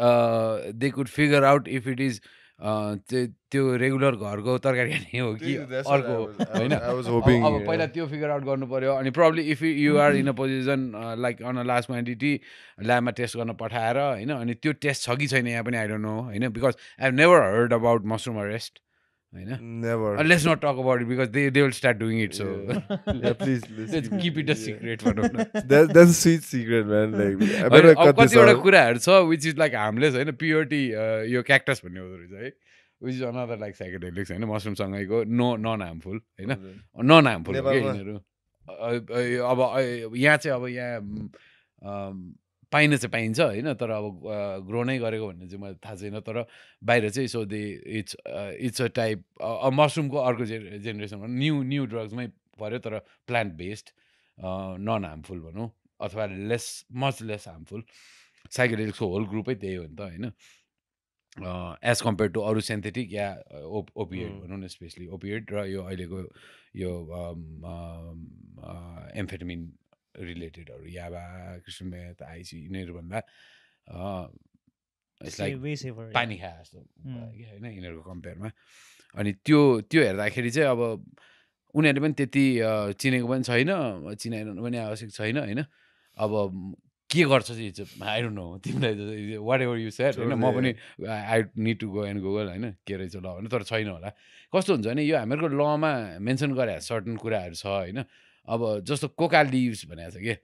they could figure out if it is त्यो रेगुलर घरको तरकारी खाने हो कि अर्को होइन अब पहिला त्यो फिगर आउट गर्नु पर्यो अनि probably if you are in a position like on a last quantity ल्याबमा टेस्ट गर्न पठाएर होइन अनि त्यो टेस्ट छ कि छैन यहाँ पनि आई डोन्ट नो होइन because I have never heard about mushroom arrest होइन never let's not talk about it because they will start doing it so please let's keep it a secret भनौँ न that's a sweet secret man like I होइन, better अब cut this कतिवटा out. कुराहरू छ which is like harmless होइन purity यो cactus भन्ने हुँदो रहेछ है which is another like psychedelics होइन मसरुमसँगैको नन हार्मफुल होइन नन हार्मफुल हो क्या नेपालमा? यिनीहरू अब यहाँ चाहिँ अब यहाँ पाइन चाहिँ पाइन्छ होइन तर अब ग्रो नै गरेको भन्ने चाहिँ मलाई थाहा छैन तर बाहिर चाहिँ so they it's a type मसरुमको अर्को जेनेरेसन न्यू ड्रग्समै पऱ्यो तर प्लान्ट बेस्ड नन हार्मफुल भनौँ अथवा मच लेस हार्मफुल साइकेडेलिक्सको होल ग्रुपै त्यही हो नि त होइन एज कम्पेयर टु अरू सिन्थेटिक या ओपिएड भनौँ न स्पेसली ओपिएड र यो अहिलेको यो एम्फेटामिन रिलेटेडहरू याबा क्रिस्टल मेथ आइसी यिनीहरूभन्दा इट्स लाइक वे सेभर पानी खाए जस्तो भयो कि होइन यिनीहरूको कम्पेयरमा अनि त्यो त्यो हेर्दाखेरि चाहिँ अब उनीहरूले पनि त्यति चिनेको पनि छैन चिनाइरहनु पनि आवश्यक छैन होइन अब के गर्छ चाहिँ आई डोन्ट नो तिमीलाई वाट एभर यु सेड होइन म पनि I need to go and Google होइन के रहेछ ल भने तर छैन होला कस्तो हुन्छ भने यो हामीहरूको लमा मेन्सन गरे सर्टन कुराहरू छ होइन अब जस्तो कोका लिभ्स भनेको छ कि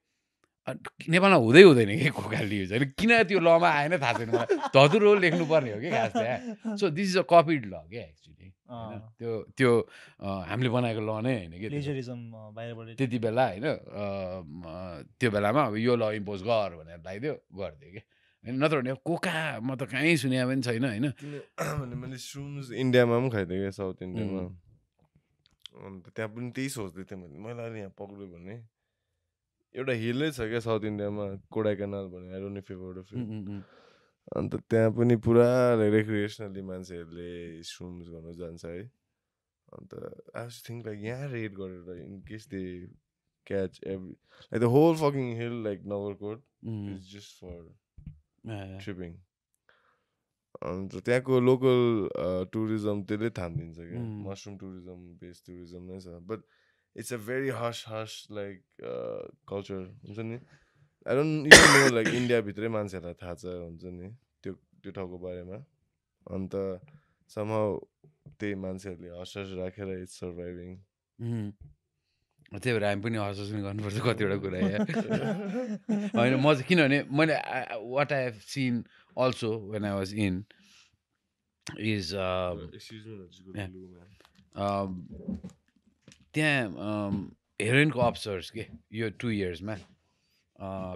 नेपालमा हुँदै हुँदैन कि कोका लिभ्स होइन किन त्यो लमा आएन थाहा छैन मलाई धतुरो लेख्नुपर्ने हो कि खास त्यहाँ so this is a copied ल क्या एक्चुली होइन त्यो त्यो हामीले बनाएको ल नै होइन कि त्यति बेला होइन त्यो बेलामा अब यो ल इम्पोज गर भनेर लगाइदियो गरिदियो कि होइन नत्र भने कोका म त कहीँ सुने पनि छैन होइन किनभने मैले सुम्स इन्डियामा पनि खाइदिएँ क्या साउथ इन्डियामा अन्त त्यहाँ पनि त्यही सोच्दै थिएँ मैले अहिले यहाँ पक्रियो भने एउटा हिलै छ क्या साउथ इन्डियामा कोडाइकनाल भन्ने I don't know if you heard of it अन्त त्यहाँ पनि पुरा रेक्रिएसनली मान्छेहरूले स्विम्स गर्न जान्छ है अन्त आई वाज थिङ्क लाइक यहाँ रेड गरेर in case they catch every like the whole fucking hill like Nagarkot is just for tripping अन्त त्यहाँको लोकल टुरिज्म त्यसले थामिदिन्छ क्या मसरुम टुरिज्म बेस्ड टुरिज्म नै छ but it's a very hush like culture हुन्छ नि I don't even know like इन्डियाभित्रै मान्छेहरूलाई थाहा छ हुन्छ नि त्यो त्यो ठाउँको बारेमा अन्त समहाउ त्यही मान्छेहरूले हस राखेर इट्स सर्भाइभिङ त्यही भएर हामी पनि हसोसन गर्नुपर्छ कतिवटा कुरा होइन म चाहिँ किनभने मैले what I have seen also when I was in is त्यहाँ हेरोइनको अफिसर्स के यो 2 इयर्समा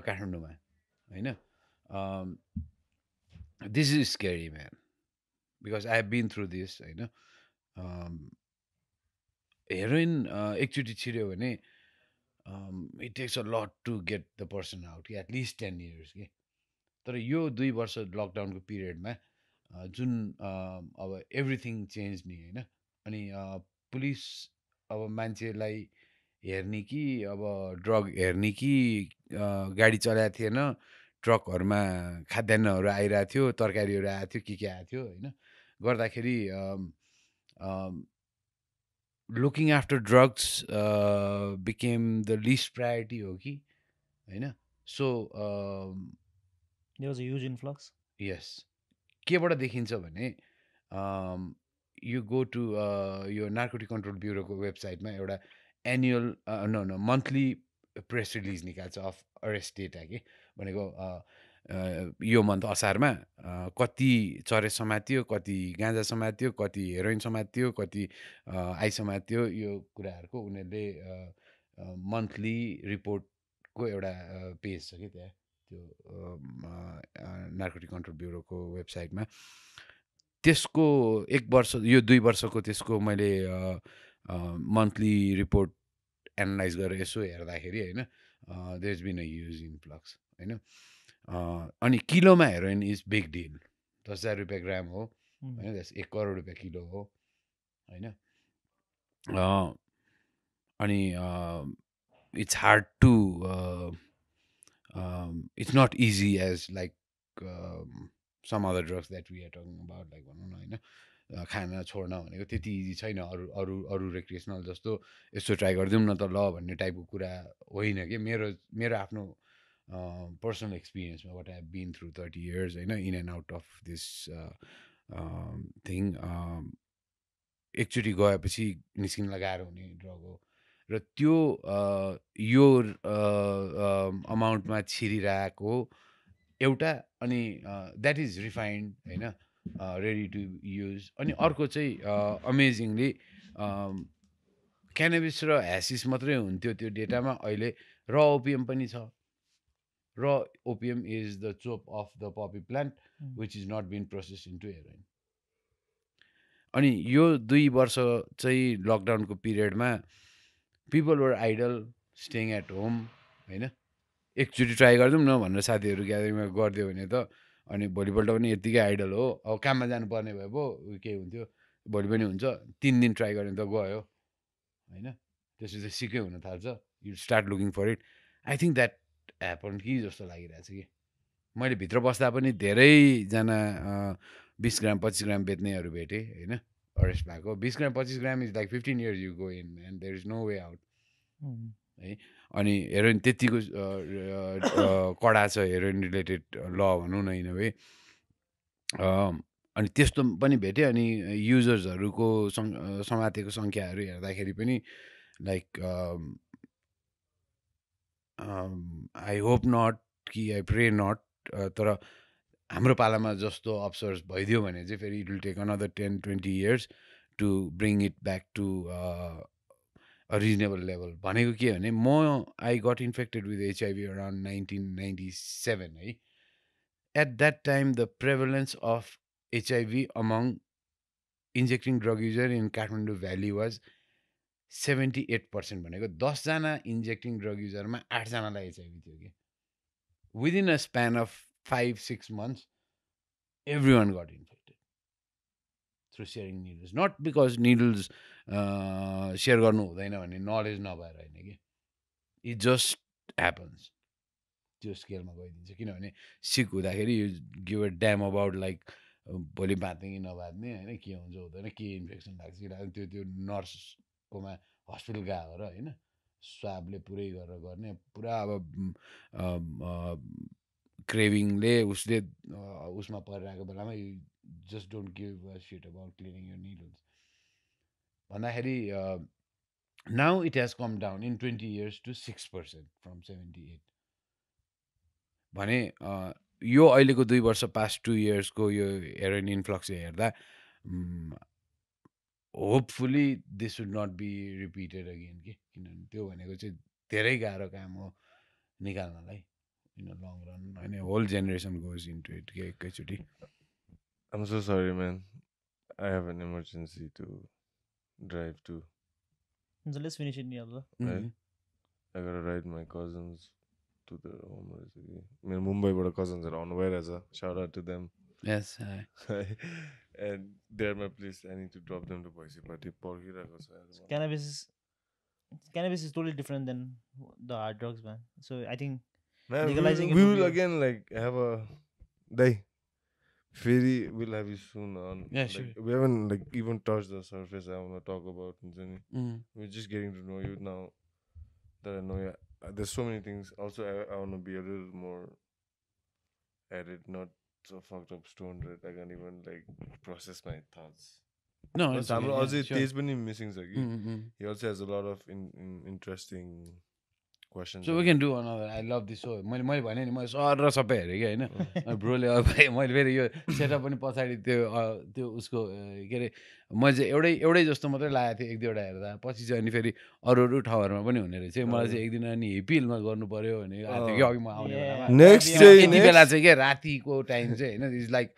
काठमाडौँमा होइन this is scary man because I have been through this होइन हेरोइन एकचोटि छिर्यो भने it takes a lot to get the person out कि एटलिस्ट 10 इयर्स कि तर यो 2 वर्ष लकडाउनको पिरियडमा जुन अब एभ्रिथिङ चेन्ज नि होइन अनि पुलिस अब मान्छेलाई हेर्ने कि अब ड्रग हेर्ने कि गाडी चलाएको थिएन ट्रकहरूमा खाद्यान्नहरू आइरहेको थियो तरकारीहरू आएको थियो के आएको थियो होइन गर्दाखेरि looking after drugs became the list priority हो कि होइन सो ह्युज इन्फ्लक्स यस केबाट देखिन्छ भने यु गो टु यो नार्कोटिक कन्ट्रोल ब्युरोको वेबसाइटमा एउटा एन्युअल न मन्थली प्रेस रिलिज निकाल्छ अफ अरेस्ट डेटा कि भनेको यो मन्थ असारमा कति चरेस समात्यो कति गाँजा समात्यो कति हेरोइन समात्यो कति आई समात्यो यो कुराहरूको उनीहरूले मन्थली रिपोर्टको एउटा पेज छ कि त्यहाँ त्यो नार्कोटिक कन्ट्रोल ब्युरोको वेबसाइटमा त्यसको 1 वर्ष यो 2 वर्षको त्यसको मैले मन्थली रिपोर्ट एनालाइज गरेर यसो हेर्दाखेरि होइन there is been a huge influx होइन अनि किलोमा हेरोइन इज बिग डिल 10,000 रुपियाँ ग्राम हो होइन 1 करोड रुपियाँ किलो हो होइन अनि it's hard to it's not easy as like some other drugs that we are talking about like भनौँ न होइन खाना छोड्न भनेको त्यति इजी छैन अरू अरू अरू रेक्रिएसनल जस्तो यस्तो ट्राई गरिदिउँ न त ल भन्ने टाइपको कुरा होइन कि मेरो आफ्नो पर्सनल एक्सपिरियन्समा what I have been through 30 years होइन in and out of this thing एकचोटि गएपछि निस्किनलाई गाह्रो हुने ड्रग हो र त्यो यो अमाउन्टमा छिरिरहेको एउटा अनि द्याट इज रिफाइन्ड होइन रेडी टु युज अनि अर्को चाहिँ अमेजिङली क्यानाबिस र ह्यासिस मात्रै हुन्थ्यो त्यो डेटामा अहिले र ओपिएम पनि छ र opium is the chop of the poppy plant which is not been process into heroin अनि यो 2 वर्ष चाहिँ लकडाउनको पिरियडमा people were idle staying at home होइन एकचोटि ट्राई गरिदिउँ न भनेर साथीहरू ग्यादरिङमा गरिदियो भने त अनि भोलिपल्ट पनि यत्तिकै आइडल हो अब काममा जानुपर्ने भए पो केही हुन्थ्यो भोलि पनि हुन्छ 3 दिन ट्राई गर्ने त गयो होइन त्यसपछि सिकै हुन थाल्छ you start looking for it I think that happen कि जस्तो लागिरहेको छ कि मैले भित्र बस्दा पनि धेरैजना 20 ग्राम 25 ग्राम बेच्नेहरू भेटेँ होइन अरेस्ट भएको 20 gram 25 gram is like 15 years you go in and there is no way out है अनि हेरोइन त्यतिको कडा छ हेरोइन रिलेटेड ल भनौँ न इन वे अनि त्यस्तो पनि भेटेँ अनि युजर्सहरूको समातेको सङ्ख्याहरू हेर्दाखेरि पनि लाइक आई होप नट कि आई प्रे नट तर हाम्रो पालामा जस्तो अप्सर्स भइदियो भने चाहिँ फेरि it will take another 10-20 years to bring it back to a reasonable level भनेको के भने म I got infected with HIV around 1997 है at that time the prevalence of HIV among injecting drug user in Kathmandu valley was 78% भनेको 10जना injecting drug युजरमा 8जनालाई HIV थियो कि within a span of 5-6 months everyone got infected through sharing needles not because needles share गर्नु हुँदैन भन्ने knowledge नभएर होइन कि इट जस्ट ह्यापन्स त्यो स्केलमा गइदिन्छ किनभने सिक हुँदाखेरि you give a damn about like भोलि बाँध्ने कि नबाँध्ने होइन के हुन्छ हुँदैन के इन्फेक्सन लाग्छ कि लाग्छ त्यो नर्सकोमा हस्पिटल गएको र होइन स्वाबले पुरै गरेर गर्ने पुरा अब क्रेभिङले उसले उसमा परिरहेको बेलामा you just don't give a shit about cleaning your needles भन्दाखेरि now it has come down in 20 years to 6% from 78 भने यो अहिलेको 2 वर्ष पास्ट 2 yearsको यो हेरोइन इन्फ्लक्स हेर्दा hopefully this should not be repeated again कि किनभने त्यो भनेको चाहिँ धेरै गाह्रो काम हो निकाल्नलाई इन अ लङ रन होइन whole generation goes into it के एकैचोटि I'm so sorry, man. I have an emergency to drive to. So let's finish it here. Right? I gotta ride my cousins to the home. I mean, Mumbai, but cousins are on where as a shout out to them. Yes. And they're my place. I need to drop them to Boise Party. Cannabis is totally different than the hard drugs, man. So I think Man, legalizing it we would will be again like have a day. Ferry, we'll have you soon on. Yeah, like, sure. We haven't like even touched the surface. I want to talk about. We're just getting to know you now. That I know, yeah. There's so many things. Also, I want to be a little more at it, not so fucked up, stoned. Right? I can't even like process my thoughts. No, Plus, it's okay. also Yeah, sure. taste been missing. He also has a lot of interesting questions. So we can do another. I love this show. मैले भने नि मैले sir र सबै हेरेँ कि होइन ब्रोले अब मैले फेरि यो सेटअप पनि पछाडि त्यो उसको के अरे मैले चाहिँ एउटै जस्तो मात्रै लागेको थिएँ एक दुईवटा हेर्दा पछि चाहिँ अनि फेरि अरू अरू ठाउँहरूमा पनि हुने रहेछ मलाई चाहिँ एक दिन अनि हिपिलमा गर्नु पर्यो भने आएको थियो कि अघि म आउने बेलामा Next यति बेला चाहिँ के रातिको टाइम चाहिँ होइन it's like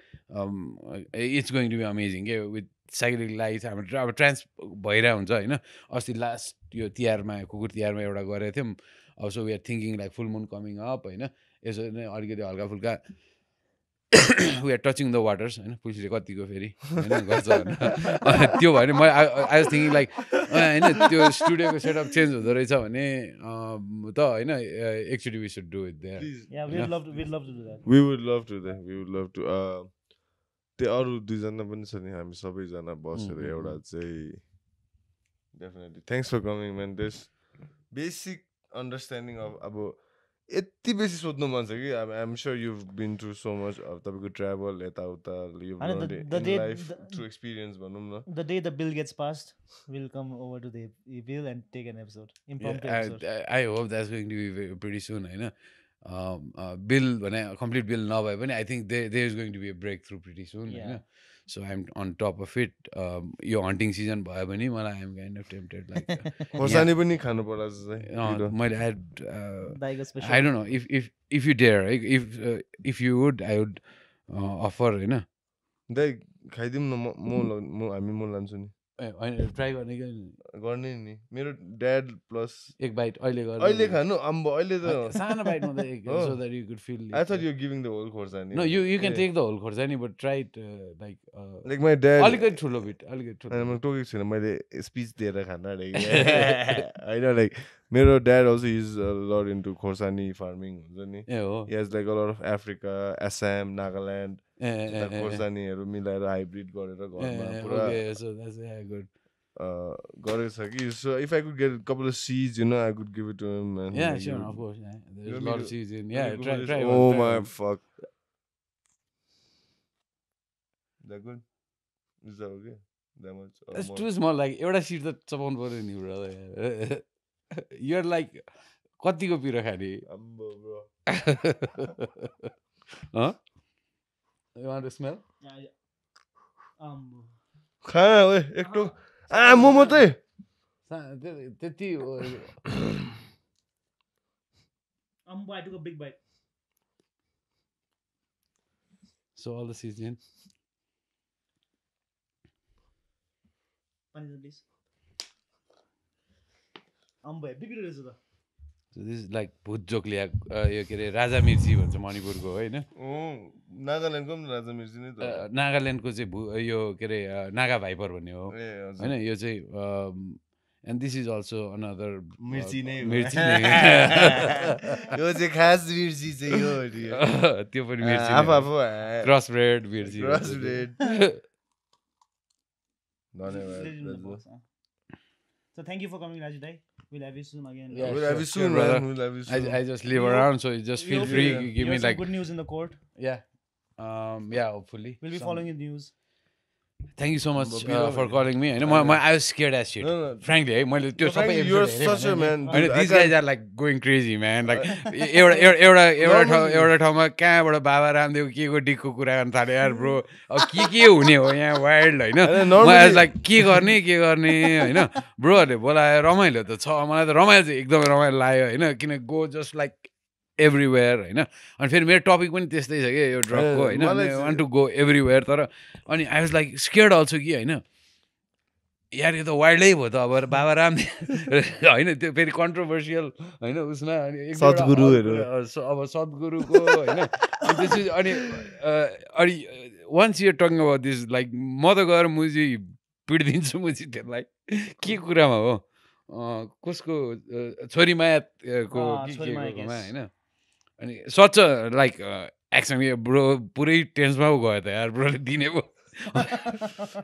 it's going to be amazing के विथ साइक्लिक लाइट्स हाम्रो अब ट्रान्स भइरहेको हुन्छ होइन अस्ति लास्ट यो तिहारमा कुकुर तिहारमा एउटा गरेको थियौँ अब so we are thinking like full moon coming up होइन यसो नै अलिकति हल्का फुल्का we are touching the waters होइन पुलिसले कतिको फेरि होइन गर्छ त्यो भने म आई वाज थिङ्किङ लाइक होइन त्यो स्टुडियोको सेटअप चेन्ज हुँदो रहेछ भने त होइन एकचोटि we should do it there Yeah, we'd love to do that. We would love to. We would love to. त्यो अरू दुईजना पनि छ नि हामी सबैजना बसेर एउटा चाहिँ definitely thanks for coming man this basic understanding of अब यति बेसी सोध्नु मन छ कि अब I'm sure you've been through so much अब तपाईँको ट्राभल यताउता लाइफ थ्रु एक्सपिरियन्स भनौँ न The day the bill gets passed, we'll come over to the bill and take an episode. Impromptu episode. I hope that's going to be pretty soon होइन bill भने complete bill नभए पनि I think there is going to be a breakthrough pretty soon होइन so I'm on top of it यो hunting season भयो भने मलाई I'm kind of tempted like खोर्सानी पनि खानु पर्ला जस्तै मैले I don't know if you dare है if you would I would offer होइन दाइ खाइदिउँ न म लान्छु नि होइन ट्राई गर्ने नि मेरो ड्याड प्लस एक बाइट अहिले खानु अम्बो अहिले त सानो बाइट मात्रै so that you could feel I thought you were giving the whole खोर्सानी no you can take the whole खोर्सानी but try it like my dad अलिकति ठुलो बिट म टोकेको छैन मैले स्पिच दिएर खान होइन लाइक मेरो dad also is a lot into खोर्सानी farming हुन्छ नि. ए हो He has like a lot of Africa, Assam, Nagaland यता खोर्सानीहरू मिलाएर हाइब्रिड गरेर घरमा पुरा okay, so that's good. गरेको छ कि. So if I could get a couple of seeds, you know, I could give it to him. And Yeah, like, sure, you of course. Yeah. There's a want lot me of to- seeds in. want me Yeah, to go try for this? try Oh one. my Try one. fuck. Is that good? Is that okay? That much? Or That's more? too small. Like एउटा seat त चपाउनु पर्यो नि brother. You're like कतिको पिरो खाने? Ambo, bro. Huh? You want to smell? खाना ओए एक टो म मात्रै त्यति I took a big bite. So all the seeds in. Please. Big रहेछ त. So this is like भूत जोक ल्या यो के अरे राजा मिर्ची भन्छ मणिपुरको होइन नागाल्यान्डको पनि राजा मिर्ची नै त नागाल्यान्डको चाहिँ यो के अरे नागा भाइपर भन्ने हो ए हजुर होइन यो चाहिँ and this is also another मिर्ची नै हो। मिर्ची नै यो चाहिँ खास मिर्ची चाहिँ यो त्यो पनि मिर्ची आफू आफू क्रस ब्रेड मिर्ची क्रस ब्रेड धन्यवाद दाजु। So thank you for coming, Raju Dai. We'll have you soon again. Yeah, We'll have you sure, soon, brother. man. We'll have you soon. I just live around, so you just feel You- free. yeah. Give You me have some like good news in the court. yeah, yeah. Hopefully, We'll be some- following the news. Thank you so much But for calling me. I know I was scared as shit. No, Frankly, मैले त्यो no, सबै frankly, episode you're हेरेँ such a भने man. होइन dude, I these can't- guys are like going crazy, man. Like एउटा ठाउँमा कहाँबाट बाबा रामदेव के को डिकको कुरा गर्न थाल्यो यार ब्रो अब के हुने हो यहाँ वाइल्ड होइन normally- लाइक के गर्ने होइन ब्रोहरूले बोलायो रमाइलो त छ मलाई त रमाइलो चाहिँ एकदमै रमाइलो लाग्यो होइन किन गो जस्ट लाइक एभ्रिवेयर होइन अनि फेरि मेरो टपिक पनि त्यस्तै छ कि यो ड्रगको होइन मलाई चाहिँ- वान्ट टु गो एभ्रिवेयर तर अनि I was like scared also कि होइन यार यो त वाइल्डै भयो त अब बाबा रामदेव होइन त्यो फेरि कन्ट्रोभर्सियल होइन उसमा अनि एक दुईवटा सद्गुरुहरू। अब सद्गुरुको होइन अनि त्यसपछि अनि once you're talking about this like म त गएर मुजी पिटिदिन्छु मुजी त्यसलाई के कुरामा हो कसको छोरीमायाको छोरीमाया केकोमा case. होइन अनि सच लाइक एक्सन ब्रो पुरै टेन्समा पो गयो त यार ब्रोले दिने पो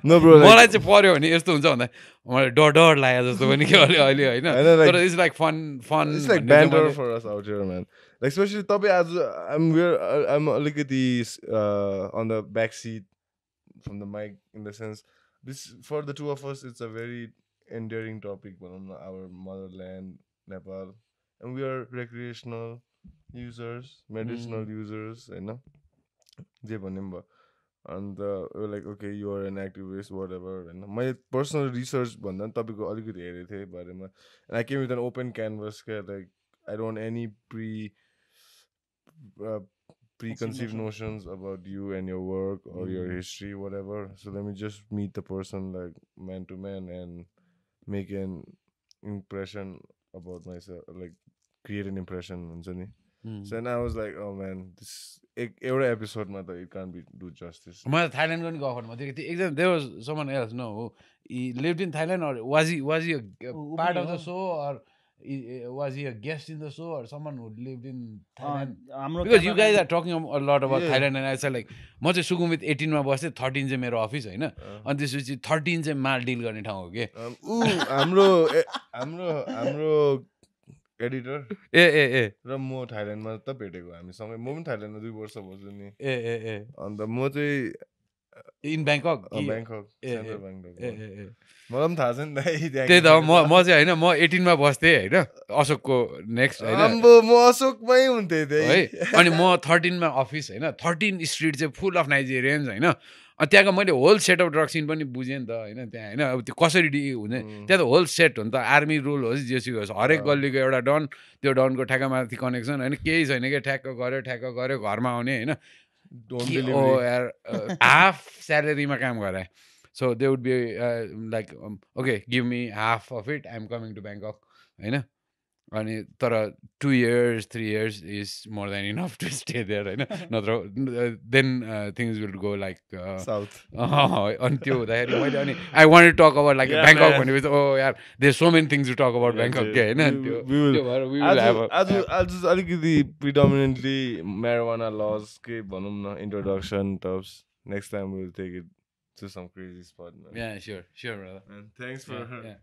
No, bro. Like, मलाई चाहिँ पर्यो भने यस्तो हुन्छ भन्दा मलाई डर लाग्यो जस्तो पनि कि अहिले होइन होइन, like- तर it's like fun it's like banter for us out here, man. Like especially तपाईँ आज I'm अलिकति on the back seat from the mic in the sense this for the two of us it's a very endearing topic भनौँ न our motherland Nepal and we are recreational users medicinal users होइन जे भन्ने पनि भयो अन्त like okay you are an activist whatever होइन मैले पर्सनल रिसर्च भन्दा पनि तपाईँको अलिकति हेरेको थिएँ बारेमा and I came with an open canvas क्या like I don't any preconceived notions about you and your work or your history whatever so let me just meet the person like man to man and make an impression about myself like create an impression हुन्छ नि so then I was like oh man this एउटा एपिसोडमा त it can't be do justice मैले थाइल्यान्डको पनि गफरमा थियो कि एकजना there was someone else no हो he lived in Thailand or was he a part of the show or was he a guest in the show or someone who lived in Thailand हाम्रो because you guys are talking a lot about Yeah. Thailand and I said like म चाहिँ सुकुमित 18 मा बस्थेँ 13 चाहिँ मेरो office होइन अनि त्यसपछि 13 चाहिँ माल डिल गर्ने ठाउँ हो कि हाम्रो एडिटर ए र म थाइल्यान्डमा त भेटेको हामीसँगै म पनि थाइल्यान्डमा 2 वर्ष बस्छु नि ए अन्त म चाहिँ in Bangkok Bangkok central Bangkok ए मलाई पनि थाहा छ नि त त्यही त हो, म चाहिँ होइन म 18 मा बस्थेँ होइन अशोकको नेक्स्ट होइन अम्बो म अशोकमै हुन्थेँ है त्यही अनि म 13 मा अफिस होइन 13 स्ट्रिट चाहिँ फुल अफ नाइजेरियन्स होइन अनि त्यहाँको मैले whole set of drug scene पनि बुझेँ नि त होइन त्यहाँ होइन अब त्यो कसरी हुने त्यहाँ त होल सेट हो नि त आर्मी रुल होस् जेसी होस् हरेक गल्लीको एउटा डन त्यो डनको ठ्याक्कमाथि कनेक्सन होइन केही छैन कि ठ्याक्क गऱ्यो घरमा आउने होइन ओ यार हाफ स्यालेरीमा काम गराए so they would be like okay give me half of it I am coming to Bangkok होइन अनि तर 2 years 3 years is more than enough to stay there होइन नत्र then things will go like South. अनि त्यो हुँदाखेरि मैले अनि I want to talk about like Yeah, Bangkok man. भनेपछि ओ यार there so many things to talk about Yeah, Bangkok dude. के होइन We त्यो will. त्यो भएर we will have I'll just अलिकति predominantly marijuana laws के भनौँ न introduction tops. Next time we'll take it to some crazy spot, man. yeah sure brother And thanks for yeah